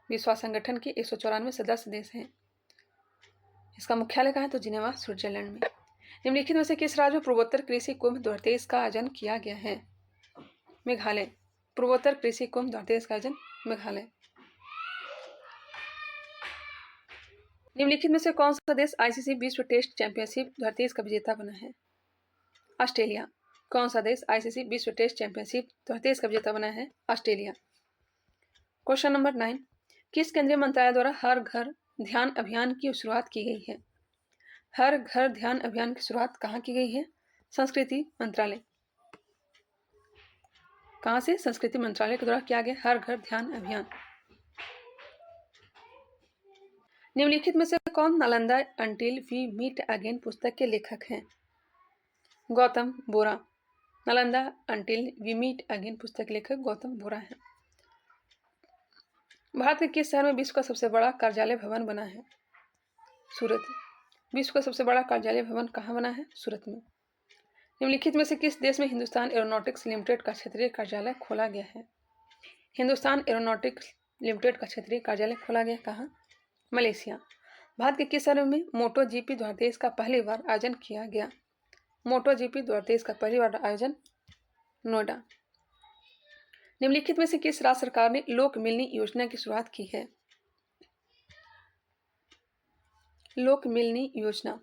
विश्व स्वास्थ्य संगठन के 194 सदस्य देश हैं। इसका मुख्यालय कहाँ है? तो जिनेवा, स्विट्जरलैंड में। निम्नलिखित में से किस राज्य में पूर्वोत्तर कृषि कुंभ 2023 का आयोजन किया गया है? मेघालय। पूर्वोत्तर कृषि कुंभ 2023 का आयोजन मेघालय। निम्नलिखित में से कौन सा देश ICC विश्व टेस्ट चैंपियनशिप 2023 का विजेता बना है? ऑस्ट्रेलिया। कौन सा देश ICC विश्व टेस्ट चैंपियनशिप 2023 का विजेता बना है? ऑस्ट्रेलिया। Question number 9। किस केंद्रीय मंत्रालय द्वारा हर घर ध्यान अभियान की शुरुआत की गई है? हर घर ध्यान अभियान की शुरुआत कहाँ की गई है? संस्कृति मंत्रालय। कहाँ से? संस्कृति मंत्रालय के द्वारा किया गया हर घर ध्यान अभियान। निम्नलिखित में से कौन Nalanda until we meet again पुस्तक के लेखक हैं? Gautam Bora. Nalanda until we meet again पुस्तक के लेखक गौतम बोरा है। भारत के किस शहर में विश्व का सबसे बड़ा कार्यालय भवन बना है? सूरत। विश्व का सबसे बड़ा कार्यालय भवन कहाँ बना है? सूरत में। निम्नलिखित में से किस देश में हिंदुस्तान एरोनॉटिक्स लिमिटेड का क्षेत्रीय कार्यालय खोला गया है? हिंदुस्तान एरोनॉटिक्स लिमिटेड का क्षेत्रीय कार्यालय खोला गया कहाँ? मलेशिया। भारत के किस शहर में MotoGP 2023 का पहली बार आयोजन किया गया? MotoGP 2023 का पहली बार आयोजन नोएडा। निम्नलिखित में से किस राज्य सरकार ने लोक मिलनी योजना की शुरुआत की है? लोक मिलनी योजना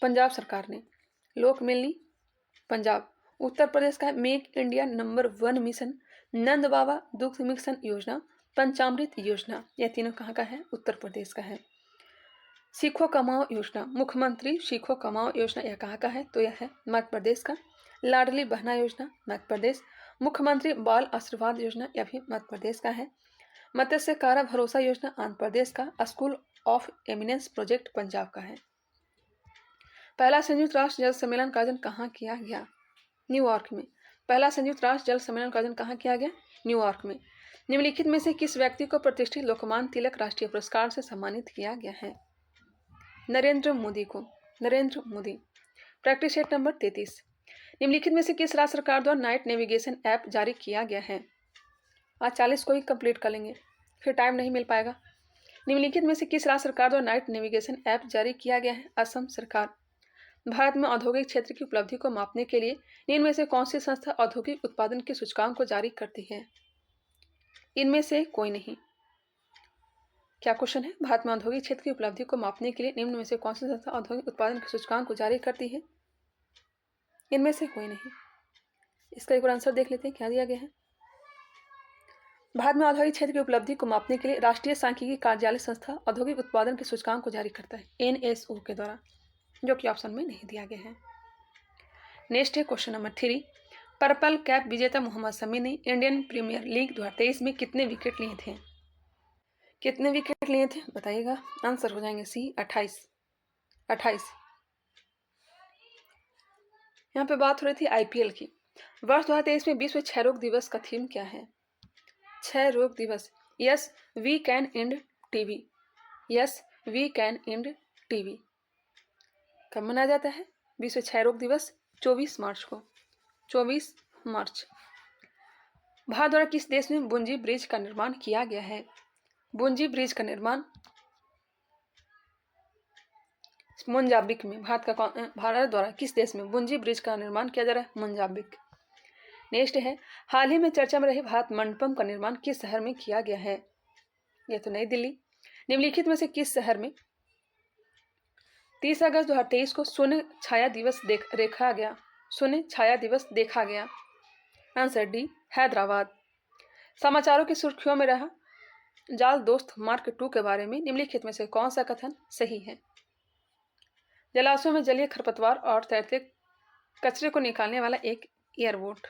पंजाब सरकार ने। लोक मिलनी पंजाब। उत्तर प्रदेश का मेक इंडिया नंबर 1 मिशन, नंद बाबा दुग्ध मिशन योजना, पंचामृत योजना, यह तीनों कहाँ का है? उत्तर प्रदेश का है। सीखो कमाओ योजना, मुख्यमंत्री सीखो कमाओ योजना, यह कहाँ का है? तो यह है मध्य प्रदेश का। लाडली बहना योजना मध्य प्रदेश। मुख्यमंत्री बाल आशीर्वाद योजना, यह भी मध्य प्रदेश का है। मत्स्यकारा भरोसा योजना आंध्र प्रदेश का। School of eminence project Punjab का है। पहला संयुक्त राष्ट्र जल सम्मेलन का आयोजन कहाँ किया गया? न्यूयॉर्क में। पहला संयुक्त राष्ट्र जल सम्मेलन का आयोजन कहाँ किया गया? न्यूयॉर्क में। निम्नलिखित में से किस व्यक्ति को प्रतिष्ठित लोकमान्य तिलक राष्ट्रीय पुरस्कार से सम्मानित किया गया है? नरेंद्र मोदी को। Narendra Modi. Practice set number 33। निम्नलिखित में से किस राज्य सरकार द्वारा नाइट नेविगेशन ऐप जारी किया गया है? आज 40 को ही कंप्लीट कर लेंगे, फिर टाइम नहीं मिल पाएगा। निम्नलिखित में से किस राज्य सरकार द्वारा नाइट नेविगेशन ऐप जारी किया गया है? असम सरकार। भारत में औद्योगिक क्षेत्र की उपलब्धि को मापने के लिए इनमें से कौन सी संस्था औद्योगिक उत्पादन के सूचकांक को जारी करती है? इनमें से कोई नहीं। क्या क्वेश्चन है? भारत में औद्योगिक क्षेत्र की उपलब्धि को मापने के लिए निम्न में से कौन सी संस्था औद्योगिक उत्पादन के सूचकांक को जारी करती है? इनमें से कोई नहीं। इसका एक और आंसर देख लेते हैं क्या दिया गया है। भारत में औद्योगिक क्षेत्र की उपलब्धि को मापने के लिए राष्ट्रीय सांख्यिकी कार्यालय संस्था औद्योगिक उत्पादन के सूचकांक को जारी करता है NSO के द्वारा, जो कि ऑप्शन में नहीं दिया गया है। नेक्स्ट है क्वेश्चन नंबर 3। पर्पल कैप विजेता मोहम्मद शमी ने इंडियन प्रीमियर लीग 2023 में कितने विकेट लिए थे? कितने विकेट लिए थे बताइएगा। आंसर हो जाएंगे सी 28। यहाँ पे बात हो रही थी IPL की। वर्ष 2023 में विश्व क्षय रोग दिवस का थीम क्या है? क्षय रोग दिवस। Yes we can end TB. Yes we can end TB कब मनाया जाता है? विश्व क्षय रोग दिवस 24 मार्च को। 24 मार्च। भारत द्वारा किस देश में बुंजी ब्रिज का निर्माण किया गया है? बुंजी ब्रिज का निर्माण मोजाम्बिक में। भारत द्वारा किस देश में बुंजी ब्रिज का निर्माण किया जा रहा है? मोजाम्बिक। नेक्स्ट है हाल ही में चर्चा में रहे भारत मंडपम का निर्माण किस शहर में किया गया है? यह तो नई दिल्ली। निम्नलिखित में से किस शहर में 30 अगस्त 2023 को शून्य छाया दिवस देखा गया? शून्य छाया दिवस देखा गया। Answer D Hyderabad. समाचारों की सुर्खियों में रहा जाल दोस्त मार्क 2 के बारे में निम्नलिखित में से कौन सा कथन सही है? जलाशयों में जलीय खरपतवार और तैरते कचरे को निकालने वाला एक एयरबोट।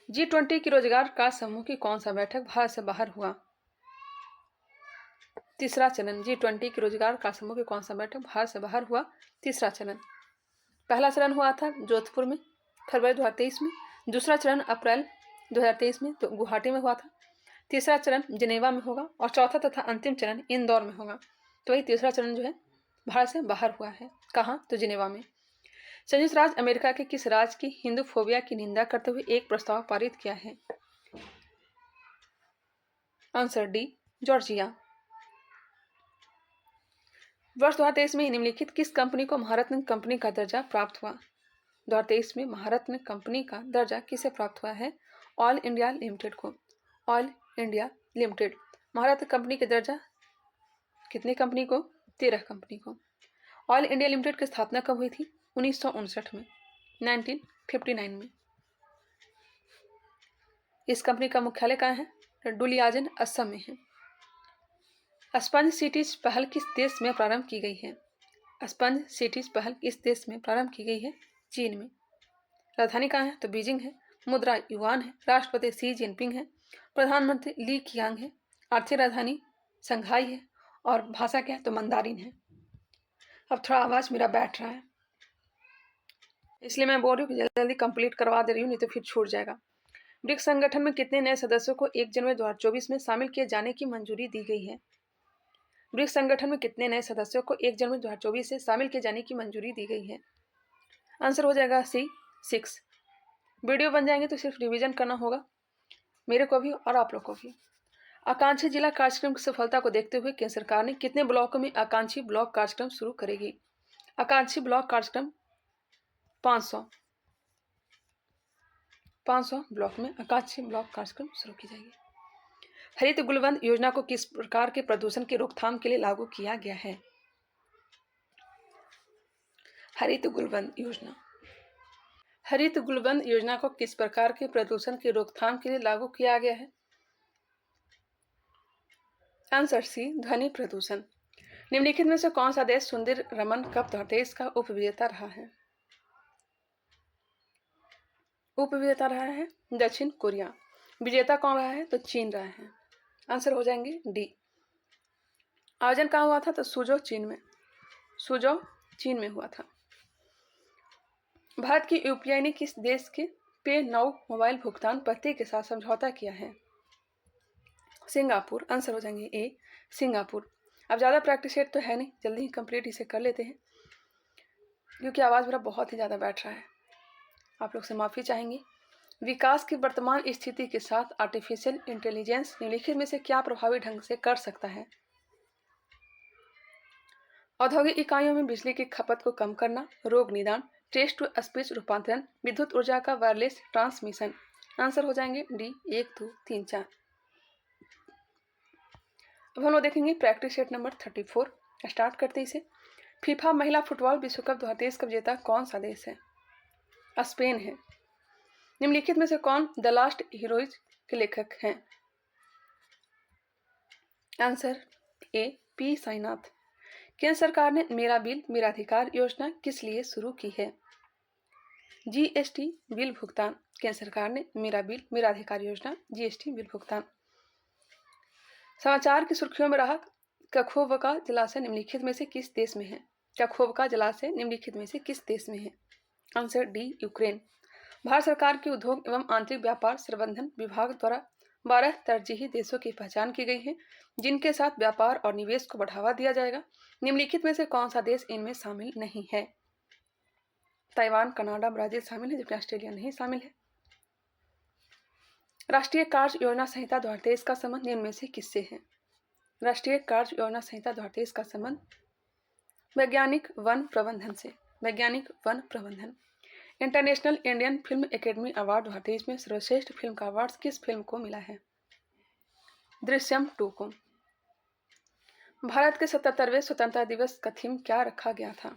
G20 की रोजगार का समूह की कौन सा बैठक भारत से बाहर हुआ? तीसरा चरण। G20 की रोजगार का समूह की कौन सा बैठक भारत से बाहर हुआ? तीसरा चरण। पहला चरण हुआ था जोधपुर में फरवरी 2023 में। दूसरा चरण अप्रैल 2023 में तो गुवाहाटी में हुआ था। तीसरा चरण जिनेवा में होगा और चौथा तथा अंतिम चरण इंदौर में होगा। तो वही तीसरा चरण जो है भारत से बाहर हुआ है। कहाँ? तो जिनेवा में। संयुक्त राज्य अमेरिका के किस राज्य की हिंदूफोबिया की निंदा करते हुए एक प्रस्ताव पारित किया है? Answer D Georgia. वर्ष 2023 में निम्नलिखित किस कंपनी को महारत्न कंपनी का दर्जा प्राप्त हुआ? 2023 में महारत्न कंपनी का दर्जा किसे प्राप्त हुआ है? ऑल इंडिया लिमिटेड को। ऑल इंडिया लिमिटेड महारत्न कंपनी का दर्जा कितनी कंपनी को? 13 कंपनी को। ऑल इंडिया लिमिटेड की स्थापना कब हुई थी? 1959 में, 1959 में। इस कंपनी का मुख्यालय कहाँ है? डुलियाजन असम में है। स्पंज सिटीज पहल किस देश में प्रारंभ की गई है? स्पंज सिटीज पहल किस देश में प्रारंभ की गई है? चीन में। राजधानी कहाँ है? तो बीजिंग है। मुद्रा युआन है। राष्ट्रपति शी जिनपिंग है। प्रधानमंत्री ली कियांग है। आर्थिक राजधानी संघाई है और भाषा क्या है? तो मंदारिन है। अब थोड़ा आवाज मेरा बैठ रहा है इसलिए मैं बोल रही हूँ कि जल्दी जल्दी कंप्लीट करवा दे रही हूँ, नहीं तो फिर छूट जाएगा। ब्रिक्स संगठन में कितने नए सदस्यों को 1 जनवरी 2024 में शामिल किए जाने की मंजूरी दी गई है? ब्रिक्स संगठन में कितने नए सदस्यों को 1 जनवरी 2024 से शामिल किए जाने की मंजूरी दी गई है? आंसर हो जाएगा सी 6। वीडियो बन जाएंगे तो सिर्फ रिवीजन करना होगा, मेरे को भी और आप लोग को भी। आकांक्षी जिला कार्यक्रम की सफलता को देखते हुए केंद्र सरकार ने कितने ब्लॉकों में आकांक्षी ब्लॉक कार्यक्रम शुरू करेगी? आकांक्षी ब्लॉक कार्यक्रम 500 ब्लॉक में आकांक्षी ब्लॉक कार्यक्रम शुरू की जाएगी। हरित गुलबंद योजना को किस प्रकार के प्रदूषण की रोकथाम के लिए लागू किया गया है? हरित गुलबंद योजना। हरित गुलबंद योजना को किस प्रकार के प्रदूषण की रोकथाम के लिए लागू किया गया है? आंसर सी ध्वनि प्रदूषण। निम्नलिखित में से कौन सा देश सुंदर रमन कप 2023 का उपविजेता रहा है? उपविजेता रहा है दक्षिण कोरिया। विजेता कौन रहा है? तो चीन रहा है। आंसर हो जाएंगे डी। आयोजन कहाँ हुआ था? तो सुजो चीन में हुआ था। भारत की यूपीआई ने किस देश के पे नाउ मोबाइल भुगतान पद्धति के साथ समझौता किया है? सिंगापुर। आंसर हो जाएंगे ए सिंगापुर। अब ज़्यादा प्रैक्टिस सेट तो है नहीं, जल्दी ही कंप्लीट इसे कर लेते हैं क्योंकि आवाज़ मेरा बहुत ही ज़्यादा बैठ रहा है, आप लोग से माफ़ी चाहेंगे। विकास की वर्तमान स्थिति के साथ आर्टिफिशियल इंटेलिजेंस निम्नलिखित में से क्या प्रभावी ढंग से कर सकता है? औद्योगिक इकाइयों में बिजली की खपत को कम करना, रोग निदान, टेक्स्ट टू स्पीच रूपांतरण, विद्युत ऊर्जा का वायरलेस ट्रांसमिशन। आंसर हो जाएंगे डी 1 2 3 4। अब हम लोग देखेंगे प्रैक्टिस सेट नंबर 34। स्टार्ट करते हैं इसे। फीफा महिला फुटबॉल विश्व कप 2023 का विजेता कौन सा देश है? स्पेन है। निम्नलिखित में से कौन द लास्ट हीरोइज के लेखक हैं? Answer A P Sainath. केंद्र सरकार ने मेरा बिल मेरा अधिकार योजना किस लिए शुरू की है? जीएसटी बिल भुगतान। केंद्र सरकार ने मेरा बिल मेरा अधिकार योजना जीएसटी बिल भुगतान। समाचार की सुर्खियों में रहा कखोवका जलाशय निम्नलिखित में से किस देश में है? कखोवका जलाशय निम्नलिखित में से किस देश में है? Answer D Ukraine. भारत सरकार के उद्योग एवं आंतरिक व्यापार प्रबंधन विभाग द्वारा 12 तरजीही देशों की पहचान की गई है जिनके साथ व्यापार और निवेश को बढ़ावा दिया जाएगा। निम्नलिखित में से कौन सा देश इनमें शामिल नहीं है? ताइवान, कनाडा, ब्राजील शामिल है जबकि ऑस्ट्रेलिया नहीं शामिल है। राष्ट्रीय कार्य योजना संहिता 2023 का संबंध निम्न में से किससे है? राष्ट्रीय कार्य योजना संहिता 2023 का संबंध वैज्ञानिक वन प्रबंधन से। वैज्ञानिक वन प्रबंधन। International Indian film academy award 2023 में सर्वश्रेष्ठ फिल्म का अवार्ड किस फिल्म को मिला है? दृश्यम 2 को। भारत के 77वें स्वतंत्रता दिवस का थीम क्या रखा गया था?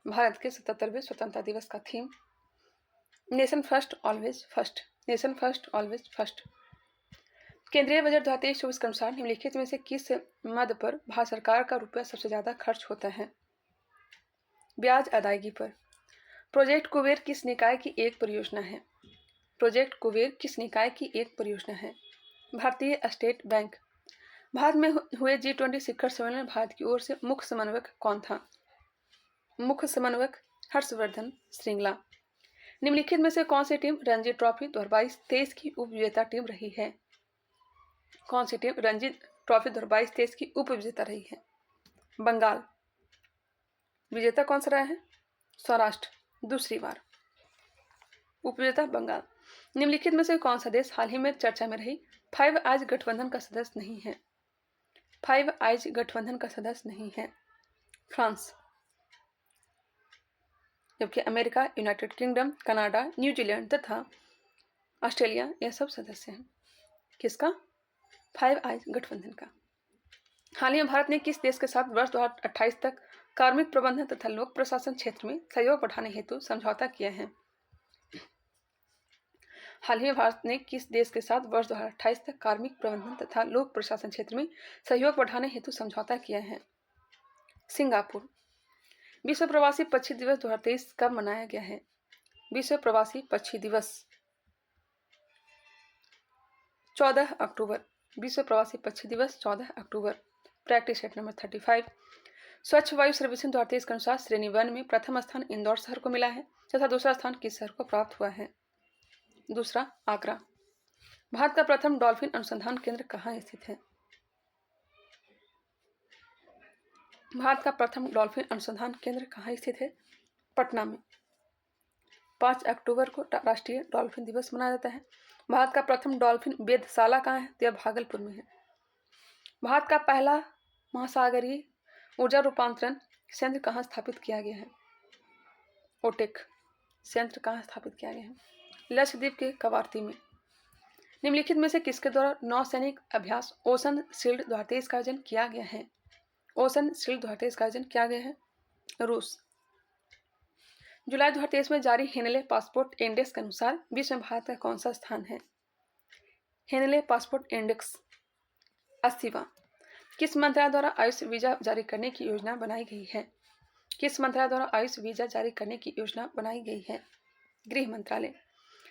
भारत के 77वें स्वतंत्रता दिवस का theme nation first always first. Nation first always first. केंद्रीय बजट 2023-24 के अनुसार निम्नलिखित में से किस मद पर भारत सरकार का रुपया सबसे ज्यादा खर्च होता है? ब्याज अदायगी पर। प्रोजेक्ट कुबेर किस निकाय की एक परियोजना है? प्रोजेक्ट कुबेर किस निकाय की एक परियोजना है? भारतीय स्टेट बैंक। भारत में हुए G20 शिखर सम्मेलन में भारत की ओर से मुख्य समन्वयक कौन था? मुख्य समन्वयक हर्षवर्धन श्रृंगला। निम्नलिखित में से कौन सी टीम रणजी ट्रॉफी 2022-23 की उप विजेता टीम रही है? कौन सी टीम रणजी ट्रॉफी 2022-23 की उप विजेता रही है? बंगाल। विजेता कौन सा रहा है? सौराष्ट्र दूसरी बार। उपविजेता बंगाल। निम्नलिखित में से कौन सा देश हाल ही में चर्चा में रही फाइव आइज गठबंधन का सदस्य नहीं है? फाइव आइज गठबंधन का सदस्य नहीं है फ्रांस, जबकि America, United kingdom, Canada, New Zealand तथा ऑस्ट्रेलिया यह सब सदस्य हैं। किसका? फाइव आइज गठबंधन का। हाल ही में भारत ने किस देश के साथ वर्ष 2028 तक कार्मिक प्रबंधन तथा लोक प्रशासन क्षेत्र में सहयोग बढ़ाने हेतु समझौता किया है? हाल ही में भारत ने किस देश के साथ वर्ष 2028 तक कार्मिक प्रबंधन तथा लोक प्रशासन क्षेत्र में सहयोग बढ़ाने हेतु समझौता किया है? सिंगापुर। विश्व प्रवासी पक्षी दिवस 2023 कब मनाया गया है? विश्व प्रवासी पक्षी दिवस 14 अक्टूबर। विश्व प्रवासी पक्षी दिवस 14 अक्टूबर। Practice set number 35। स्वच्छ वायु सर्वेक्षण 2023 के अनुसार श्रेणी 1 में प्रथम स्थान इंदौर शहर को मिला है तथा दूसरा स्थान किस शहर को प्राप्त हुआ है? दूसरा आगरा। भारत का प्रथम डॉल्फिन अनुसंधान केंद्र कहाँ स्थित है? भारत का प्रथम डॉल्फिन अनुसंधान केंद्र कहाँ स्थित है? पटना में। 5 अक्टूबर को राष्ट्रीय डॉल्फिन दिवस मनाया जाता है। भारत का प्रथम डॉल्फिन वेधशाला कहाँ है? तो यह भागलपुर में है। भारत का पहला महासागरीय ऊर्जा रूपांतरण संयंत्र कहाँ स्थापित किया गया है? ओटेक संयंत्र कहाँ स्थापित किया गया है? लक्षद्वीप के कवारती में। निम्नलिखित में से किसके द्वारा नौसैनिक अभ्यास ओशन शील्ड 2023 का आयोजन किया गया है? ओशन शील्ड 2023 का आयोजन किया गया है रूस। जुलाई 2023 में जारी हेनले पासपोर्ट इंडेक्स के अनुसार विश्व में भारत का कौन सा स्थान है? हेनले पासपोर्ट इंडेक्स 80वां। किस मंत्रालय द्वारा आयुष वीजा जारी करने की योजना बनाई गई है? किस मंत्रालय द्वारा आयुष वीजा जारी करने की योजना बनाई गई है? गृह मंत्रालय।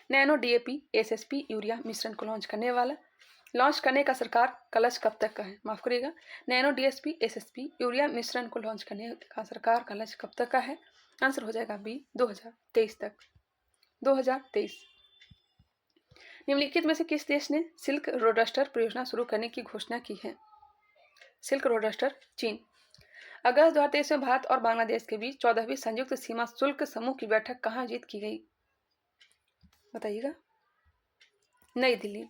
नैनो डीएपी एसएसपी यूरिया मिश्रण को लॉन्च करने का सरकार कलश कब तक का है? माफ करिएगा, नैनो डीएसपी एसएसपी यूरिया मिश्रण को लॉन्च करने का सरकार कलश कब तक का है? आंसर हो जाएगा बी 2023 तक। 2023। निम्नलिखित में से किस देश ने सिल्क रोडस्टर परियोजना शुरू करने की घोषणा की है? सिल्क रोडस्टर चीन। अगस्त 2023 में भारत और बांग्लादेश के बीच 14वीं संयुक्त सीमा शुल्क समूह की बैठक कहाँ आयोजित की गई? बताइएगा। नई दिल्ली।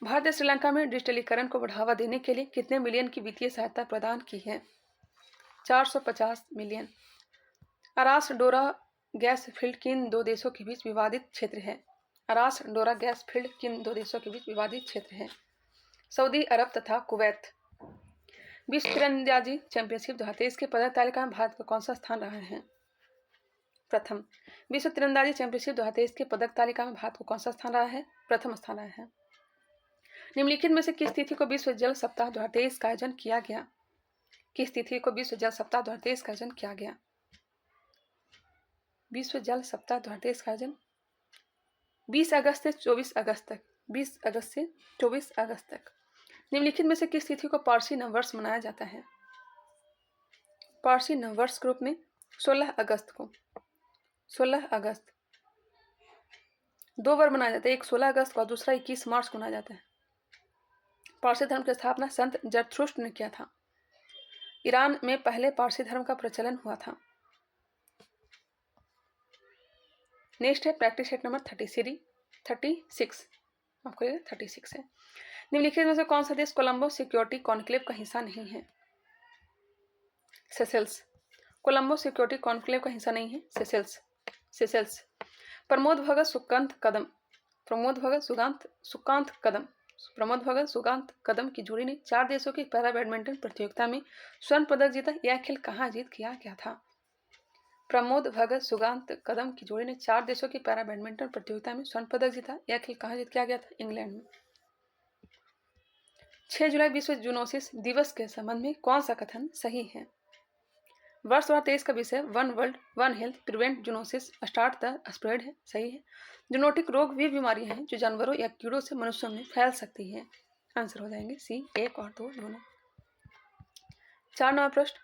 भारत ने श्रीलंका में डिजिटलीकरण को बढ़ावा देने के लिए कितने मिलियन की वित्तीय सहायता प्रदान की है? 450 मिलियन। अरास डोरा गैस फील्ड किन दो देशों के बीच विवादित क्षेत्र है? अरास डोरा गैस फील्ड किन दो देशों के बीच विवादित क्षेत्र है? सऊदी अरब तथा कुवैत। विश्व तीरंदाजी चैंपियनशिप 2023 के पदक तालिका में भारत का कौन सा स्थान रहा है? प्रथम। विश्व तीरंदाजी चैंपियनशिप 2023 के पदक तालिका में भारत को कौन सा स्थान रहा है? प्रथम स्थान रहा है। निम्नलिखित में से किस तिथि को विश्व जल सप्ताह 2023 का आयोजन किया गया? किस तिथि को विश्व जल सप्ताह 2023 का आयोजन किया गया? विश्व जल सप्ताह 2023 का आयोजन 20 अगस्त से 24 अगस्त तक। 20 अगस्त से 24 अगस्त तक। निम्नलिखित में से किस तिथि को पारसी नववर्ष मनाया जाता है? पारसी नववर्ष के रूप में 16 अगस्त को। 16 अगस्त 2 बार मनाया जाता है, एक 16 अगस्त को और दूसरा 21 मार्च को मनाया जाता है। पारसी धर्म की स्थापना संत जरथुष्ट्र ने किया था। ईरान में पहले पारसी धर्म का प्रचलन हुआ था। नेक्स्ट है प्रैक्टिस सेट नंबर 36 आपको 36 है। निम्नलिखित में से कौन सा देश कोलंबो सिक्योरिटी कॉन्क्लेव का हिस्सा नहीं है? सेशेल्स। कोलंबो सिक्योरिटी कॉन्क्लेव का हिस्सा नहीं है सेशेल्स। प्रमोद भगत सुकांत कदम की जोड़ी ने 4 देशों की पैरा बैडमिंटन प्रतियोगिता में स्वर्ण पदक जीता। यह खेल कहाँ जीत किया गया था? प्रमोद भगत सुकांत कदम की जोड़ी ने 4 देशों की पैरा बैडमिंटन प्रतियोगिता में स्वर्ण पदक जीता। यह खेल कहाँ जीत किया गया था? इंग्लैंड में। 6 जुलाई विश्व जूनोसिस दिवस के संबंध में कौन सा कथन सही है? वर्ष 2023 का विषय one world one health prevent zoonosis start the spread है। सही है। जूनोटिक रोग वे बीमारियां हैं जो जानवरों या कीड़ों से मनुष्यों में फैल सकती है। आंसर हो जाएंगे सी 1 और 2 दोनों। 4 नंबर प्रश्न।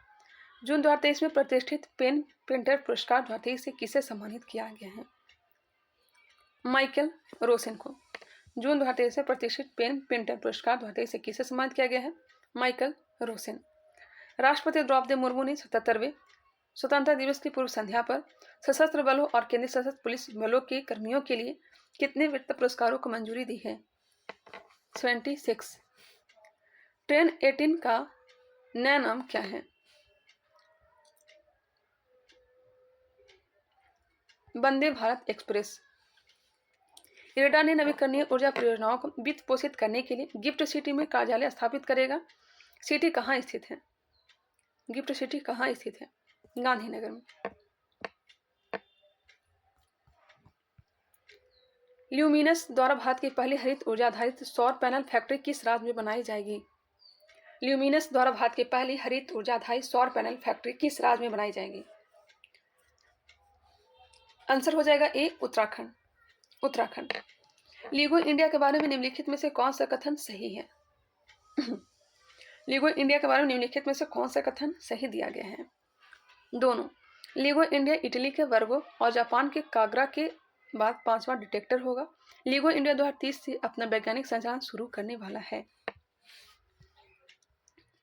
जून 2023 में प्रतिष्ठित पेन प्रिंटर पुरस्कार 2023 से किसे सम्मानित किया गया है? माइकल रोसेन को। जून 2023 में प्रतिष्ठित पेन प्रिंटर पुरस्कार 2023 से किसे सम्मानित किया गया है? Michael Rosen. राष्ट्रपति द्रौपदी मुर्मू ने 77वें स्वतंत्रता दिवस की पूर्व संध्या पर सशस्त्र बलों और केंद्रीय सशस्त्र पुलिस बलों के कर्मियों के लिए कितने वित्त पुरस्कारों को मंजूरी दी है? 26। ट्रेन 18 का नया नाम क्या है? वंदे भारत एक्सप्रेस। इरेडा ने नवीकरणीय ऊर्जा परियोजनाओं को वित्त पोषित करने के लिए गिफ्ट सिटी में कार्यालय स्थापित करेगा। सिटी कहाँ स्थित है? गिफ्ट सिटी कहाँ स्थित है? गांधीनगर में। ल्यूमिनस द्वारा भारत की पहली हरित ऊर्जा आधारित सौर पैनल फैक्ट्री किस राज्य में बनाई जाएगी? ल्यूमिनस द्वारा भारत की पहली हरित ऊर्जा आधारित सौर पैनल फैक्ट्री किस राज्य में बनाई जाएगी? आंसर हो जाएगा ए उत्तराखंड। लीगो इंडिया के बारे में निम्नलिखित में से कौन सा कथन सही है? लीगो इंडिया के बारे में निम्नलिखित में से कौन सा कथन सही दिया गया है? दोनों। लीगो इंडिया इटली के वर्गो और जापान के कागरा के बाद 5वां डिटेक्टर होगा। लीगो इंडिया 2030 से अपना वैज्ञानिक संचालन शुरू करने वाला है।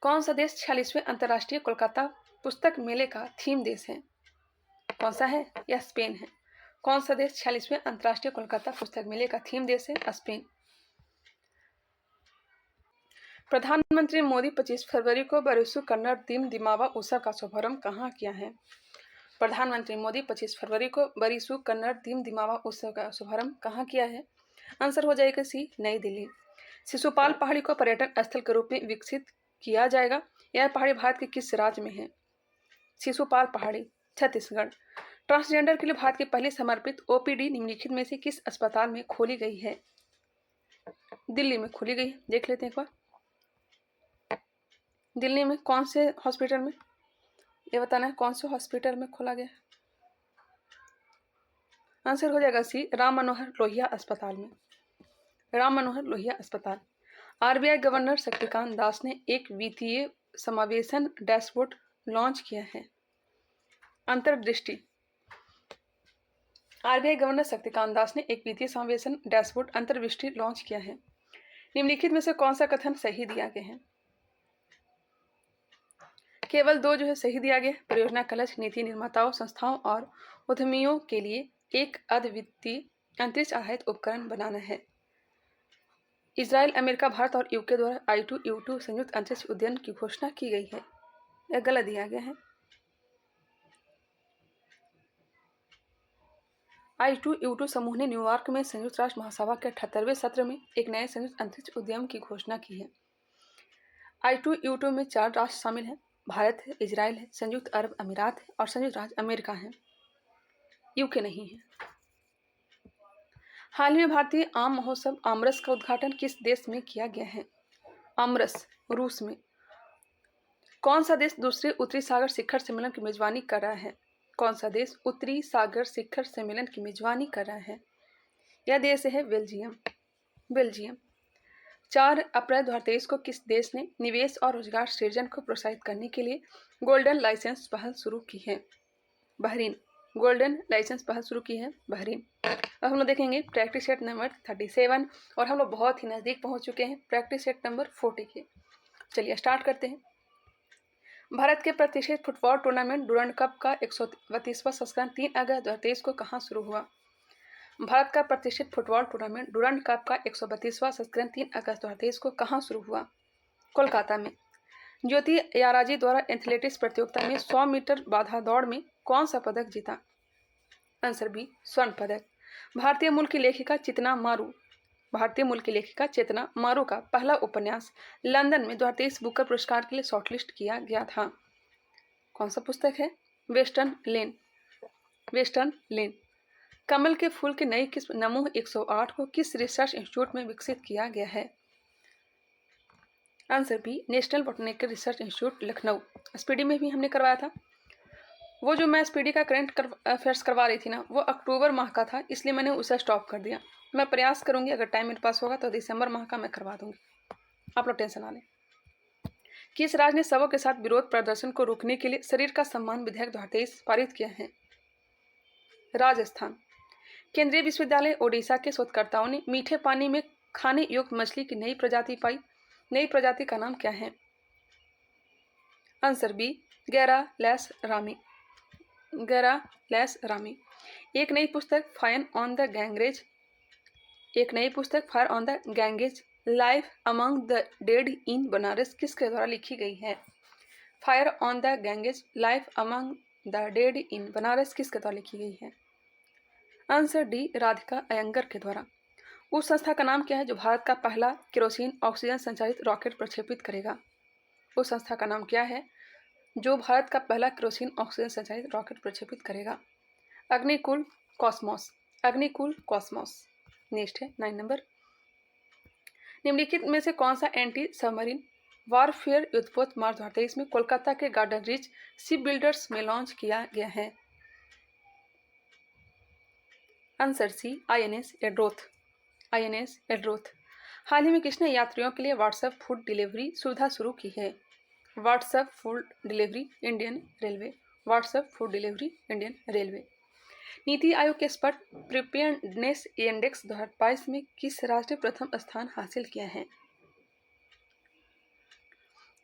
कौन सा देश 46वें अंतर्राष्ट्रीय कोलकाता पुस्तक मेले का थीम देश है? कौन सा है? यह स्पेन है। कौन सा देश 46वें अंतर्राष्ट्रीय कोलकाता पुस्तक मेले का थीम देश है? स्पेन। प्रधानमंत्री मोदी 25 फरवरी को बरिसु कन्नड़ दीम दिमावा उत्सव का शुभारंभ कहाँ किया है? प्रधानमंत्री मोदी 25 फरवरी को बरिसु कन्नड़ दीम दिमावा उत्सव का शुभारंभ कहाँ किया है? आंसर हो जाएगा सी नई दिल्ली। शिशुपाल पहाड़ी को पर्यटन स्थल के रूप में विकसित किया जाएगा। यह पहाड़ी भारत के किस राज्य में है? शिशुपाल पहाड़ी छत्तीसगढ़। ट्रांसजेंडर के लिए भारत की पहली समर्पित ओपीडी निम्नलिखित में से किस अस्पताल में खोली गई है? दिल्ली में खोली गई है। देख लेते हैं एक बार। दिल्ली में कौन से हॉस्पिटल में? ये बताना है कौन से हॉस्पिटल में खोला गया? आंसर हो जाएगा सी राम मनोहर लोहिया अस्पताल में। राम मनोहर लोहिया अस्पताल। आरबीआई गवर्नर शक्तिकांत दास ने एक वित्तीय समावेशन डैशबोर्ड लॉन्च किया है। अंतर्दृष्टि। आरबीआई गवर्नर शक्तिकांत दास ने एक वित्तीय समावेशन डैशबोर्ड अंतर्दृष्टि लॉन्च किया है। निम्नलिखित में से कौन सा कथन सही दिया गया है? केवल 2 जो है सही दिया गया। परियोजना कलश नीति निर्माताओं, संस्थाओं और उद्यमियों के लिए एक अद्वितीय अंतरिक्ष आधारित उपकरण बनाना है। इजराइल, अमेरिका, भारत और यूके द्वारा I2U2 संयुक्त अंतरिक्ष उद्यम की घोषणा की गई है। यह गलत दिया गया है। I2U2 समूह ने न्यूयॉर्क में संयुक्त राष्ट्र महासभा के 78वें सत्र में एक नए संयुक्त अंतरिक्ष उद्यम की घोषणा की है। I2U2 में 4 राष्ट्र शामिल हैं। भारत है, इजराइल है, संयुक्त अरब अमीरात है और संयुक्त राज्य अमेरिका है। यूके नहीं है। हाल ही में भारतीय आम महोत्सव आमरस का उद्घाटन किस देश में किया गया है? आमरस रूस में। कौन सा देश दूसरे उत्तरी सागर शिखर सम्मेलन की मेजबानी कर रहा है? कौन सा देश उत्तरी सागर शिखर सम्मेलन की मेजबानी कर रहा है? यह देश है बेल्जियम। बेल्जियम। 4 अप्रैल 2023 को किस देश ने निवेश और रोजगार सृजन को प्रोत्साहित करने के लिए गोल्डन लाइसेंस पहल शुरू की है? बहरीन। गोल्डन लाइसेंस पहल शुरू की है बहरीन। अब हम लोग देखेंगे प्रैक्टिस सेट नंबर 37 और हम लोग बहुत ही नज़दीक पहुंच चुके हैं प्रैक्टिस सेट नंबर 40 के। चलिए स्टार्ट करते हैं। भारत के प्रतिष्ठित फुटबॉल टूर्नामेंट डुरंड कप का 132वां संस्करण 3 अगस्त 2023 को कहाँ शुरू हुआ? भारत का प्रतिष्ठित फुटबॉल टूर्नामेंट डुरंड कप का 132वां संस्करण 3 अगस्त 2023 को कहाँ शुरू हुआ? कोलकाता में। ज्योति याराजी द्वारा एथलेटिक्स प्रतियोगिता में 100 मीटर बाधा दौड़ में कौन सा पदक जीता? आंसर बी स्वर्ण पदक। भारतीय मूल की लेखिका चेतना मारू का पहला उपन्यास लंदन में 2023 बुकर पुरस्कार के लिए शॉर्टलिस्ट किया गया था। कौन सा पुस्तक है? वेस्टर्न लेन। कमल के फूल की नई किस्म नमूह 108 को किस रिसर्च इंस्टीट्यूट में विकसित किया गया है? Answer B national botanical research institute Lucknow. स्पीडी में भी हमने करवाया था। वो जो मैं स्पीडी का करंट अफेयर्स करवा रही थी ना, वो अक्टूबर माह का था, इसलिए मैंने उसे स्टॉप कर दिया। मैं प्रयास करूंगी अगर टाइम मेरे पास होगा तो दिसंबर माह का मैं करवा दूंगी, आप लोग टेंशन ना लें। किस राज्य ने शवों के साथ विरोध प्रदर्शन को रोकने के लिए शरीर का सम्मान विधेयक 2023 पारित किया है? राजस्थान। केंद्रीय विश्वविद्यालय ओडिशा के शोधकर्ताओं ने मीठे पानी में खाने योग्य मछली की नई प्रजाति पाई। नई प्रजाति का नाम क्या है? Answer B Gaira Laishram. एक नई पुस्तक fire on the Ganges life among the dead in Banaras किसके द्वारा लिखी गई है? Fire on the Ganges life among the dead in Banaras किसके द्वारा लिखी गई है? आंसर डी राधिका अयंगर के द्वारा। उस संस्था का नाम क्या है जो भारत का पहला केरोसिन ऑक्सीजन संचालित रॉकेट प्रक्षेपित करेगा? उस संस्था का नाम क्या है जो भारत का पहला केरोसिन ऑक्सीजन संचालित रॉकेट प्रक्षेपित करेगा? अग्निकुल कॉस्मोस। नेक्स्ट है 9 नंबर। निम्नलिखित में से कौन सा एंटी सबमरीन वारफेयर युद्धपोत मार्च 2023 में कोलकाता के गार्डन रिच शिप बिल्डर्स में लॉन्च किया गया है? आंसर सी INS एड्रोथ। हाल ही में किसने यात्रियों के लिए व्हाट्सएप फूड डिलीवरी सुविधा शुरू की है? WhatsApp food delivery Indian railway. NITI Aayog के एक्सपर्ट प्रिपेयर्डनेस इंडेक्स 2022 में किस राज्य ने प्रथम स्थान हासिल किया है?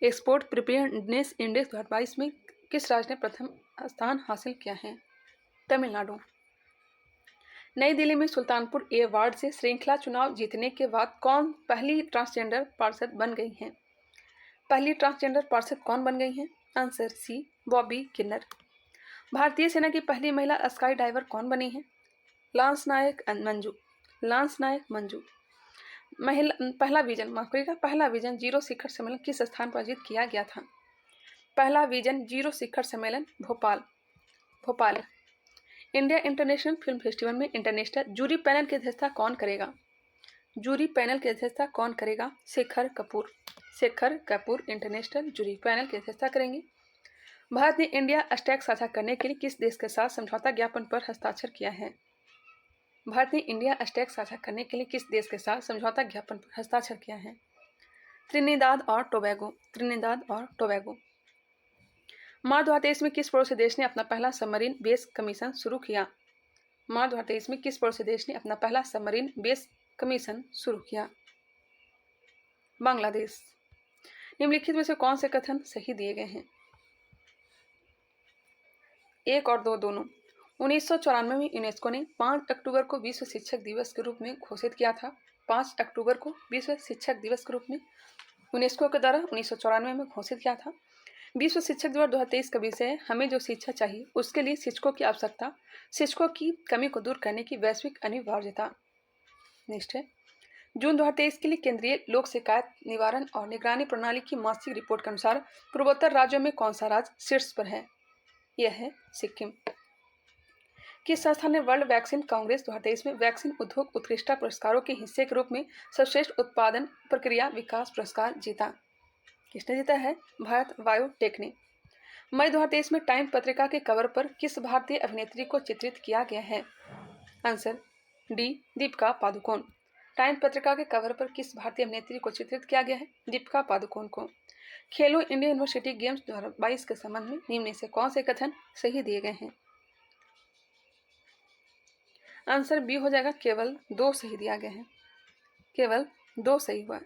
एक्सपोर्ट प्रिपेयर्डनेस इंडेक्स 2022 में किस राज्य ने प्रथम स्थान हासिल किया है? तमिलनाडु। नई दिल्ली में सुल्तानपुर ए वार्ड से श्रृंखला चुनाव जीतने के बाद कौन पहली ट्रांसजेंडर पार्षद बन गई हैं? पहली ट्रांसजेंडर पार्षद कौन बन गई हैं? आंसर सी बॉबी किन्नर। भारतीय सेना की पहली महिला स्काई डाइवर कौन बनी है? लांस नायक मंजू। पहला विजन जीरो शिखर सम्मेलन किस स्थान पर आयोजित किया गया था? पहला विजन जीरो शिखर सम्मेलन Bhopal. India international film festival में इंटरनेशनल जूरी पैनल की अध्यक्षता कौन करेगा? Shekhar Kapur international jury panel की अध्यक्षता करेंगे। भारत ने इंडिया स्टैक साझा करने के लिए किस देश के साथ समझौता ज्ञापन पर हस्ताक्षर किया है? त्रिनिदाद और टोबैगो। मार्च 2023 में किस पड़ोसी देश ने अपना पहला सबमरीन बेस कमीशन शुरू किया? बांग्लादेश। निम्नलिखित में से कौन से कथन सही दिए गए हैं? 1 और 2 दोनों। 1994 में यूनेस्को ने 5 अक्टूबर को विश्व शिक्षक दिवस के रूप में घोषित किया था। 5 अक्टूबर को विश्व शिक्षक दिवस के रूप में यूनेस्को के द्वारा 1994 में घोषित किया था। विश्व शिक्षक दिवस 2023 का विषय है हमें जो शिक्षा चाहिए उसके लिए शिक्षकों की आवश्यकता, शिक्षकों की कमी को दूर करने की वैश्विक अनिवार्यता। नेक्स्ट है जून 2023 के लिए केंद्रीय लोक शिकायत निवारण और निगरानी प्रणाली की मासिक रिपोर्ट के अनुसार पूर्वोत्तर राज्यों में कौन सा राज्य शीर्ष पर है? यह है सिक्किम। किस संस्था ने वर्ल्ड वैक्सीन कांग्रेस 2023 में वैक्सीन उद्योग उत्कृष्टता पुरस्कारों के हिस्से के रूप में सर्वश्रेष्ठ उत्पादन प्रक्रिया विकास पुरस्कार जीता? किसने जीता है? भारत बायोटेक ने। मई 2023 में टाइम पत्रिका के कवर पर किस भारतीय अभिनेत्री को चित्रित किया गया है? Answer D, Deepika Padukone. Time पत्रिका के कवर पर किस भारतीय अभिनेत्री को चित्रित किया गया है? दीपिका पादुकोण को। खेलो इंडिया यूनिवर्सिटी गेम्स 2022 के संबंध में निम्न में से कौन से कथन सही दिए गए हैं? आंसर बी हो जाएगा, केवल 2 सही दिया गया है, केवल 2 सही हुआ।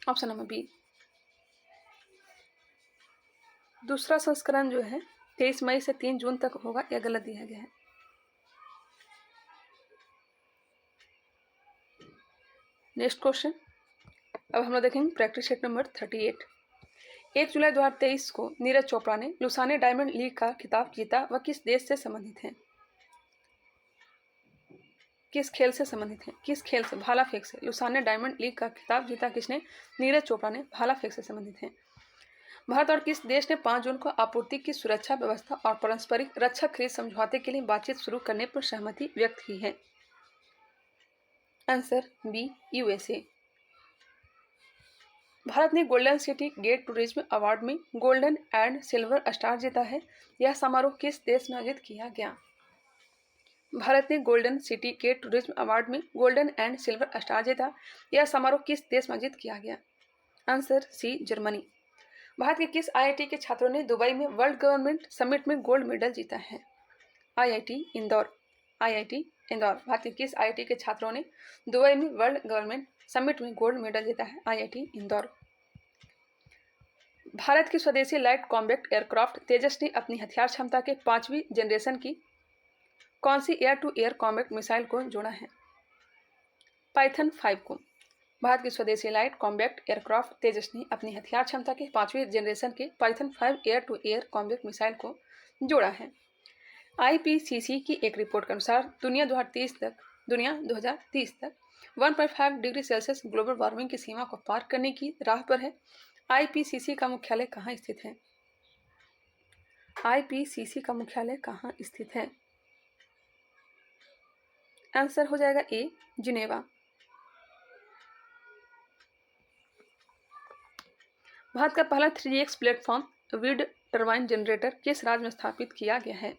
Option number B. दूसरा संस्करण जो है 23 मई से 3 जून तक होगा, यह गलत दिया गया है। नेक्स्ट क्वेश्चन, अब हम लोग देखेंगे प्रैक्टिस सेट नंबर 38। 1 जुलाई 2023 को नीरज चोपड़ा ने लुसाने डायमंड लीग का खिताब जीता, वह किस देश से संबंधित है? किस खेल से संबंधित है? किस खेल से? भाला फेंक से। लुसाने डायमंड लीग का खिताब जीता किसने? नीरज चोपड़ा ने। भाला फेंक से संबंधित है। भारत और किस देश ने 5 जून को आपूर्ति की सुरक्षा व्यवस्था और पारस्परिक रक्षा खरीद समझौते के लिए बातचीत शुरू करने पर सहमति व्यक्त की है? Answer B, USA. भारत ने golden city gate tourism award में गोल्डन एंड सिल्वर स्टार जीता है, यह समारोह किस देश में आयोजित किया गया? भारत ने golden city gate tourism award में गोल्डन एंड सिल्वर स्टार जीता, यह समारोह किस देश में आयोजित किया गया? Answer C, Germany. भारत के किस आईआईटी के छात्रों ने दुबई में वर्ल्ड गवर्नमेंट समिट में गोल्ड मेडल जीता है? आईआईटी इंदौर। आईआईटी इंदौर। भारत के किस आईआईटी के छात्रों ने दुबई में वर्ल्ड गवर्नमेंट समिट में गोल्ड मेडल जीता है? आईआईटी इंदौर। भारत की स्वदेशी लाइट कॉम्बैक्ट एयरक्राफ्ट तेजस ने अपनी हथियार क्षमता के 5वीं जनरेशन की कौन सी air to air combat missile को जोड़ा है? पाइथन 5 को। भारत की स्वदेशी लाइट कॉम्बैक्ट एयरक्राफ्ट तेजस ने अपनी हथियार क्षमता के 5वीं जनरेशन के Python 5 air to air combat missile को जोड़ा है। आईपीसीसी की एक रिपोर्ट के अनुसार दुनिया 2030 तक 1.5 डिग्री सेल्सियस ग्लोबल वार्मिंग की सीमा को पार करने की राह पर है। आईपीसीसी का मुख्यालय कहाँ स्थित है? आईपीसीसी का मुख्यालय कहाँ स्थित है? आंसर हो जाएगा ए, जिनेवा। भारत का पहला 3x platform wind turbine generator किस राज्य में स्थापित किया गया है?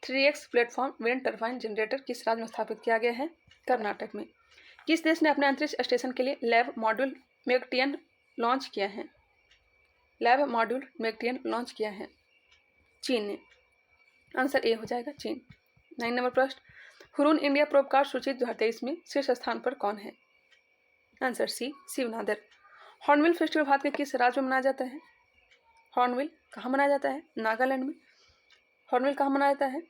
3x platform wind turbine generator किस राज्य में स्थापित किया गया है? कर्नाटक में। किस देश ने अपने अंतरिक्ष स्टेशन के लिए लैब मॉड्यूल मैगटियन लॉन्च किया है? लैब मॉड्यूल मैगटियन लॉन्च किया है चीन ने। आंसर ए हो जाएगा, चीन। 9 नंबर प्रश्न, हुरून इंडिया परोपकार सूची 2023 में शीर्ष स्थान पर कौन है? Answer C, Shiv Nadar. Hornbill festival भारत के किस राज्य में मनाया जाता है? हॉर्नबिल कहाँ मनाया जाता है? नागालैंड में। हॉर्नबिल कहाँ मनाया जाता है?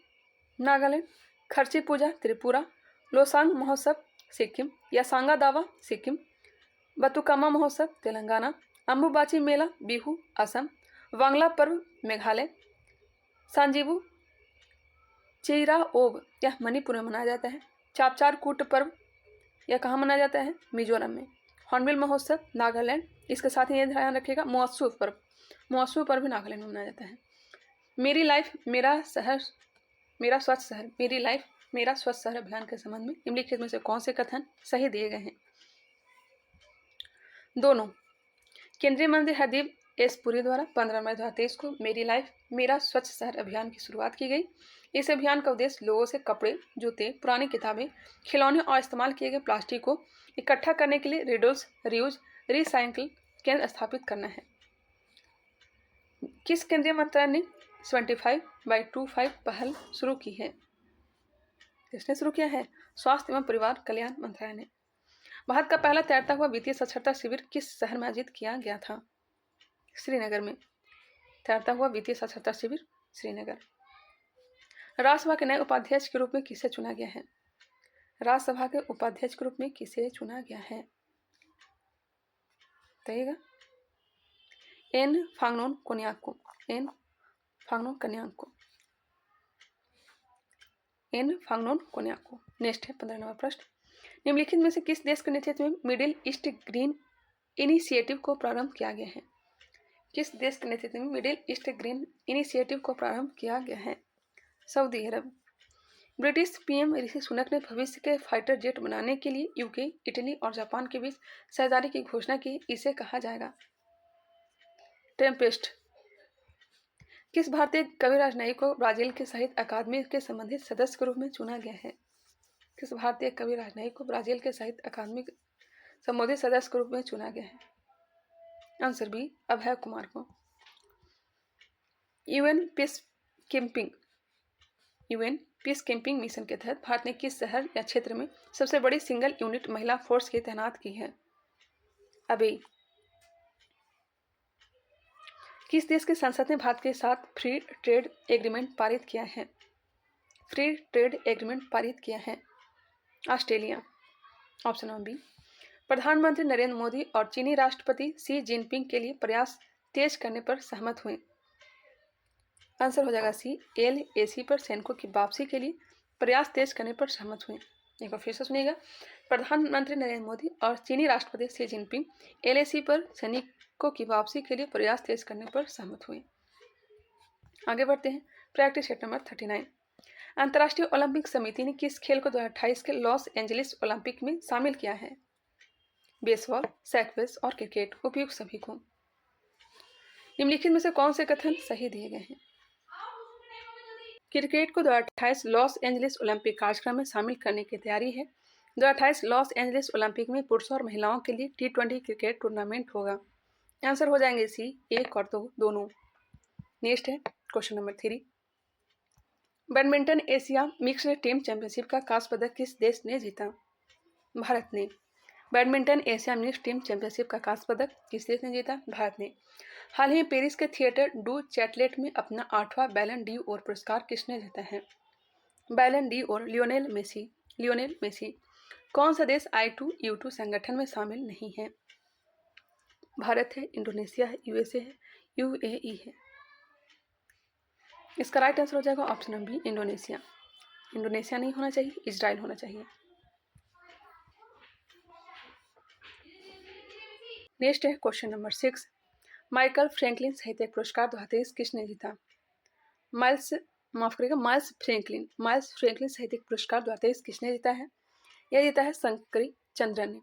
नागालैंड। खर्ची पूजा त्रिपुरा, लोसांग महोत्सव सिक्किम, या सांगा दावा सिक्किम, बतुकामा महोत्सव तेलंगाना, अम्बुबाची मेला बिहू असम, वांगला पर्व मेघालय, सांजीबू चेरा ओब यह मणिपुर में मनाया जाता है। चापचार कूट पर्व यह कहाँ मनाया जाता है? मिजोरम में। हॉर्नबिल महोत्सव नागालैंड। इसके साथ ही ये ध्यान रखिएगा महोत्सव पर्व भी नागालैंड में मनाया जाता है। मेरी लाइफ मेरा शहर मेरा स्वच्छ शहर, मेरी लाइफ मेरा स्वच्छ शहर अभियान के संबंध में निम्नलिखित में से कौन से कथन सही दिए गए हैं? दोनों। केंद्रीय मंत्री हरदीप एस पुरी द्वारा 15 मई 2023 को मेरी लाइफ मेरा स्वच्छ शहर अभियान की शुरुआत की गई। इस अभियान का उद्देश्य लोगों से कपड़े, जूते, पुरानी किताबें, खिलौने और इस्तेमाल किए गए प्लास्टिक को इकट्ठा करने के लिए रिड्यूस, रीयूज, रिसाइकिल केंद्र स्थापित करना है। किस केंद्रीय मंत्रालय ने 75/25 पहल शुरू की है? किसने शुरू किया है? स्वास्थ्य एवं परिवार कल्याण मंत्रालय ने। भारत का पहला तैरता हुआ वित्तीय साक्षरता शिविर किस शहर में आयोजित किया गया था? श्रीनगर में। तैरता हुआ वित्तीय साक्षरता शिविर श्रीनगर। राज्यसभा के नए उपाध्यक्ष के रूप में किसे चुना गया है? राज्यसभा के उपाध्यक्ष के रूप में किसे चुना गया है? बताइएगा। एन फांगनोन कोन्याक को। एन फांगनोन कन्याक को। एन फांगनोन कोन्याक को। नेक्स्ट है 15 नंबर प्रश्न, निम्नलिखित में से किस देश के नेतृत्व में मिडिल ईस्ट ग्रीन इनिशिएटिव को प्रारंभ किया गया है? किस देश के नेतृत्व में मिडिल ईस्ट ग्रीन इनिशिएटिव को प्रारंभ किया गया है? सऊदी अरब। ब्रिटिश पीएम ऋषि सुनक ने भविष्य के फाइटर जेट बनाने के लिए यूके, इटली और जापान के बीच साझेदारी की घोषणा की। इसे कहा जाएगा टेम्पेस्ट। किस भारतीय कवि राजनयिक को ब्राजील के साहित्य अकादमी के संबंधित सदस्य के रूप में चुना गया है? किस भारतीय कवि राजनयिक को ब्राजील के साहित्य अकादमी के संबंधित सदस्य के रूप में चुना गया है? आंसर बी, अभय कुमार को। यूएन पीस कीपिंग मिशन के तहत भारत ने किस शहर या क्षेत्र में सबसे बड़ी सिंगल यूनिट महिला फोर्स की तैनात की है? अभी। किस देश की संसद ने भारत के साथ फ्री ट्रेड एग्रीमेंट पारित किया है? फ्री ट्रेड एग्रीमेंट पारित किया है ऑस्ट्रेलिया। Option number B. प्रधानमंत्री नरेंद्र मोदी और चीनी राष्ट्रपति शी जिनपिंग के लिए प्रयास तेज करने पर सहमत हुए। आंसर हो जाएगा सी, LAC पर सैनिकों की वापसी के लिए प्रयास तेज करने पर सहमत हुए। एक बार फिर से सुनिएगा, प्रधानमंत्री नरेंद्र मोदी और चीनी राष्ट्रपति शी जिनपिंग LAC पर सैनिकों की वापसी के लिए प्रयास तेज करने पर सहमत हुए। आगे बढ़ते हैं। Practice set number 39। अंतर्राष्ट्रीय ओलंपिक समिति ने किस खेल को 2028 के लॉस एंजलिस ओलंपिक में शामिल किया है? बेसबॉल, सैकबेस और क्रिकेट। उपयुक्त सभी को। निम्नलिखित में से कौन से कथन सही दिए गए हैं? क्रिकेट को 2028 लॉस एंजलिस ओलंपिक कार्यक्रम में शामिल करने की तैयारी है। 2028 लॉस एंजलिस ओलंपिक में पुरुषों और महिलाओं के लिए T20 क्रिकेट टूर्नामेंट होगा। आंसर हो जाएंगे सी, 1 और 2 दोनों। नेक्स्ट है question number 3। Badminton Asia mixed team championship का कांस्य पदक किस देश ने जीता? भारत ने। Badminton Asia mixed team championship का कांस्य पदक किस देश ने जीता? भारत ने। हाल ही में पेरिस के थिएटर डू चैटलेट में अपना 8वां बैलन डी ओर पुरस्कार किसने जीता है? बैलन डी ओर लियोनेल मेसी। कौन सा देश I2U2 संगठन में शामिल नहीं है? भारत है, इंडोनेशिया है, USA है, UAE है। इसका राइट आंसर हो जाएगा option number B, Indonesia. Indonesia नहीं होना चाहिए, इजराइल होना चाहिए। नेक्स्ट है क्वेश्चन नंबर 6। माइकल फ्रैंकलिन साहित्य पुरस्कार 2023 किसने जीता? माइल्स फ्रैंकलिन साहित्यिक पुरस्कार 2023 किसने जीता है? यह जीता है शंकरी चंद्रन ने।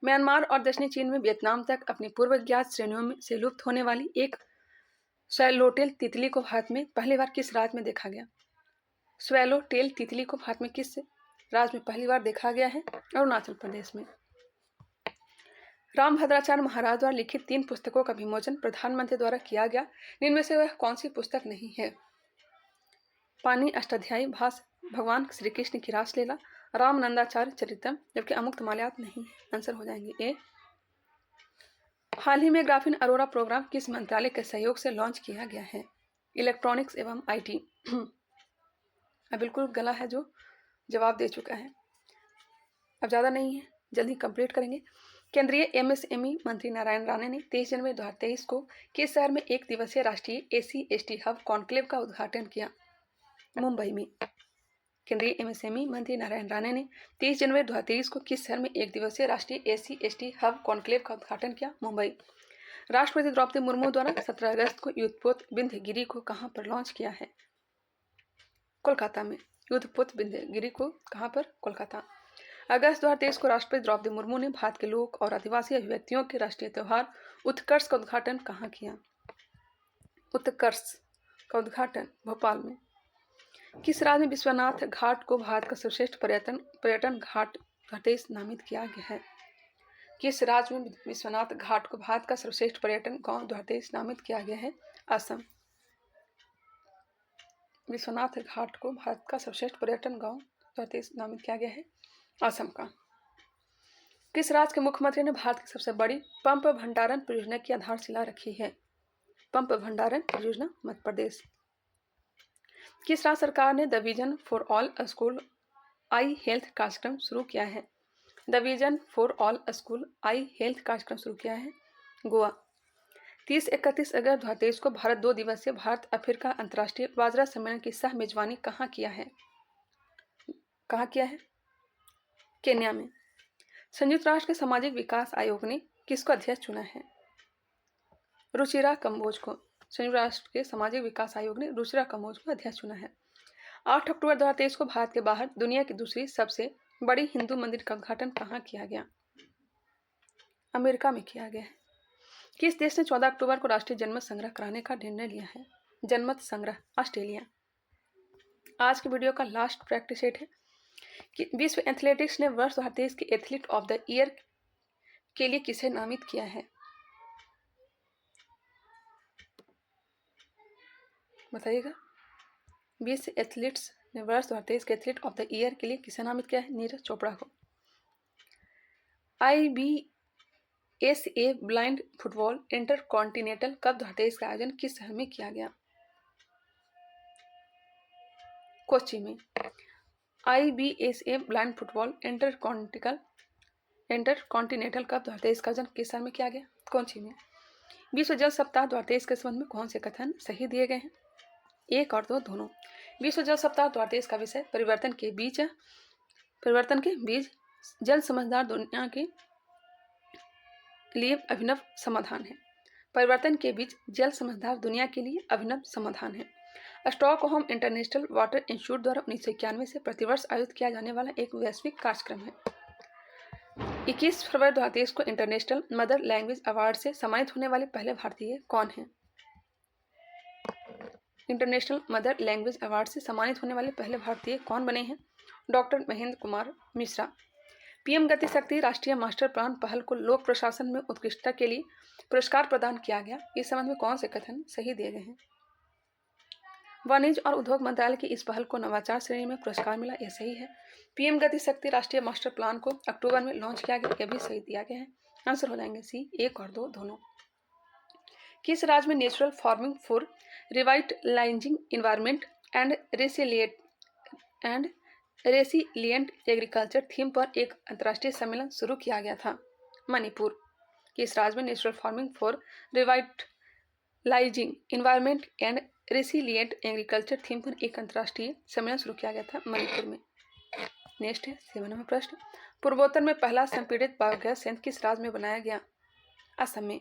म्यांमार और दक्षिणी चीन में वियतनाम तक अपनी पूर्व ज्ञात श्रेणियों में से लुप्त होने वाली एक स्वैलोटेल तितली को भारत में पहली बार किस राज्य में देखा गया? स्वैलोटेल तितली को भारत में किस राज्य में पहली बार देखा गया है? अरुणाचल प्रदेश में। रामभद्राचार्य महाराज द्वारा लिखित 3 पुस्तकों का विमोचन प्रधानमंत्री द्वारा किया गया। इनमें से वह कौन सी पुस्तक नहीं है? पानी अष्टाध्यायी भाष्य, भगवान श्री कृष्ण की रासलीला, रामनंदाचार्य चरितम, जबकि अमुक्त माल्यार्थ नहीं। आंसर हो जाएंगे ए। हाल ही में ग्राफीन अरोरा प्रोग्राम किस मंत्रालय के सहयोग से लॉन्च किया गया है? इलेक्ट्रॉनिक्स एवं IT। अब बिल्कुल गला है जो जवाब दे चुका है, अब ज़्यादा नहीं है, जल्दी कंप्लीट करेंगे। केंद्रीय MSME मंत्री नारायण राणे ने 23 जनवरी 2023 को किस शहर में 1 दिवसीय राष्ट्रीय SC/ST हब कॉन्क्लेव का उद्घाटन किया? मुंबई में। केंद्रीय MSME मंत्री नारायण राणे ने 23 जनवरी 2023 को किस शहर में 1 दिवसीय राष्ट्रीय SC/ST हब कॉन्क्लेव का उद्घाटन किया? मुंबई। राष्ट्रपति द्रौपदी मुर्मू द्वारा 17 अगस्त को युद्धपोत विंध्यगिरी को कहां पर लॉन्च किया है? कोलकाता में। युद्धपोत विंध्यगिरी को कहां पर? कोलकाता। अगस्त 2023 को राष्ट्रपति द्रौपदी मुर्मू ने भारत के लोक और आदिवासी अभिव्यक्तियों के राष्ट्रीय त्यौहार उत्कर्ष का उद्घाटन कहाँ किया? उत्कर्ष का उद्घाटन भोपाल में। किस राज्य में विश्वनाथ घाट को भारत का सर्वश्रेष्ठ पर्यटन घाट 2023 नामित किया गया है? किस राज्य में विश्वनाथ घाट को भारत का सर्वश्रेष्ठ पर्यटन गांव 2023 नामित किया गया है? असम। विश्वनाथ घाट को भारत का सर्वश्रेष्ठ पर्यटन गांव 2023 नामित किया गया है असम का। किस राज्य के मुख्यमंत्री ने भारत की सबसे बड़ी पंप भंडारण परियोजना की आधारशिला रखी है? पंप भंडारण परियोजना मध्य प्रदेश। किस राज्य सरकार ने the vision for all school I health कार्यक्रम शुरू किया है? The vision for all school I health कार्यक्रम शुरू किया है गोवा। 30-31 अगस्त 2023 को भारत 2 दिवसीय भारत अफ्रीका अंतर्राष्ट्रीय बाजरा सम्मेलन की सह मेजबानी कहाँ किया है? केन्या में। संयुक्त राष्ट्र के सामाजिक विकास आयोग ने किसको अध्यक्ष चुना है? रुचिरा कंबोज को। संयुक्त राष्ट्र के सामाजिक विकास आयोग ने रुचिरा कंबोज को अध्यक्ष चुना है। 8 अक्टूबर 2023 को भारत के बाहर दुनिया की दूसरी सबसे बड़ी हिंदू मंदिर का उद्घाटन कहाँ किया गया? अमेरिका में किया गया है। किस देश ने 14 अक्टूबर को राष्ट्रीय जनमत संग्रह कराने का निर्णय लिया है? जनमत संग्रह ऑस्ट्रेलिया। आज की वीडियो का लास्ट प्रैक्टिस सेट है कि विश्व एथलेटिक्स ने वर्ष 2023 के एथलीट ऑफ द ईयर के लिए किसे नामित किया है? बताइएगा। विश्व एथलीट्स ने वर्ष 2023 के एथलीट ऑफ द ईयर के लिए किसे नामित किया है? नीरज चोपड़ा को। IBSA blind football intercontinental cup 2023 का आयोजन किस शहर में किया गया? कोच्चि में। IBSA blind football intercontinental cup 2023 का आयोजन किस शहर में किया गया? कोच्चि में। विश्व जल सप्ताह 2023 के संबंध में कौन से कथन सही दिए गए हैं? 1 और 2 दोनों। विश्व जल सप्ताह 2023 का विषय परिवर्तन के बीच जल समझदार दुनिया के लिए अभिनव समाधान है। परिवर्तन के बीच जल समझदार दुनिया के लिए अभिनव समाधान है। स्टॉकहोम इंटरनेशनल वाटर इंस्टीट्यूट द्वारा 1991 से प्रतिवर्ष आयोजित किया जाने वाला एक वैश्विक कार्यक्रम है। 21 फरवरी 2023 को इंटरनेशनल मदर लैंग्वेज अवार्ड से सम्मानित होने वाले पहले भारतीय कौन हैं? इंटरनेशनल मदर लैंग्वेज अवार्ड से सम्मानित होने वाले पहले भारतीय कौन बने हैं? डॉक्टर महेंद्र कुमार मिश्रा। पीएम गति शक्ति राष्ट्रीय मास्टर प्लान पहल को लोक प्रशासन में उत्कृष्टता के लिए पुरस्कार प्रदान किया गया। इस संबंध में कौन से कथन सही दिए गए हैं? वाणिज्य और उद्योग मंत्रालय की इस पहल को नवाचार श्रेणी में पुरस्कार मिला, यह सही है। पीएम गति शक्ति राष्ट्रीय मास्टर प्लान को अक्टूबर में लॉन्च किया गया, यह भी सही दिया गया है। आंसर हो जाएंगे सी। 1 और 2 दोनों। किस राज्य में natural farming for revitalising environment and resilient agriculture theme पर एक अंतर्राष्ट्रीय सम्मेलन शुरू किया गया था? मणिपुर। किस राज्य में natural farming for revitalising environment and resilient agriculture theme पर एक अंतर्राष्ट्रीय सम्मेलन शुरू किया गया था? मणिपुर में। नेक्स्ट है 7 नंबर प्रश्न। पूर्वोत्तर में पहला संपीड़ित बायोगैस संयंत्र किस राज्य में बनाया गया? असम में।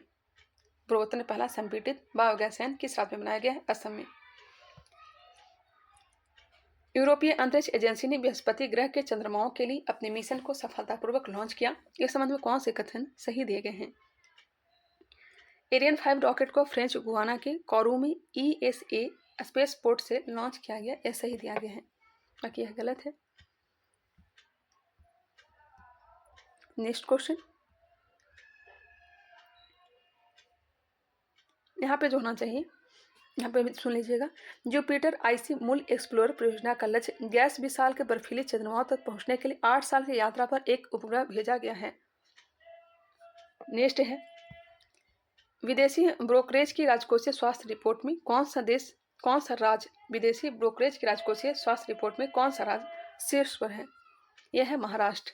पूर्वोत्तर में पहला संपीड़ित बायोगैस संयंत्र किस राज्य में बनाया गया है? असम में। यूरोपीय अंतरिक्ष एजेंसी ने बृहस्पति ग्रह के चंद्रमाओं के लिए अपने मिशन को सफलतापूर्वक लॉन्च किया। इस संबंध में कौन से कथन सही दिए गए हैं? एरियन 5 रॉकेट को फ्रेंच गुयाना के कोरू में ESA स्पेस पोर्ट से लॉन्च किया गया, यह सही दिया गया है, बाकी यह गलत है। नेक्स्ट क्वेश्चन, यहाँ पे जो होना चाहिए, यहाँ पे सुन लीजिएगा। जुपिटर आईसी मूल एक्सप्लोरर परियोजना का लक्ष्य गैस विशाल के बर्फीले चंद्रमाओं तक पहुंचने के लिए 8 साल की यात्रा पर एक उपग्रह भेजा गया है। नेक्स्ट है, विदेशी ब्रोकरेज की राजकोषीय स्वास्थ्य रिपोर्ट में कौन सा राज्य विदेशी ब्रोकरेज की राजकोषीय स्वास्थ्य रिपोर्ट में कौन सा राज्य शीर्ष पर है? यह है महाराष्ट्र।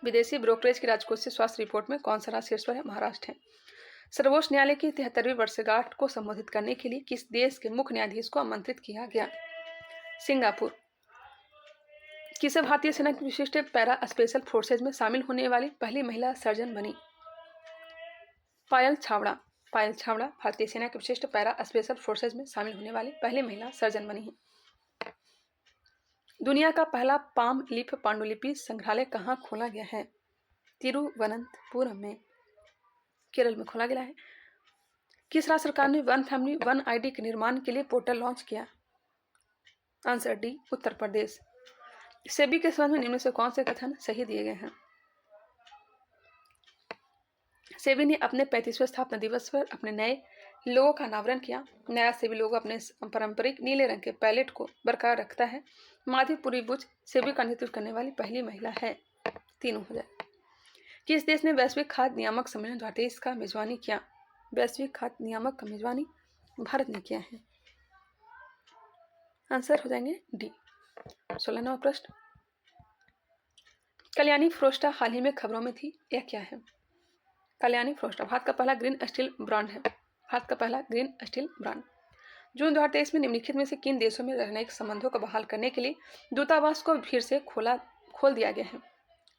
विदेशी ब्रोकरेज की राजकोषीय स्वास्थ्य रिपोर्ट में कौन सा राज्य शीर्ष पर है? महाराष्ट्र है। सर्वोच्च न्यायालय की 73वीं वर्षगांठ को संबोधित करने के लिए किस देश के मुख्य न्यायाधीश को आमंत्रित किया गया? सिंगापुर। किसे भारतीय सेना की विशिष्ट पैरा स्पेशल फोर्सेज में शामिल होने वाली पहली महिला सर्जन बनी? पायल छाबड़ा। पायल छाबड़ा भारतीय सेना के विशिष्ट पैरा स्पेशल फोर्सेज में शामिल होने वाली पहली महिला सर्जन बनी है। दुनिया का पहला पाम लीफ पांडुलिपि संग्रहालय कहाँ खोला गया है? तिरुवनंतपुरम में, केरल में खोला गया है। किस राज्य सरकार ने वन फैमिली वन आईडी के निर्माण के लिए पोर्टल लॉन्च किया? Answer D, Uttar Pradesh. सेबी के संबंध में निम्न से कौन से कथन सही दिए गए हैं? सेबी ने अपने 35वें स्थापना दिवस पर अपने नए लोगो का अनावरण किया। नया सेबी लोगो अपने पारंपरिक नीले रंग के पैलेट को बरकरार रखता है। माधवी पुरी बुच सेबी का नेतृत्व करने वाली पहली महिला है। 3 हो जाए। किस देश ने वैश्विक खाद्य नियामक सम्मेलन 2023 का मेजबानी किया? वैश्विक खाद्य नियामक का मेजबानी भारत ने किया है। आंसर हो जाएंगे डी। 16 नंबर प्रश्न, कल्याणी फ्रोस्टा हाल ही में खबरों में थी, यह क्या है? कल्याणी फ्रोस्टा भारत का पहला ग्रीन स्टील ब्रांड है। भारत का पहला ग्रीन स्टील ब्रांड। जून 2023 में निम्नलिखित में से किन देशों में राजनयिक संबंधों को बहाल करने के लिए दूतावास को फिर से खोल दिया गया है?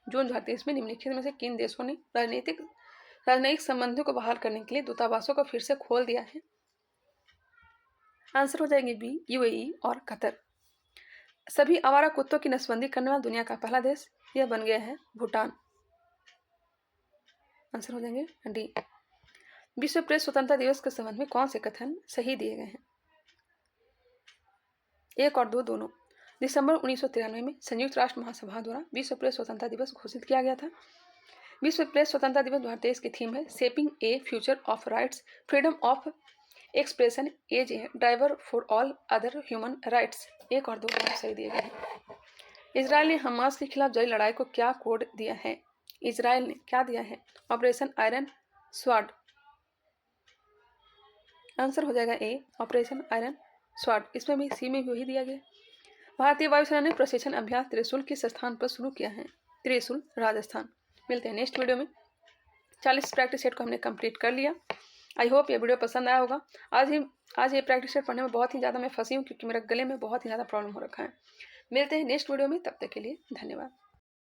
जून 2023 में निम्नलिखित में से किन देशों ने राजनयिक संबंधों को बहाल करने के लिए दूतावासों को फिर से खोल दिया है? आंसर हो जाएंगे बी, UAE और कतर। सभी आवारा कुत्तों की नसबंदी करने वाला दुनिया का पहला देश, यह बन गया है भूटान। आंसर हो जाएंगे डी। विश्व प्रेस स्वतंत्रता दिवस के संबंध में कौन से कथन सही दिए गए हैं? 1 और 2 दोनों। दिसंबर 1993 में संयुक्त राष्ट्र महासभा द्वारा विश्व प्रेस स्वतंत्रता दिवस घोषित किया गया था। विश्व प्रेस स्वतंत्रता दिवस 2023 की थीम है shaping a future of rights, freedom of expression as a driver for all other human rights. 1 और 2 दोनों सही दिए गए हैं। इजराइल ने हमास के खिलाफ जारी लड़ाई को क्या कोड दिया है? इजराइल ने क्या दिया है? Operation iron स्वाड। आंसर हो जाएगा ए, ऑपरेशन आयरन स्वाड। इसमें भी सी में भी वही दिया गया। भारतीय वायुसेना ने प्रशिक्षण अभ्यास त्रिशूल किस स्थान पर शुरू किया है? त्रिशूल, राजस्थान। मिलते हैं नेक्स्ट वीडियो में। 40 प्रैक्टिस सेट को हमने कंप्लीट कर लिया। आई होप ये वीडियो पसंद आया होगा। आज ये प्रैक्टिस सेट पढ़ने में बहुत ही ज़्यादा मैं फंसी हूँ क्योंकि मेरे गले में बहुत ही ज़्यादा प्रॉब्लम हो रखा है। मिलते हैं नेक्स्ट वीडियो में, तब तक के लिए धन्यवाद।